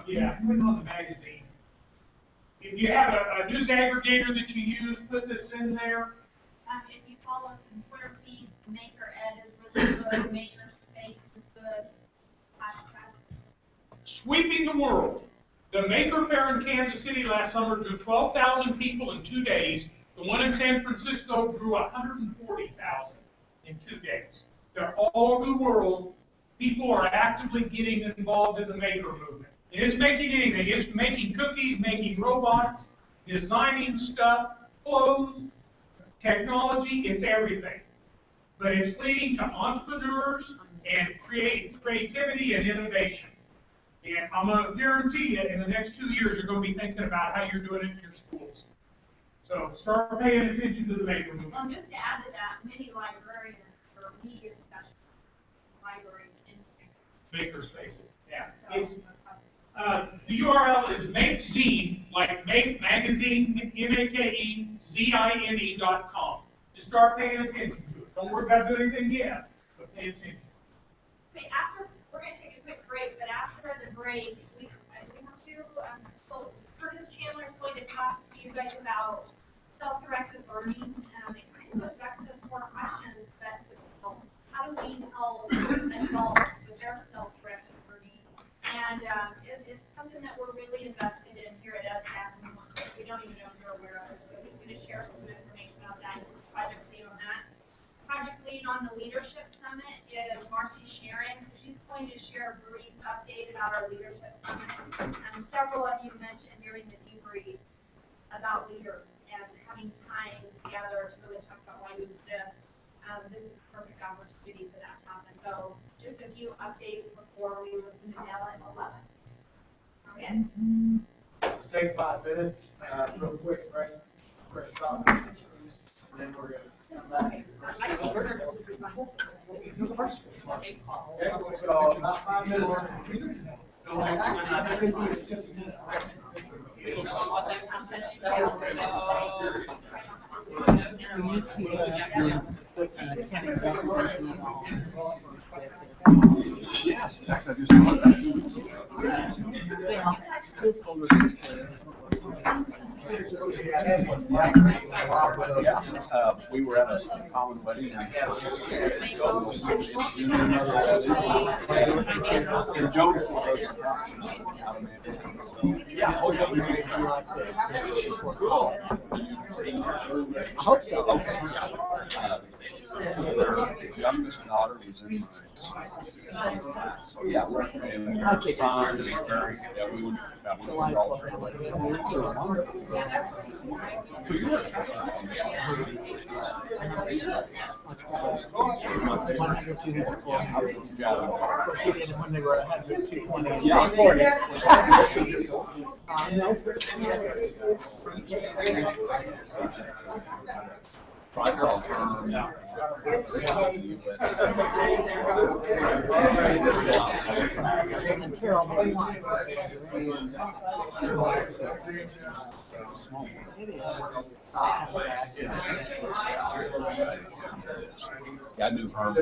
put it on the magazine. If you have a news aggregator that you use, put this in there. If you follow us in Twitter feeds, Maker Ed is really good. Maker Space is good. Sweeping the world. The Maker Fair in Kansas City last summer drew 12,000 people in 2 days. The one in San Francisco drew 140,000 in 2 days. They're all over the world. People are actively getting involved in the maker movement. And it's making anything. It's making cookies, making robots, designing stuff, clothes, technology, it's everything. But it's leading to entrepreneurs and creativity and innovation. And I'm going to guarantee you, in the next 2 years, you're going to be thinking about how you're doing it in your schools. So start paying attention to the maker movement. Well, just to add to that, many librarians or media specialists, libraries in Maker spaces. Yeah. It's, the URL is MakeZine, like Make Magazine, MakeZine.com. Just start paying attention to it. Don't worry about doing anything yet, but pay attention. Okay, after, we're going to take a quick break, but after the break, we have to, so Curtis Chandler is going to talk to you guys about self-directed learning. It kind of goes back to those 4 questions, but how do we help adults with their self-directed learning? And it's something that we're really invested in here at ESSDACK, and we don't even know if you're aware of it. So he's going to share some information about that. He's the project lead on that. Project lead on the Leadership Summit is Marcy Sharon. So she's going to share a brief update about our Leadership Summit. And several of you mentioned during the debrief about leaders and having time together to really talk about why we exist. This is a perfect opportunity for that to happen. So just a few updates before we listen to Nell at 11. Okay. Let's take 5 minutes, real quick, fresh topic, and then we're going to come back. Okay, so about 5 minutes. Yes, in fact, I just thought that. We were at a common wedding. And Jones was I hope so. Their youngest daughter was in my so yeah, and her son is very, yeah, we went all the way. So you were when they were 120. Yeah, I knew her.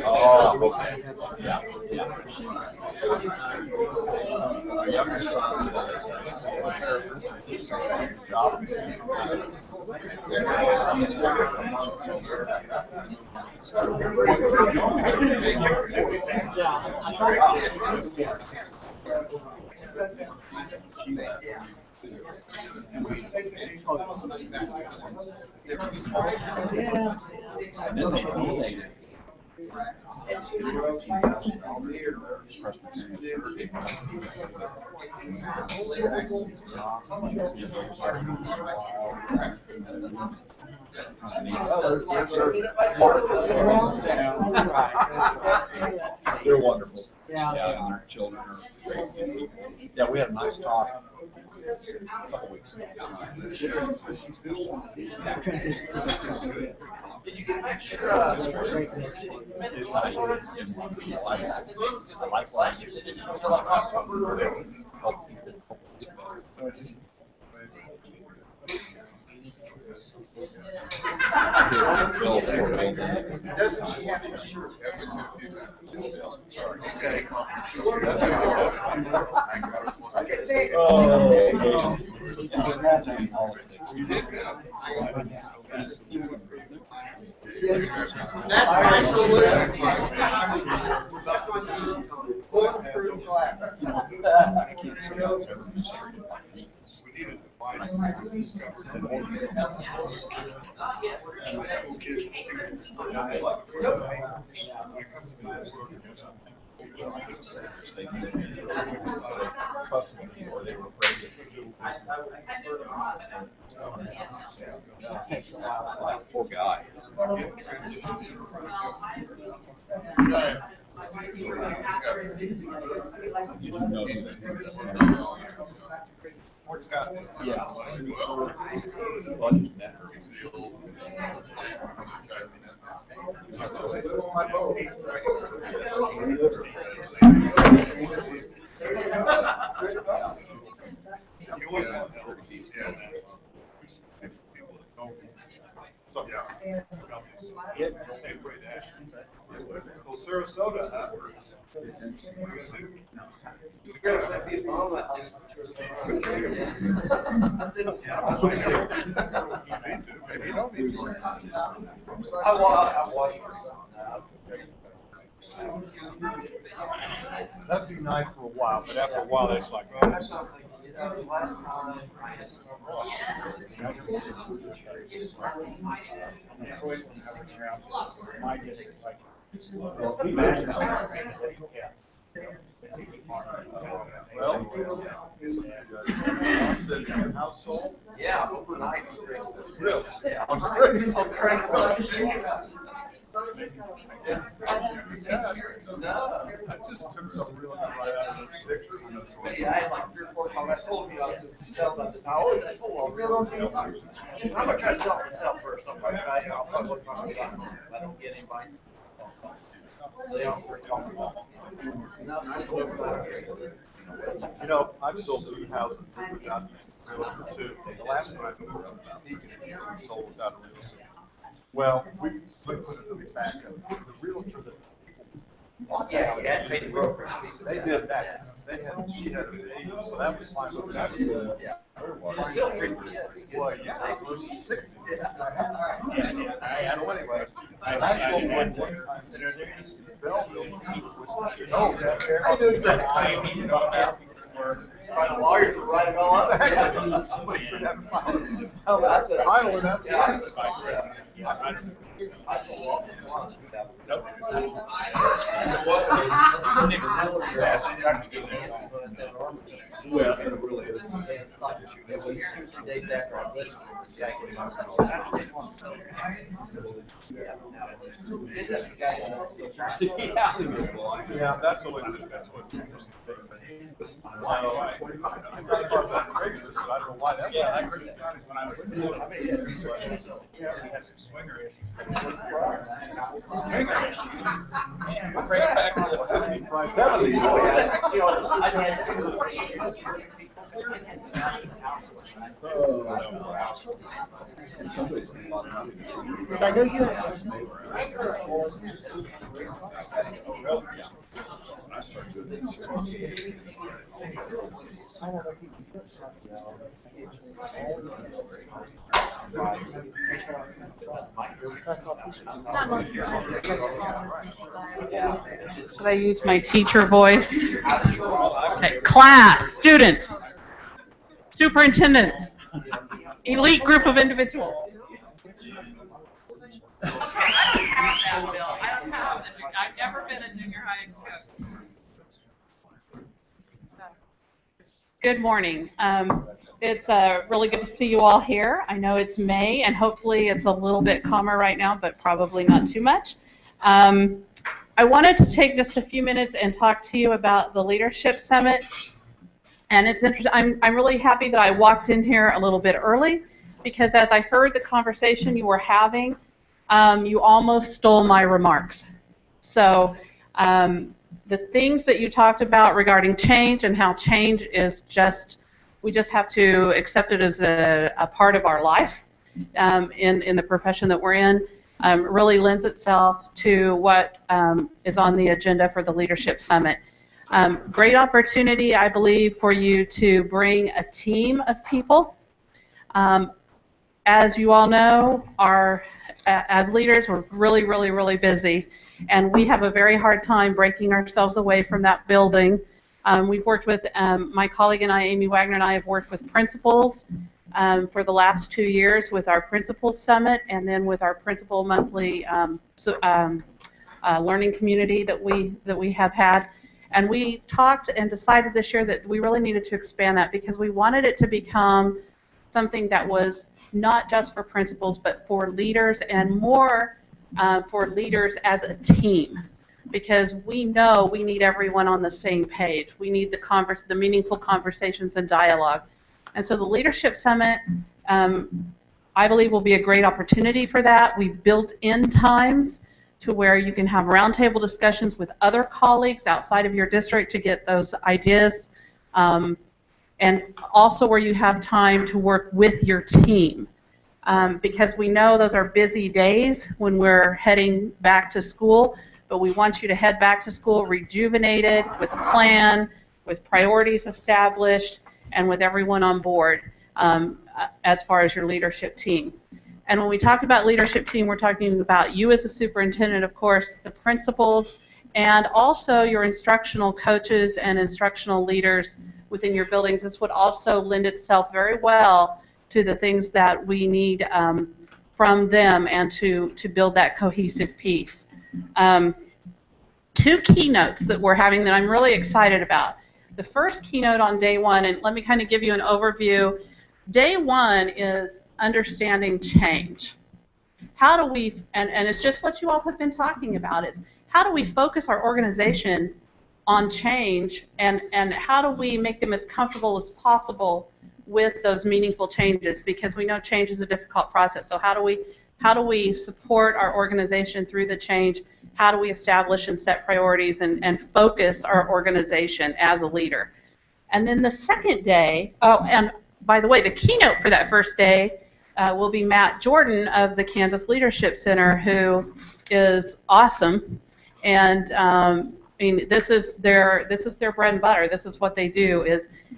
Oh, okay. Yeah, yeah. Our younger son does a job. And then they donated. They're wonderful. Yeah, and their children are great. Yeah, we had a nice talk a couple weeks ago. It's nice I like life. Help people. Doesn't she have a shirt? Okay. That's my solution. That's my solution. Bulletproof glass. I can't say I've ever mistreated my kids. We need to define it. School kids. They trusted me or they were afraid of poor guy. Did you know that? Yeah. Well, I just met her. Sarasota, huh? Maybe you don't need to. That'd be nice for a while, but after a while, it's like, oh. My district, like, Well, Ron said your household? Yeah, overnight. Really? Yeah. On Christmas? On Christmas. No. I just took some real right out of those pictures. Yeah, I had like 3 or 4 comments. I told you I was going to sell them this house. I told you, I'm going to try to sell it myself first. I'm going to try it. I'll probably look on it. I don't get anybody. They don't start talking about it. You know, I've sold 2 houses without a realtor too. The last one I moved from Beacon, we sold without a realtor. Well, we put it in the back of the realtor that. Yeah, you had to pay the brokerage. They did that. She had an agent, so that was fine. But that was, Yeah. It's still 3%. well, yeah, it was 6. Yeah. So anyway, I sold one time. Belleville, which, I knew exactly. Find a lawyer to write it all up. Exactly. Somebody for that file. Oh, that's it. File it up. Yeah. I sold all the stuff. Nope. Well, it really is. It was 60 days after I listed it, this guy came up Yeah, that's always, that's what's the interesting thing. I thought about Craigslist, but I don't know why that was. Yeah, I heard that when I was with them. I mean, we had some swinger issues. Swinger issues. What's that? 70s. But I know you have. Should I use my teacher voice? Okay, class, students, superintendents, elite group of individuals. I've never been in junior high express. Good morning. It's really good to see you all here. I know it's May, and hopefully it's a little bit calmer right now, but probably not too much. I wanted to take just a few minutes and talk to you about the Leadership Summit. And it's interesting. I'm really happy that I walked in here a little bit early, because as I heard the conversation you were having, you almost stole my remarks. So the things that you talked about regarding change and how change is just, we just have to accept it as a part of our life in the profession that we're in, really lends itself to what is on the agenda for the Leadership Summit. Great opportunity, I believe, for you to bring a team of people. As you all know, as leaders, we're really, really, really busy, and we have a very hard time breaking ourselves away from that building. We've worked with, my colleague and I, Amy Wagner and I, have worked with principals for the last 2 years with our Principals Summit, and then with our Principal Monthly learning community that we have had. And we talked and decided this year that we really needed to expand that, because we wanted it to become something that was not just for principals, but for leaders, and more for leaders as a team, because we know we need everyone on the same page. We need the meaningful conversations and dialogue. And so the Leadership Summit, I believe, will be a great opportunity for that. We've built in times to where you can have roundtable discussions with other colleagues outside of your district to get those ideas, and also where you have time to work with your team, because we know those are busy days when we're heading back to school, but we want you to head back to school rejuvenated, with a plan, with priorities established, and with everyone on board as far as your leadership team. And when we talk about leadership team, we're talking about you as a superintendent, of course, the principals, and also your instructional coaches and instructional leaders within your buildings. This would also lend itself very well to the things that we need from them and to build that cohesive piece. Two keynotes that we're having that I'm really excited about. The first keynote on day one, and let me kind of give you an overview. Day one is understanding change. How do we, and it's just what you all have been talking about, is how do we focus our organization on change, and how do we make them as comfortable as possible with those meaningful changes, because we know change is a difficult process. So how do we support our organization through the change? How do we establish and set priorities and focus our organization as a leader? And then the second day, oh, and by the way, the keynote for that first day will be Matt Jordan of the Kansas Leadership Center, who is awesome. And I mean, this is their bread and butter. This is what they do.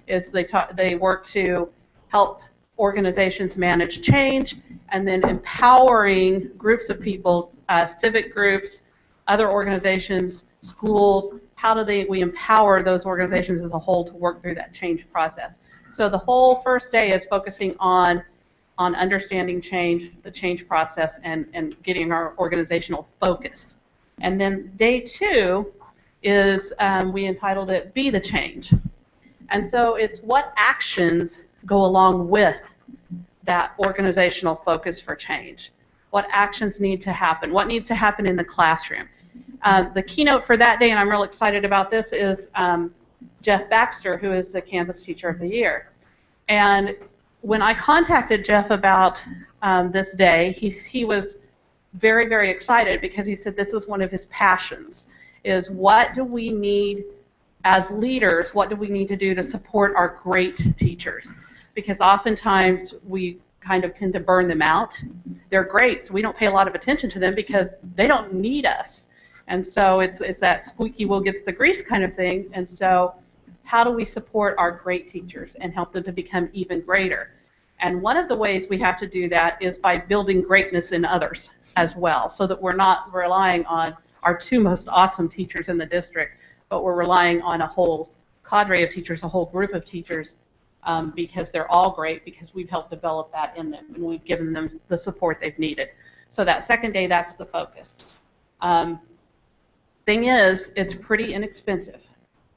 Is they work to help organizations manage change, and then empowering groups of people, civic groups, other organizations, schools. How do we empower those organizations as a whole to work through that change process? So the whole first day is focusing on understanding change, the change process, and getting our organizational focus. And then day two is, we entitled it, Be the Change. And so it's what actions go along with that organizational focus for change. What actions need to happen? What needs to happen in the classroom? The keynote for that day, and I'm real excited about this, is Jeff Baxter, who is the Kansas Teacher of the Year. And when I contacted Jeff about this day, he was very, very excited, because he said this is one of his passions, is what do we need as leaders, what do we need to do to support our great teachers? Because oftentimes we kind of tend to burn them out. They're great, so we don't pay a lot of attention to them because they don't need us. And so it's that squeaky wheel gets the grease kind of thing. And so how do we support our great teachers and help them to become even greater? And one of the ways we have to do that is by building greatness in others as well, so that we're not relying on our two most awesome teachers in the district, but we're relying on a whole cadre of teachers, a whole group of teachers, because they're all great, because we've helped develop that in them, and we've given them the support they've needed. So that second day, that's the focus. Thing is, it's pretty inexpensive.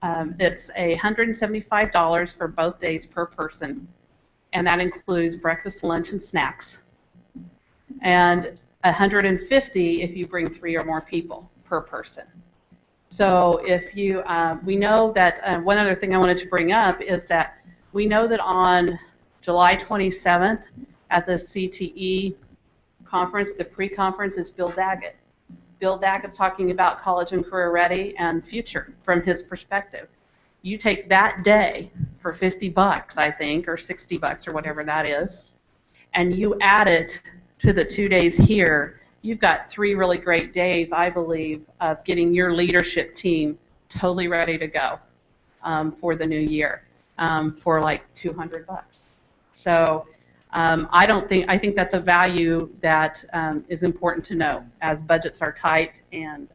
It's $175 for both days per person, and that includes breakfast, lunch, and snacks. And $150 if you bring 3 or more people per person. So if you, we know that one other thing I wanted to bring up is that we know that on July 27th at the CTE conference, the pre-conference, is Bill Daggett. Bill Daggett's talking about college and career ready and future from his perspective. You take that day for $50, I think, or $60 or whatever that is, and you add it to the 2 days here, you've got 3 really great days, I believe, of getting your leadership team totally ready to go for the new year for like $200. So I think that's a value that is important to know as budgets are tight and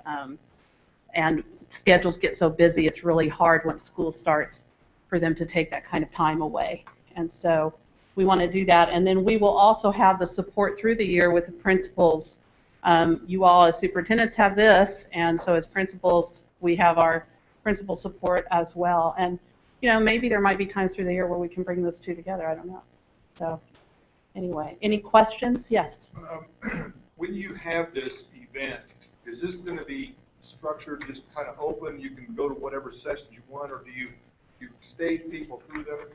schedules get so busy. It's really hard once school starts for them to take that kind of time away. And so we want to do that. And then we will also have the support through the year with the principals. You all as superintendents have this, and so as principals, we have our principal support as well. And you know, maybe there might be times through the year where we can bring those two together. I don't know. So anyway, any questions? Yes. When you have this event, is this going to be structured just kind of open? You can go to whatever sessions you want, or do you stage people through them?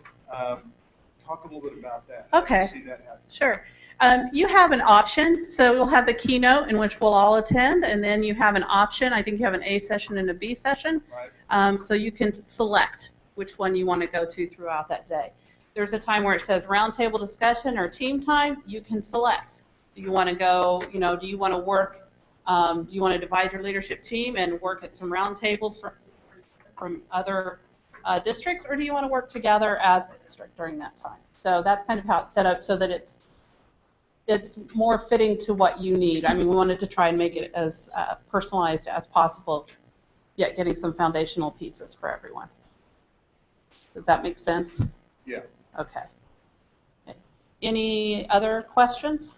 Talk a little bit about that. Okay. How do you see that happen? Sure. You have an option. So we'll have the keynote in which we'll all attend, and then you have an option. I think you have an A session and a B session. Right. So you can select which one you want to go to throughout that day. There's a time where it says roundtable discussion or team time. You can select. Do you want to go, you know, do you want to work Do you want to divide your leadership team and work at some roundtables from other districts, or do you want to work together as a district during that time? So that's kind of how it's set up so that it's more fitting to what you need. I mean, we wanted to try and make it as personalized as possible, yet getting some foundational pieces for everyone. Does that make sense? Yeah. Okay. Any other questions?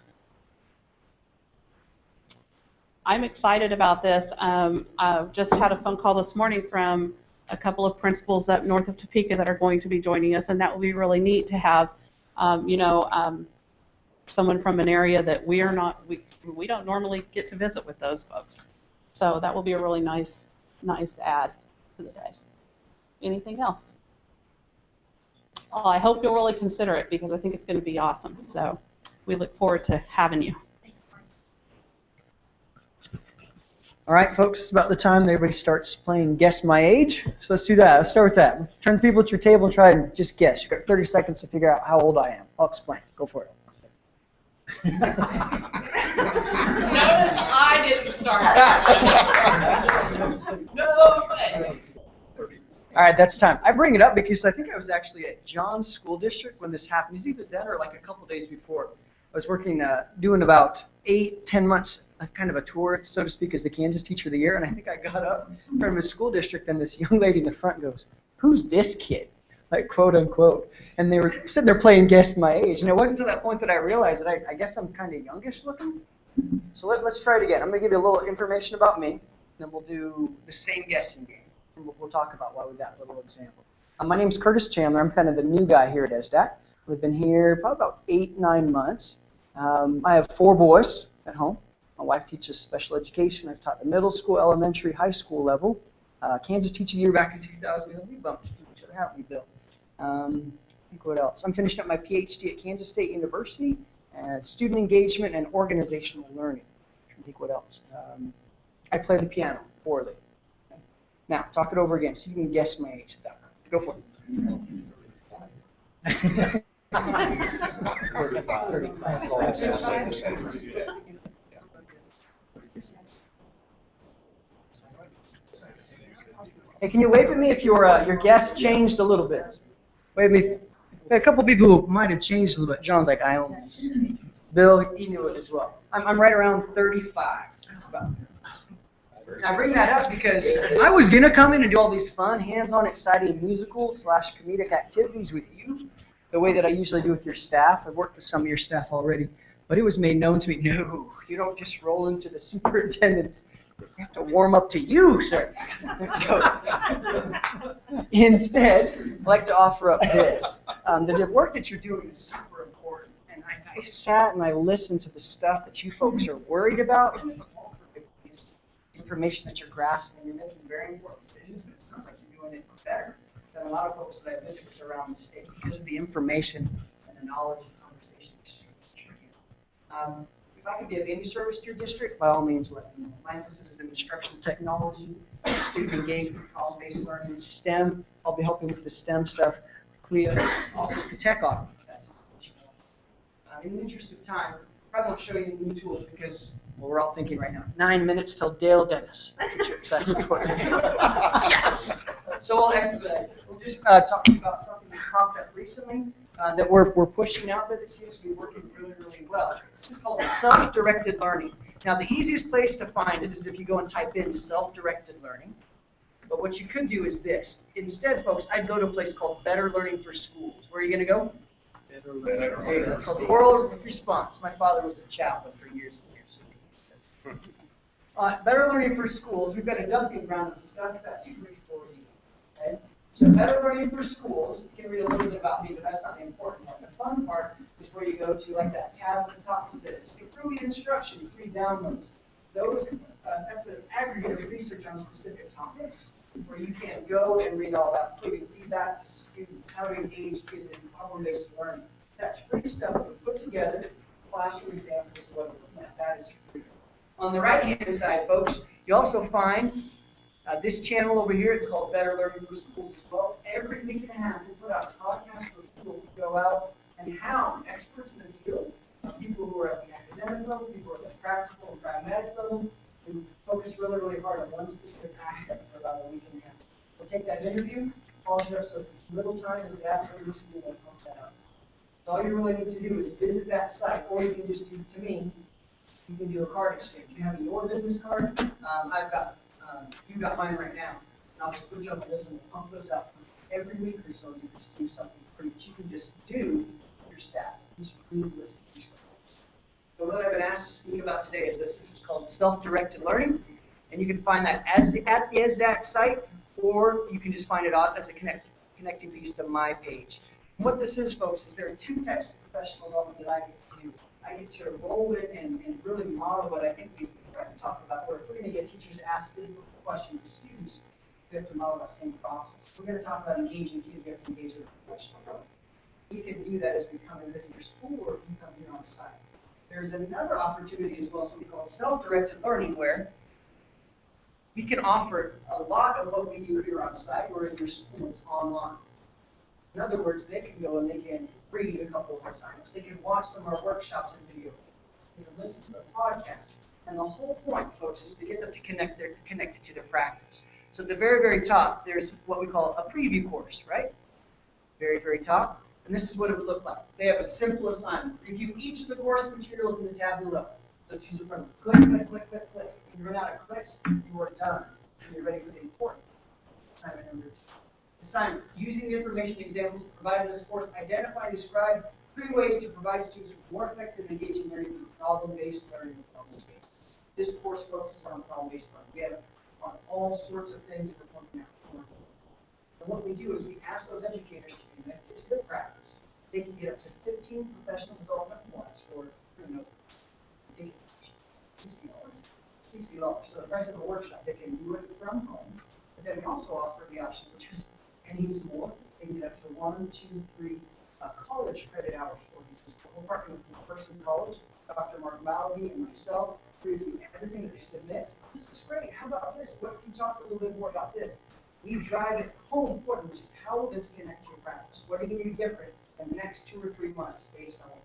I'm excited about this. I just had a phone call this morning from a couple of principals up north of Topeka that are going to be joining us, and that will be really neat to have, someone from an area that we don't normally get to visit with those folks. So that will be a really nice add to the day. Anything else? Oh, I hope you'll really consider it because I think it's going to be awesome. So we look forward to having you. All right, folks, it's about the time that everybody starts playing Guess My Age. So let's do that. Let's start with that. Turn to people at your table and try and just guess. You've got 30 seconds to figure out how old I am. I'll explain. Go for it. Notice I didn't start. No way. All right, that's time. I bring it up because I think I was actually at John's school district when this happened. It was either then or like a couple days before. I was working, doing about 8-10 months, kind of a tour, so to speak, as the Kansas Teacher of the Year. And I think I got up in front of his school district, and this young lady in the front goes, "Who's this kid?" Like, quote unquote. And they were sitting there playing Guess My Age. And it wasn't until that point that I realized that I guess I'm kind of youngish looking. So let's try it again. I'm going to give you a little information about me, then we'll do the same guessing game. And we'll talk about why we got a little example. My name's Curtis Chandler. I'm kind of the new guy here at ESSDACK. We've been here probably about 8-9 months. I have 4 boys at home. My wife teaches special education. I've taught the middle school, elementary, high school level. Kansas Teacher Year back in 2000. We bumped each other, haven't we, Bill? I think what else? I'm finishing up my PhD at Kansas State University, student engagement and organizational learning. I think what else? I play the piano poorly. Now, talk it over again. See if you can guess my age. Go for it. 35. Hey, can you wave at me if your guess changed a little bit? Wave at me. A couple people who might have changed a little bit. John's like, I almost. Bill, he knew it as well. I'm right around 35. That's about it. I bring that up because I was going to come in and do all these fun, hands-on, exciting musical/comedic activities with you, the way that I usually do with your staff. I've worked with some of your staff already, but it was made known to me, no, you don't just roll into the superintendents. You have to warm up to you, sir. So, instead, I'd like to offer up this. The work that you're doing is super important, and I sat and I listened to the stuff that you folks are worried about, and it's all for good reason. Information that you're grasping, you're making very important decisions, but it sounds like you're doing it better than a lot of folks that I visit with around the state because of the information and the knowledge and conversation exchange. If I could be of any service to your district, by all means, let me know. My emphasis is in instructional technology, student engagement, college-based learning, STEM. I'll be helping with the STEM stuff, CLIA, also with the tech audit. That's what you want. In the interest of time, I probably won't show you the new tools because well, we're all thinking right now, 9 minutes till Dale Dennis. That's what you're excited for. Yes! So we'll expedite this. We'll just talk to you about something that's popped up recently that we're pushing out there that seems to be working really, really well. This is called self-directed learning. Now, the easiest place to find it is if you go and type in self-directed learning. But what you could do is this. Instead, folks, I'd go to a place called Better Learning for Schools. Where are you going to go? Better Learning. It's called Oral Response. My father was a chaplain for years and years. Better Learning for Schools, we've got a dumping ground of stuff that's free for you. Okay? So Better Learning for Schools, you can read a little bit about me, but that's not the important part. The fun part is where you go to like that tab at the top that says Improving Instruction, free downloads. Those, that's an aggregate of research on specific topics where you can go and read all about giving feedback to students, how to engage kids in problem-based learning. That's free stuff that we put together, classroom examples of what we're looking at. That is free. On the right-hand side, folks, you also find this channel over here. It's called Better Learning for Schools as well. Every week and a half, we put out podcasts where people go out and hound experts in the field, people who are at the academic level, people who are at the practical and pragmatic level, We focus really, really hard on one specific aspect for about a week and a half. We'll take that interview, polish it up so it's as little time as it absolutely needs to be, and pump that up. So all you really need to do is visit that site, or you can just do, to me, you can do a card exchange. You have your business card. You got mine right now. And I'll just put you on the list and we'll pump those out. Every week or so, you receive something free that you can just do for your staff. Just read the list of your stuff. So what I've been asked to speak about today is this. This is called self-directed learning. And you can find that at the ESSDACK site, or you can just find it out as a connecting piece to my page. And what this is, folks, is there are two types of professional development that I get to do. I get to roll it and really model what I think we've tried to talk about, where if we're going to get teachers to ask difficult questions of students, we have to model that same process. If we're going to talk about engaging kids, we have to engage their professional development. We can do that as we come and visit your school, or if you come here on site. There's another opportunity as well, something called self-directed learning, where we can offer a lot of what we do here on site or in your schools online. In other words, they can go and they can read a couple of assignments. They can watch some of our workshops in video. They can listen to the podcast. And the whole point, folks, is to get them to connect it to their practice. So at the very, very top, there's what we call a preview course, right? Very, very top. And this is what it would look like. They have a simple assignment. Review each of the course materials in the tab below. Let's use it from click, click, click, click, click. When you run out of clicks, you are done. You're ready for the important assignment number 2. Assignment. Using the information examples provided in this course, identify and describe 3 ways to provide students with more effective and engaging learning through problem-based learning and problem-based. This course focuses on problem-based learning. We have on all sorts of things that we're looking at. And what we do is we ask those educators to connect it to their practice. They can get up to 15 professional development points for notebooks. $60. So the price of a workshop, they can do it from home. But then we also offer the option, which is pennies more. They can get up to 1, 2, 3 college credit hours for these. We're partnering with McPherson College, Dr. Mark Malaby, and myself. Review everything that they submit. This is great. How about this? What if you talk a little bit more about this? We drive it home for them, which is how will this connect to your practice? What are you going to do different in the next 2 or 3 months based on it?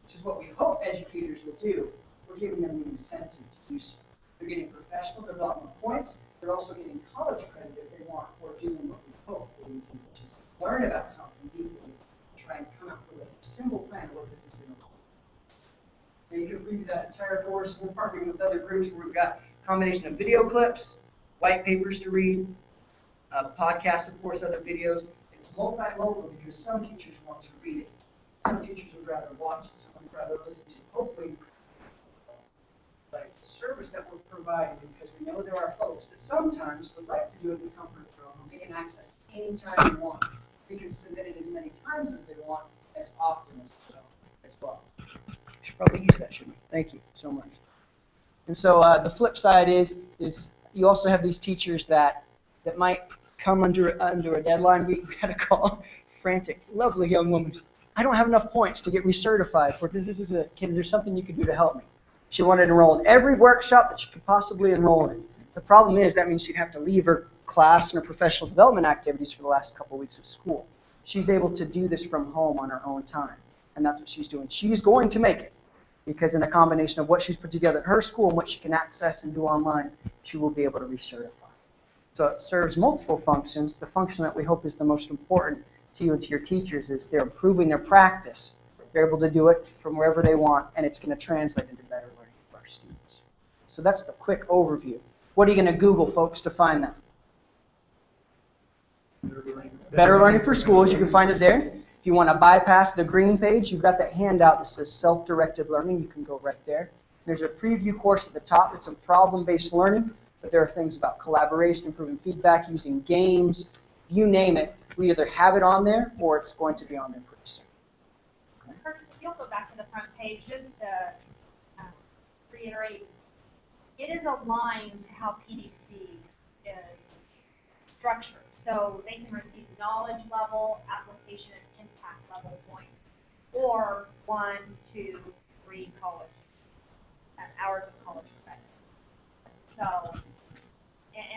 Which is what we hope educators will do. We're giving them the incentive to do so. They're getting professional development points. They're also getting college credit if they want for doing what we hope that we can just learn about something deeply, try and come up with a simple plan of what this is going to look like. And you can read that entire course. We're partnering with other groups where we've got a combination of video clips, white papers to read, podcasts, of course, other videos. It's multimodal because some teachers want to read it. Some teachers would rather watch it. Some would rather listen to it. Hopefully, but it's a service that we're providing because we know there are folks that sometimes would like to do it in the comfort of their own home. They can access anytime they want. They can submit it as many times as they want, as often as well. We should probably use that, shouldn't we? Thank you so much. And so the flip side is you also have these teachers that might come under a deadline. We had a call, frantic, lovely young woman. I don't have enough points to get recertified for this. Kid, is there something you could do to help me? She wanted to enroll in every workshop that she could possibly enroll in. The problem is that means she'd have to leave her class and her professional development activities for the last couple of weeks of school. She's able to do this from home on her own time, and that's what she's doing. She's going to make it because in a combination of what she's put together at her school and what she can access and do online, she will be able to recertify. So it serves multiple functions. The function that we hope is the most important to you and to your teachers is they're improving their practice. They're able to do it from wherever they want, and it's going to translate into better learning for our students. So that's the quick overview. What are you going to Google, folks, to find that? Better Learning for Schools. You can find it there. If you want to bypass the green page, you've got that handout that says self-directed learning. You can go right there. There's a preview course at the top. It's some problem-based learning, but there are things about collaboration, improving feedback, using games. You name it. We either have it on there or it's going to be on there pretty soon. Curtis, if you'll go back to the front page, just to reiterate, it is aligned to how PDC is structured. So they can receive knowledge level, application, and impact level points, or 1, 2, 3 college hours of college credit. So,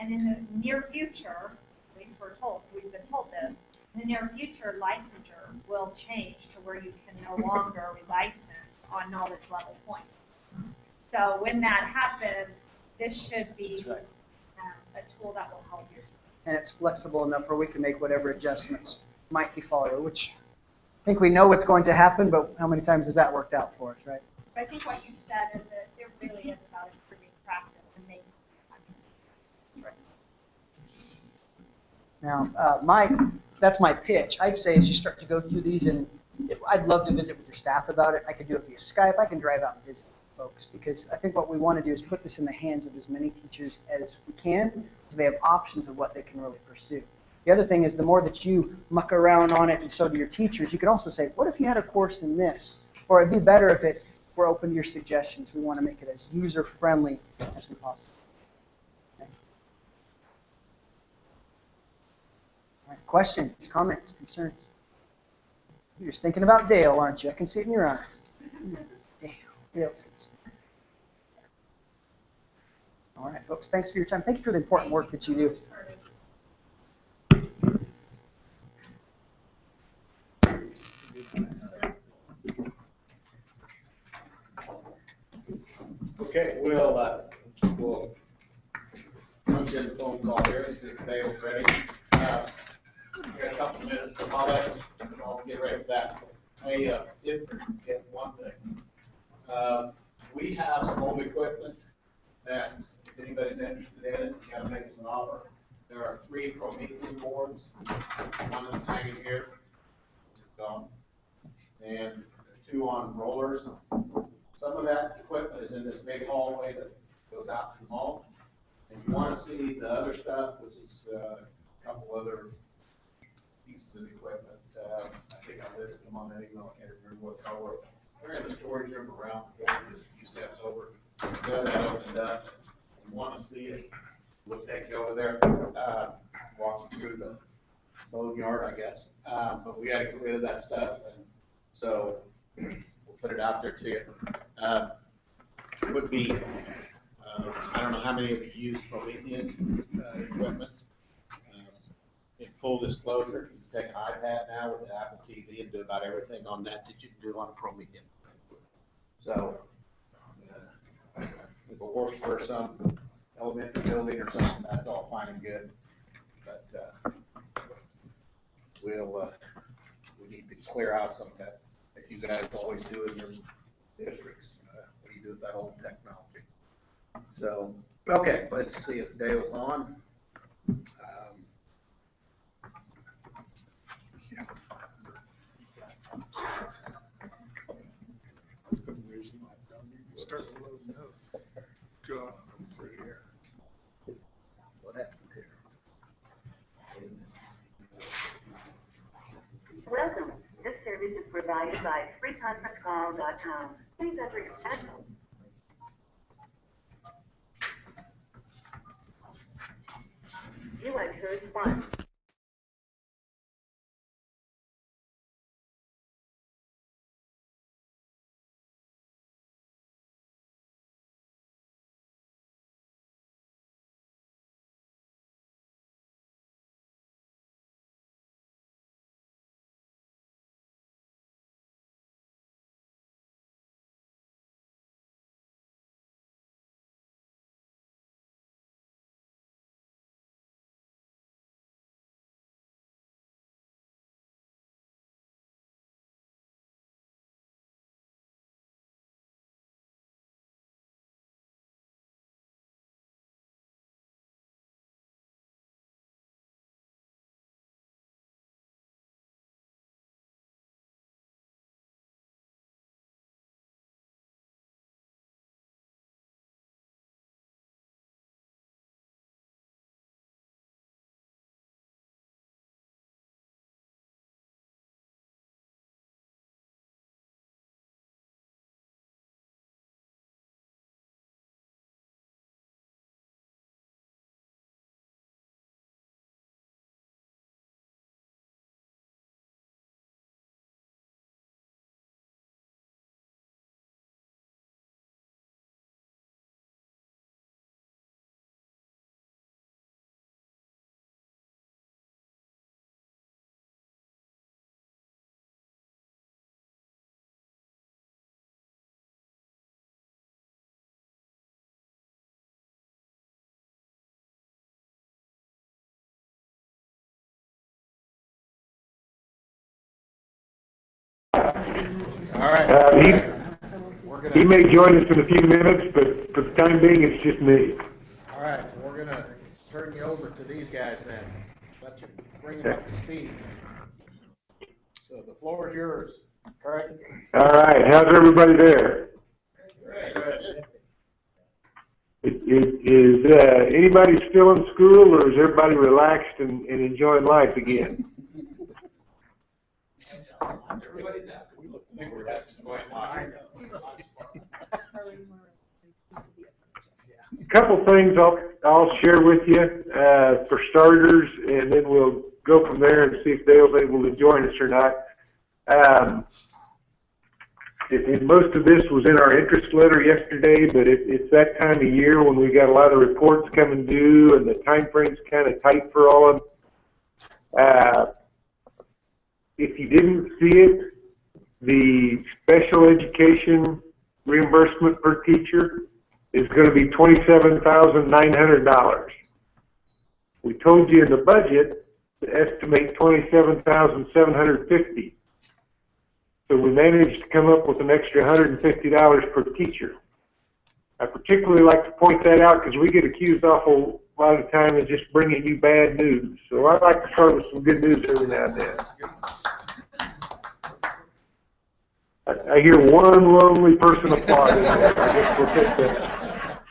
and in the near future, at least we've been told this, in the near future, licensure will change to where you can no longer relicense on knowledge level points. So when that happens, this should be That's right. a tool that will help you. And it's flexible enough where we can make whatever adjustments might be followed, which I think we know what's going to happen, but how many times has that worked out for us, right? But I think what you said is that it really is about improving practice and making it effective. Now, that's my pitch. I'd say as you start to go through these, and I'd love to visit with your staff about it. I could do it via Skype. I can drive out and visit folks, because I think what we want to do is put this in the hands of as many teachers as we can, so they have options of what they can really pursue. The other thing is the more that you muck around on it, and so do your teachers, you can also say, what if you had a course in this? Or it'd be better if we're open to your suggestions. We want to make it as user-friendly as we possibly can. Okay. All right. Questions, comments, concerns? You're just thinking about Dale, aren't you? I can see it in your eyes. Dale's good. All right, folks, thanks for your time. Thank you for the important work that you do. Okay, we'll punch in the phone call here and see if Dale's ready. We got a couple minutes to follow us, and I'll get ready for that. I did forget one thing. We have some old equipment that if anybody's interested in it, you gotta make us an offer. There are 3 Prometheus boards. One that's hanging here, gone, and 2 on rollers. Some of that equipment is in this big hallway that goes out to the mall. If you want to see the other stuff, which is a couple other pieces of equipment, I think I listed them on that email. I can't remember what color. They're in the storage room around the door, just a few steps over. Got that opened up. If you want to see it, we'll take you over there, walk you through the boneyard, I guess. But we got to get rid of that stuff, and so we'll put it out there to you. It would be, I don't know how many of you use Prometheus equipment. In full disclosure, you can take an iPad now with the Apple TV and do about everything on that you can do on a Prometheus. So, if it works for some elementary building or something, that's all fine and good. But we need to clear out some of that you guys always do in your districts. What do you do with that old technology? So, okay, let's see if Dale's on. That's been wasting my time. You can start to load notes. God, let's see here. What happened here? Welcome. This service is provided by freeconferencecall.com. Please enter your passcode. You entered 1. All right. He may join us in a few minutes, but for the time being, it's just me. All right, so we're going to turn you over to these guys then. Let you bring them up to speed. So the floor is yours. All right. All right, how's everybody there? Is anybody still in school, or is everybody relaxed and enjoying life again? Everybody's out. We look like we're having A couple things I'll share with you for starters, and then we'll go from there and see if Dale's able to join us or not. And most of this was in our interest letter yesterday, but it's that time of year when we got a lot of reports coming due, and the time frame's kind of tight for all of them. If you didn't see it, the special education reimbursement per teacher is going to be $27,900. We told you in the budget to estimate $27,750. So we managed to come up with an extra $150 per teacher. I particularly like to point that out because we get accused awful a lot of the time of just bringing you bad news. So I'd like to start with some good news every now and then. I hear one lonely person applauding. I guess we'll take that.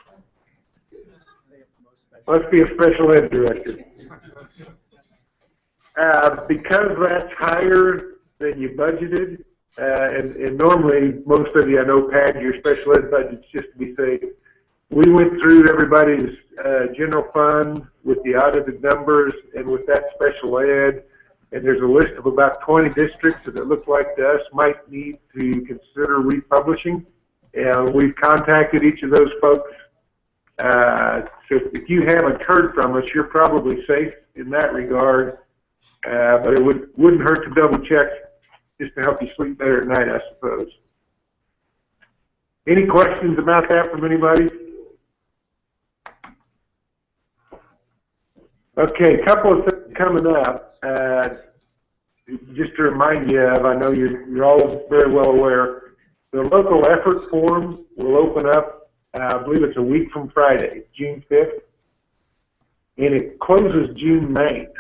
Must be a special ed director. Because that's higher than you budgeted, and normally most of you I know pad your special ed budgets just to be safe. We went through everybody's general fund with the audited numbers and with that special ed, and there's a list of about 20 districts that it looks like to us might need to consider republishing. And we've contacted each of those folks. So if you haven't heard from us, you're probably safe in that regard. But it wouldn't hurt to double check just to help you sleep better at night, I suppose. Any questions about that from anybody? Okay, a couple of things coming up. Just to remind you of, I know you're all very well aware, the local effort forum will open up, I believe it's a week from Friday, June 5th, and it closes June 9th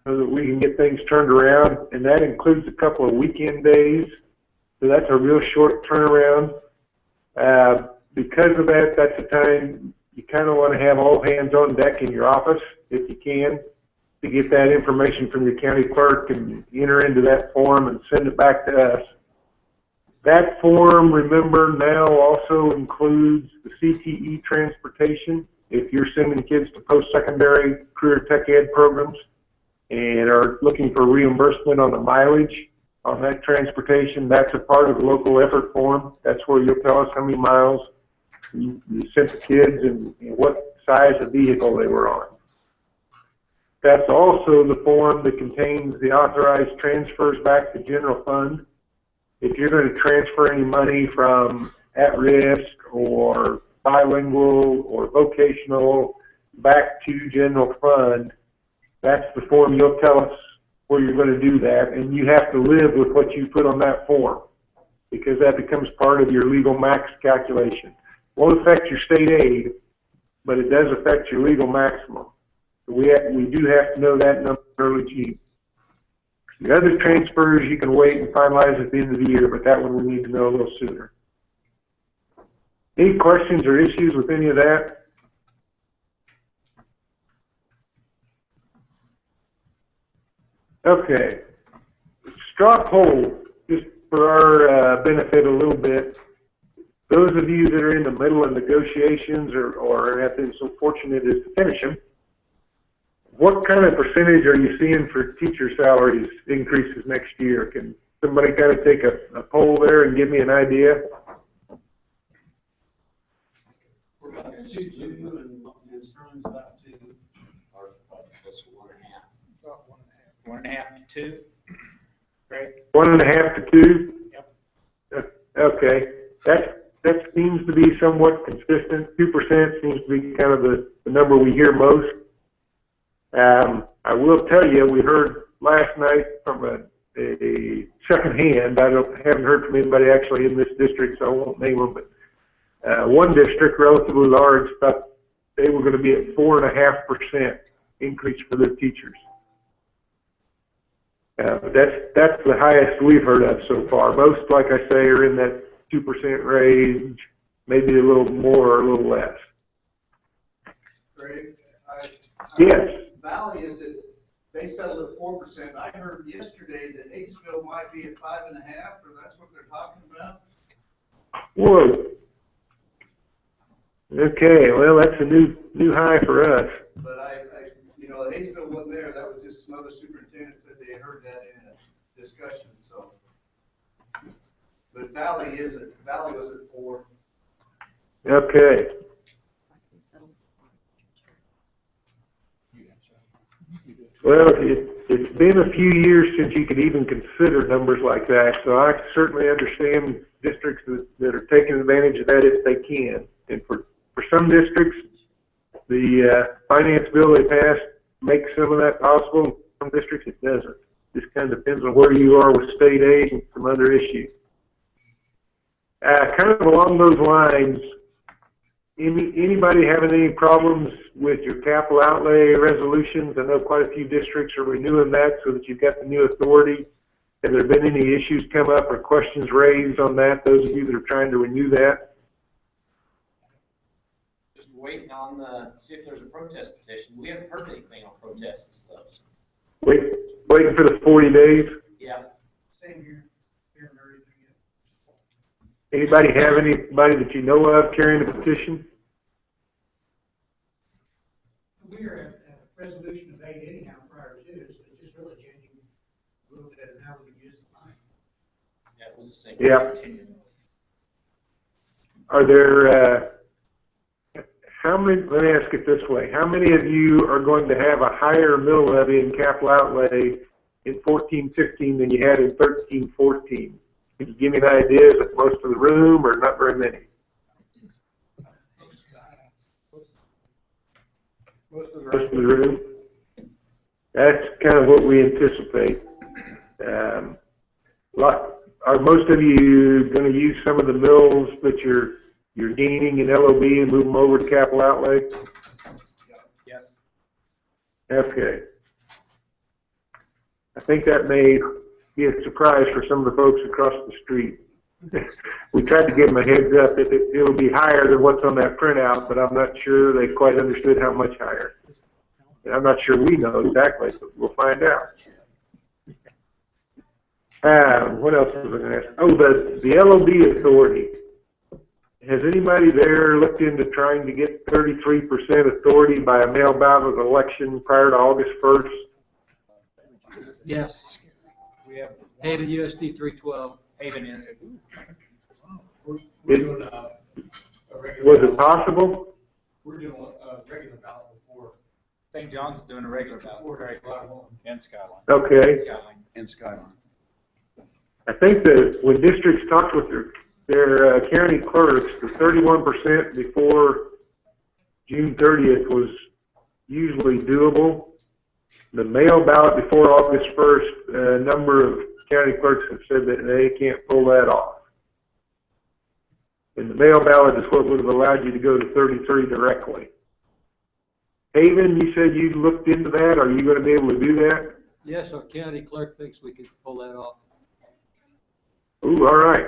so that we can get things turned around, and that includes a couple of weekend days, so that's a real short turnaround. Because of that, that's the time you kind of want to have all hands on deck in your office, if you can, to get that information from your county clerk and enter into that form and send it back to us. That form, remember, now also includes the CTE transportation. If you're sending kids to post-secondary career tech ed programs and are looking for reimbursement on the mileage on that transportation, that's a part of the local effort form. That's where you'll tell us how many miles you sent the kids and what size of vehicle they were on. That's also the form that contains the authorized transfers back to general fund. If you're going to transfer any money from at-risk or bilingual or vocational back to general fund, that's the form you'll tell us where you're going to do that, and you have to live with what you put on that form because that becomes part of your legal max calculation. Won't affect your state aid, but it does affect your legal maximum. So we do have to know that number early June. The other transfers you can wait and finalize at the end of the year, but that one we need to know a little sooner. Any questions or issues with any of that? Okay. Straw poll, just for our benefit a little bit. Those of you that are in the middle of negotiations or have been so fortunate as to finish them, what kind of percentage are you seeing for teacher salaries increases next year? Can somebody kind of take a poll there and give me an idea? We're about 2.2 and Sterling's about 2. Or just 1.5. About 1.5. 1.5 to 2. Great. 1.5 to 2? Yep. Okay. That seems to be somewhat consistent. 2% seems to be kind of the number we hear most. I will tell you, we heard last night from a a second hand. Haven't heard from anybody actually in this district, so I won't name them. But one district, relatively large, thought they were going to be at 4.5% increase for their teachers. But that's the highest we've heard of so far. Most, like I say, are in that 2% range, maybe a little more or a little less. Greg, Yes. Valley is at, they settled at 4%. I heard yesterday that Hayesville might be at 5.5%, or that's what they're talking about. Whoa. Okay, well, that's a new high for us. But you know, Hayesville wasn't there. That was just some other superintendent said they heard that in a discussion. So, but Valley was at 4%. Okay. Well, it's been a few years since you could even consider numbers like that, so I certainly understand districts that are taking advantage of that if they can. And for some districts, the finance bill they passed makes some of that possible. Some districts it doesn't. Just kind of depends on where you are with state aid and some other issues. Kind of along those lines, anybody having any problems with your capital outlay resolutions? I know quite a few districts are renewing that so that you've got the new authority. Have there been any issues come up or questions raised on that, those of you that are trying to renew that? Just waiting on see if there's a protest petition. We haven't heard anything on protests though. Waiting for the 40 days? Yeah. Same here. Haven't heard anything yet. Anybody have anybody that you know of carrying a petition? We are at a resolution of 8 anyhow prior to, so it's just really changing a little bit of how we use the money. Yeah, it was the same. Yeah. Are there, how many, let me ask it this way, how many of you are going to have a higher mill levy in capital outlay in 14-15 than you had in 13-14? Can you give me an idea? Is it most of the room or not very many? Most of the room. That's kind of what we anticipate. Are most of you going to use some of the mills that you're gaining in LOB and move them over to capital outlay? Yes. Okay. I think that may be a surprise for some of the folks across the street. We tried to give them a heads up that it'll be higher than what's on that printout, but I'm not sure they quite understood how much higher. And I'm not sure we know exactly, but we'll find out. What else was I going to ask? Oh, the LOB authority. Has anybody there looked into trying to get 33% authority by a mail ballot election prior to August 1st? Yes. We have Haven USD 312. Haven is. Was it possible? We're doing a regular ballot before. St. John's doing a regular ballot. Right. And Skyline. Okay. And Skyline. I think that when districts talked with their county clerks, the 31% before June 30th was usually doable. The mail ballot before August 1st, a number of county clerks have said that they can't pull that off. And the mail ballot is what would have allowed you to go to 33 directly. Haven, you said you looked into that. Are you going to be able to do that? Yes, our county clerk thinks we can pull that off. Ooh, all right.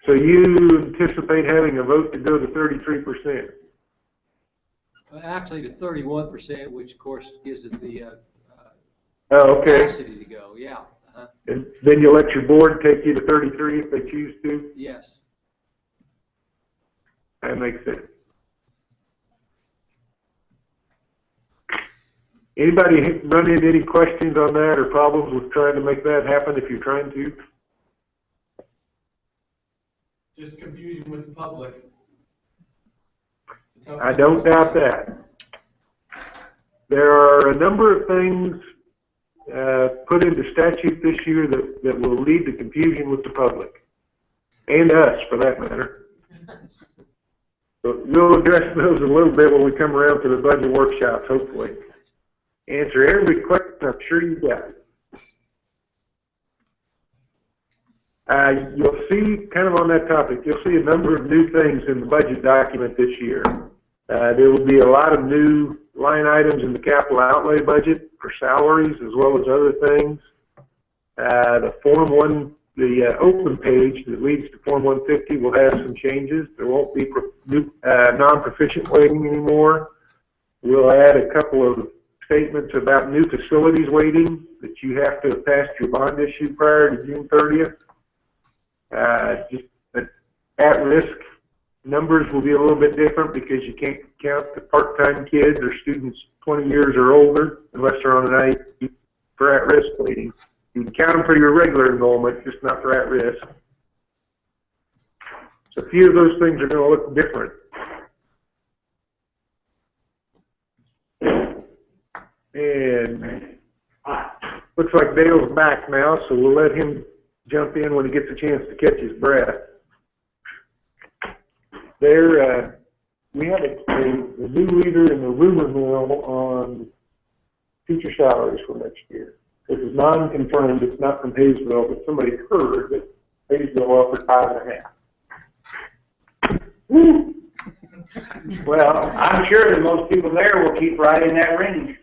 So you anticipate having a vote to go to 33%? Actually, to 31%, which of course gives us the capacity to go. Yeah. And then you let your board take you to 33 if they choose to? Yes. That makes sense. Anybody run into any questions on that or problems with trying to make that happen if you're trying to? Just confusion with the public. I don't doubt that. There are a number of things put into statute this year that will lead to confusion with the public, and us for that matter. But we'll address those a little bit when we come around to the budget workshops, hopefully. Answer every question I'm sure you got. You'll see, kind of on that topic, you'll see a number of new things in the budget document this year. There will be a lot of new line items in the capital outlay budget for salaries as well as other things. The open page that leads to Form 150 will have some changes. There won't be non-proficient weighting anymore. We'll add a couple of statements about new facilities weighting, that you have to have passed your bond issue prior to June 30th. Just at-risk numbers will be a little bit different because you can't count the part-time kids or students 20 years or older unless they're on an IEP for at-risk weighting. You can count them for your regular enrollment, just not for at-risk. So a few of those things are going to look different. And looks like Dale's back now, so we'll let him jump in when he gets a chance to catch his breath. There, we have a new leader in the rumor mill on teacher salaries for next year. This is non-confirmed. It's not from Hayesville, but somebody heard that Hayesville offered 5.5. Well, I'm sure that most people there will keep right in that range.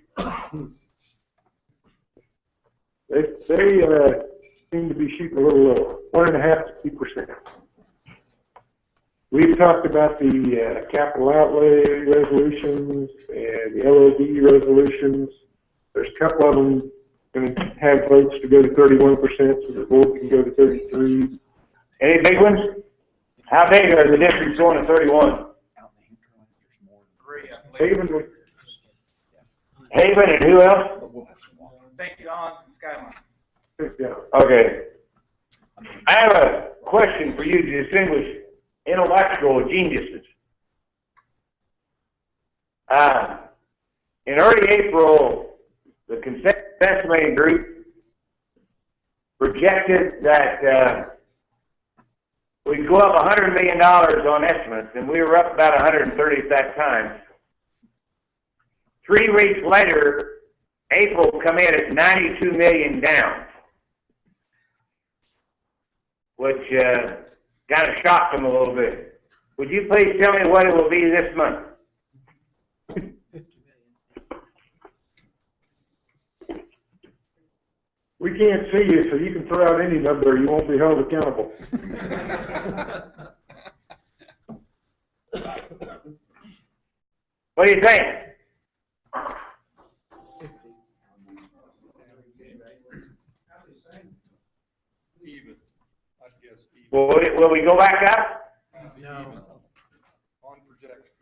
They seem to be shooting a little lower, 1.5 to 2%. We've talked about the capital outlay resolutions and the LOD resolutions. There's a couple of them going to have votes to go to 31%, so the board can go to 33%. Any big ones? How big are the districts going to 31? Haven and who else? St. John's and Skyline. Okay. I have a question for you to distinguish intellectual geniuses. In early April, the consent estimating group projected that we'd go up $100 million on estimates, and we were up about 130 at that time. 3 weeks later, April come in at 92 million down, which kind of shocked them a little bit. Would you please tell me what it will be this month? We can't see you, so you can throw out any number. You won't be held accountable. What do you think? Even, I guess. Will we go back up? No. On projection.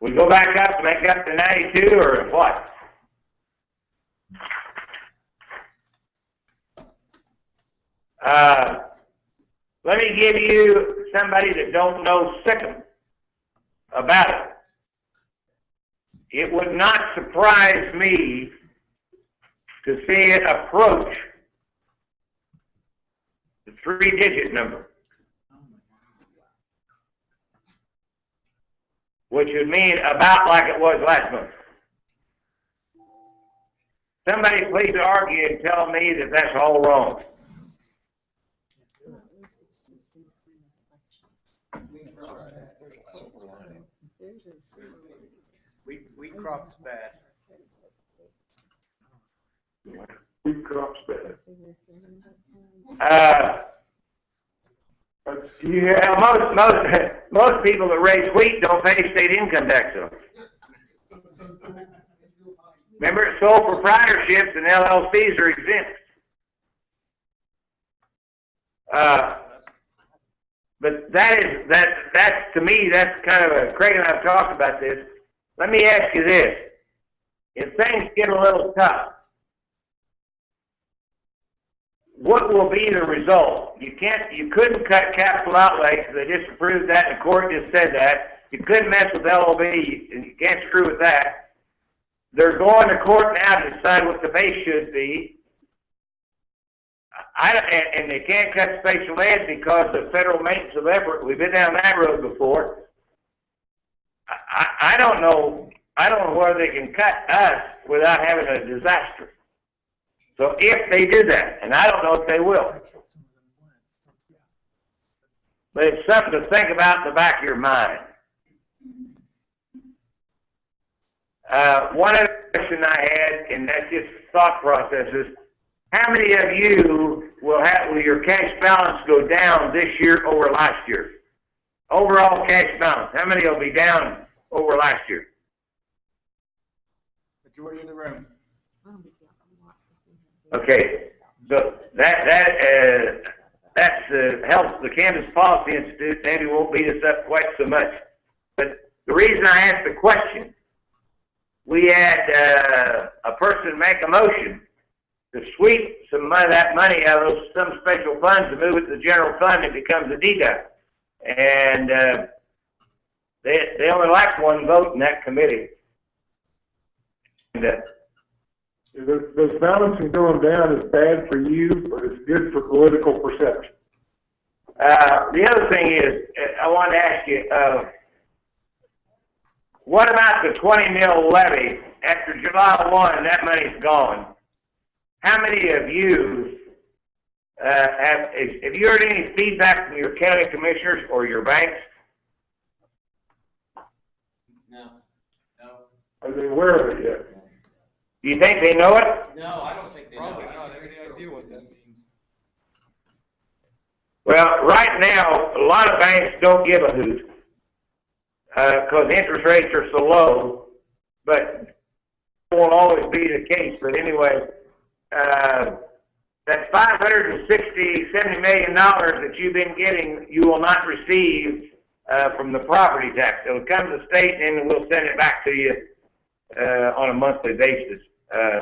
We go back up, make up to 92, or what? Let me give you somebody that don't know Sikkim about it. It would not surprise me to see it approach the 3-digit number, which would mean about like it was last month. Somebody please argue and tell me that that's all wrong. Wheat crop's bad. Wheat crop's bad. Most people that raise wheat don't pay state income tax on it. Remember, sole proprietorships and LLCs are exempt. But that's to me, that's kind of a, Craig and I have talked about this. Let me ask you this. If things get a little tough, what will be the result? You couldn't cut capital outlay because they just approved that and the court just said that. You couldn't mess with LOB and you can't screw with that. They're going to court now to decide what the base should be. And they can't cut special ed because of federal maintenance of effort. We've been down that road before. I don't know whether they can cut us without having a disaster. So if they do that, and I don't know if they will, but it's something to think about in the back of your mind. One other question I had, and that's just thought processes, how many of you will your cash balance go down this year over last year? Overall cash balance, how many will be down over last year? Majority of the room. Okay, so that's helps the Kansas Policy Institute. Maybe won't beat us up quite so much. But the reason I asked the question, we had a person make a motion to sweep some of that money out of some special funds and move it to the general fund. It becomes a deduct. And they only like one vote in that committee. And, those balances going down is bad for you, but it's good for political perception. The other thing is, I want to ask you, what about the 20 mil levy? After July 1, that money's gone. How many of you have you heard any feedback from your county commissioners or your banks? No. Are they aware of it yet? Do you think they know it? No, I don't think they know. Probably not any idea what that means. Well, right now, a lot of banks don't give a hoot because interest rates are so low, but it won't always be the case. But anyway, that $70 million that you've been getting, you will not receive from the property tax. It'll come to the state and we'll send it back to you on a monthly basis,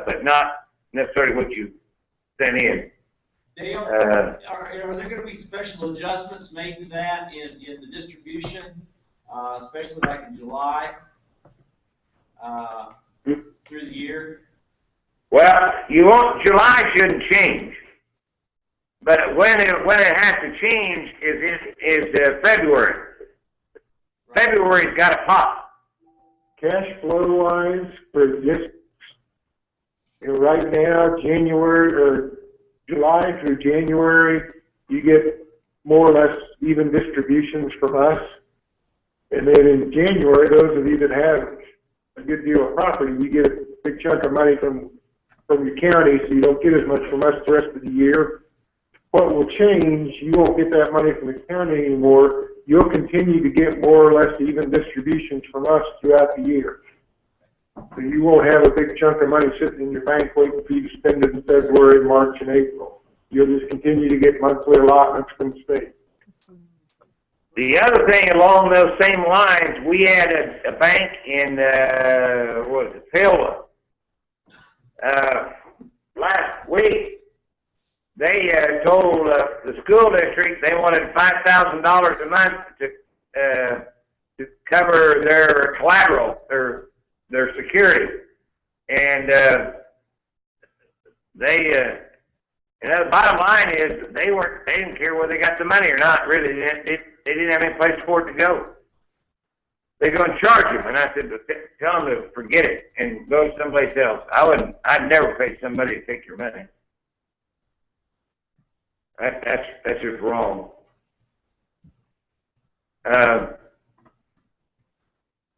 but not necessarily what you sent in. Dale, are there going to be special adjustments made to that in the distribution, especially like in July through the year? Well, July shouldn't change, but when it has to change is February. Right. February's got to pop. Cash flow wise for this, right now, January or July through January, you get more or less even distributions from us. And then in January, those of you that have a good deal of property, you get a big chunk of money from your county, so you don't get as much from us the rest of the year. What will change, you won't get that money from the county anymore. You'll continue to get more or less even distributions from us throughout the year. So you won't have a big chunk of money sitting in your bank waiting for you to spend it in February, March, and April. You'll just continue to get monthly allotments from the state. The other thing along those same lines, we had a bank in, Pilla. Last week, they told the school district they wanted $5,000 a month to cover their collateral, their security, and the bottom line is they didn't care whether they got the money or not. Really, they didn't have any place for it to go. They're going to charge them, and I said, tell them to forget it and go someplace else. I'd never pay somebody to take your money. That's just wrong.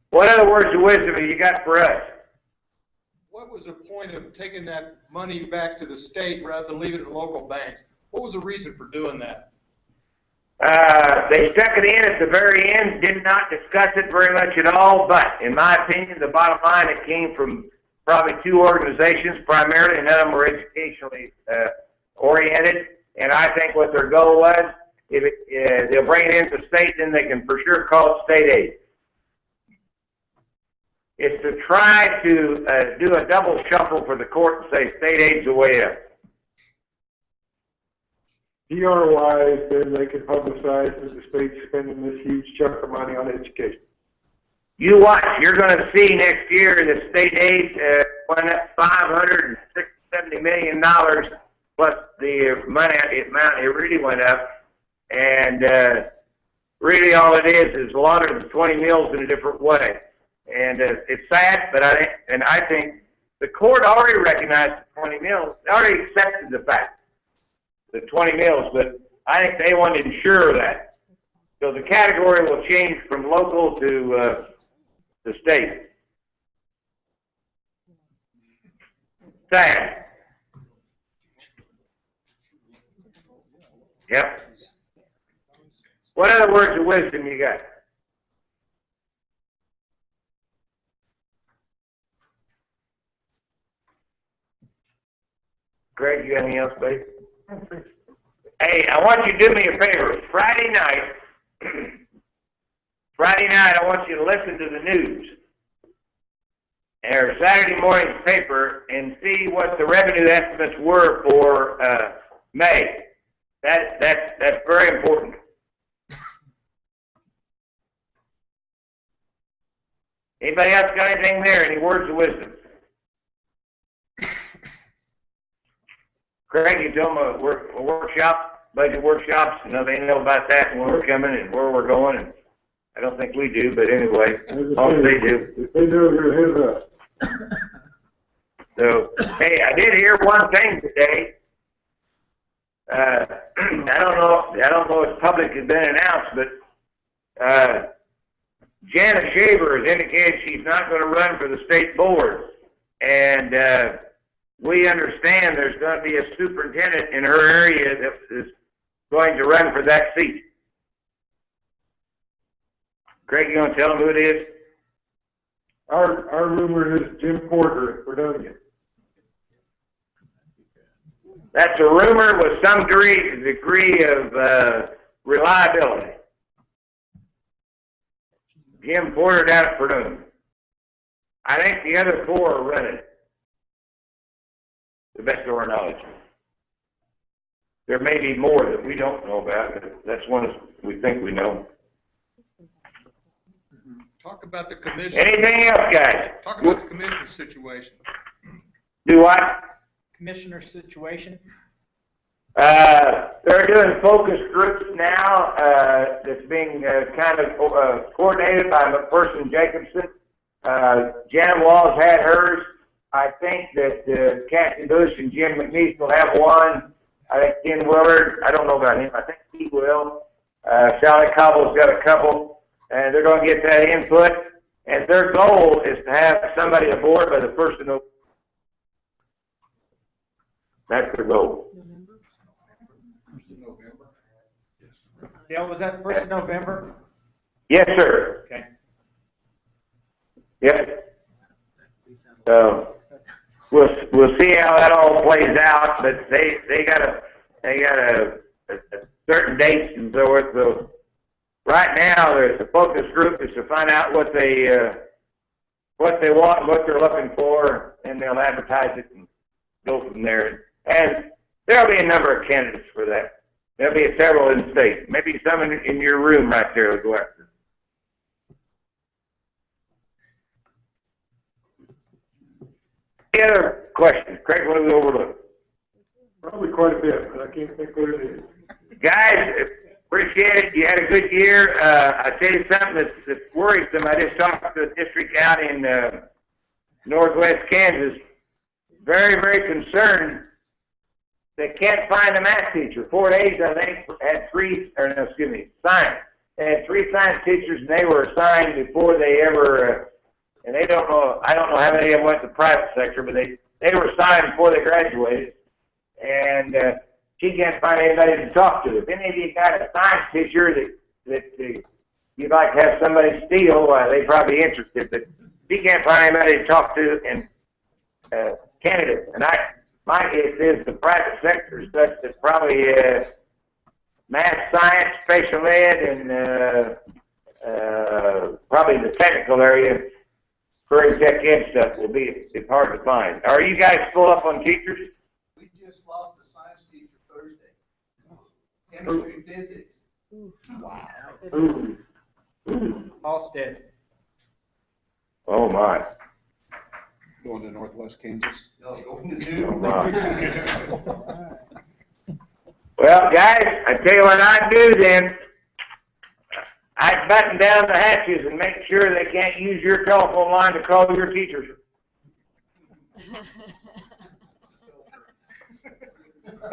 What other words of wisdom have you got for us? What was the point of taking that money back to the state rather than leaving it in local banks? What was the reason for doing that? They stuck it in at the very end, did not discuss it very much at all, but in my opinion, the bottom line, it came from probably two organizations primarily, and none of them were educationally oriented. And I think what their goal was, they'll bring it into the state, then they can for sure call it state aid. It's to try to do a double shuffle for the court and say state aid's the way up. PR-wise, then they can publicize that the state's spending this huge chunk of money on education. You watch, you're going to see next year the state aid went up $570 million plus the money amount it really went up, and really all it is launder the 20 mills in a different way. And it's sad, but I think the court already recognized the 20 mills, already accepted the fact, the 20 mills, but I think they want to ensure that. So the category will change from local to the state. Sad. Yep. What other words of wisdom you got? Greg, you got anything else, buddy? Hey, I want you to do me a favor. Friday night, I want you to listen to the news or Saturday morning's paper and see what the revenue estimates were for May. That's very important. Anybody else got anything there? Any words of wisdom? Craig, you told them a workshop, budget workshops. You know, they know about that and when we're coming and where we're going. And I don't think we do, but anyway, all they do. If they do, they're his up. So, hey, I did hear one thing today. I don't know if public has been announced, but Janice Shaver has indicated she's not going to run for the state board, and we understand there's going to be a superintendent in her area that is going to run for that seat. Craig, you going to tell them who it is? Our rumor is Jim Porter at Fredonia. That's a rumor with some degree of reliability. Jim Porter down at Fredonia. I think the other four are running it, to the best of our knowledge. There may be more that we don't know about, but that's one we think we know. Talk about the commission. Anything else, guys? Talk about the commissioner's situation. Do what? Commissioner situation? They're doing focus groups now. That's being kind of coordinated by McPherson Jacobson. Jan Wall's had hers. I think that Captain Bush and Jim McNeese will have one. I think Ken Willard, I don't know about him. I think he will. Sally Cobble's got a couple. And they're going to get that input. And their goal is to have somebody aboard by the 1st of November. That's their goal. Dale, was that 1st of November? Yes, sir. Okay. Yep. So we'll see how that all plays out, but they got a certain dates and so forth. So right now, the focus group is to find out what they want, what they're looking for, and they'll advertise it and go from there. And there'll be a number of candidates for that. There'll be several in the state. Maybe some in your room right there will go after. Any other questions? Craig, what do we overlook? Probably quite a bit, but I can't think what it is. Guys, appreciate it. You had a good year. I'll tell you something that's worrisome. I just talked to a district out in northwest Kansas. Very, very concerned. They can't find a math teacher. 4 days, I think, had science. They had 3 science teachers, and they were assigned before they ever, and they don't know, I don't know how many of them went to the private sector, but they were assigned before they graduated. And she can't find anybody to talk to. If any of you got a science teacher that you'd like to have somebody steal, they'd probably be interested. But she can't find anybody to talk to, and candidates. And my guess is the private sector is such that probably math, science, special ed, and probably the technical area, career tech ed stuff will be hard to find. Are you guys full up on teachers? We just lost a science teacher Thursday. Chemistry, physics. Wow. Ooh. Halstead. Oh my. Going to northwest Kansas. No, going to Oh my. Well, guys, I tell you what I do then. I button down the hatches and make sure they can't use your telephone line to call your teachers.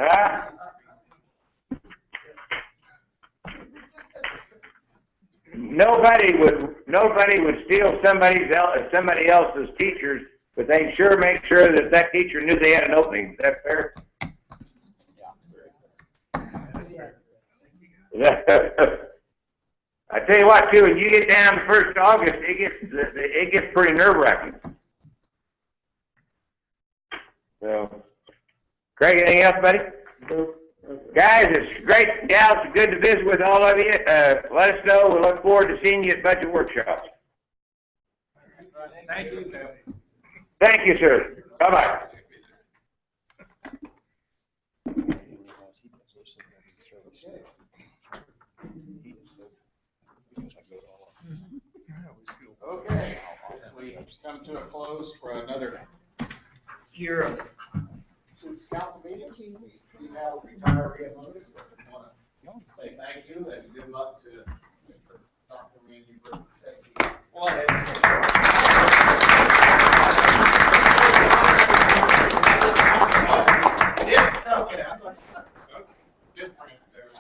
Ah. Nobody would steal somebody else's teachers, but they'd sure make sure that that teacher knew they had an opening. Is that fair? Yeah. I tell you what, too, when you get down to 1st of August, it gets pretty nerve-wracking. So, Craig, anything else, buddy? Guys, it's great, gals, good to visit with all of you. Let us know. We look forward to seeing you at budget workshops. Thank you. Thank you, sir. Bye-bye. Okay, we come to a close for another year of students' council meetings. We have retiree notice. I want to say thank you and good luck to Mr. Dr. Randy Burton. Okay, I thought, just bring it there.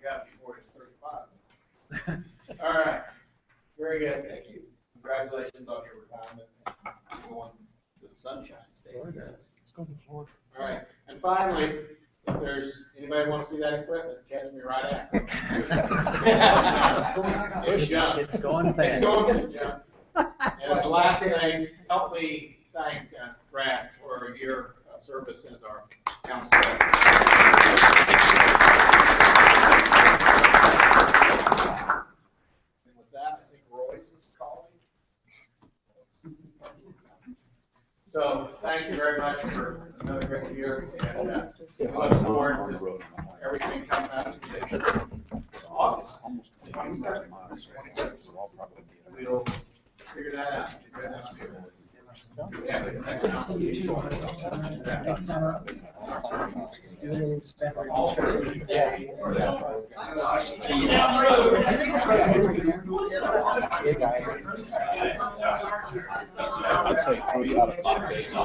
Got it before it's 35. All right, very good, thank you. Congratulations on your retirement. Going to the Sunshine State. Let's go to Florida. All right, and finally, if there's, anybody want to see that equipment, catch me right after. It's young. It's going fast. It's going fast, yeah. And the last thing, help me thank Brad for your service as our council president. And with that, I think Royce is calling. So thank you very much for another great year, and we look forward to everything coming out in August. 27th. We'll figure that out. Yeah, but next time we do I'd say 3 out of 5 days.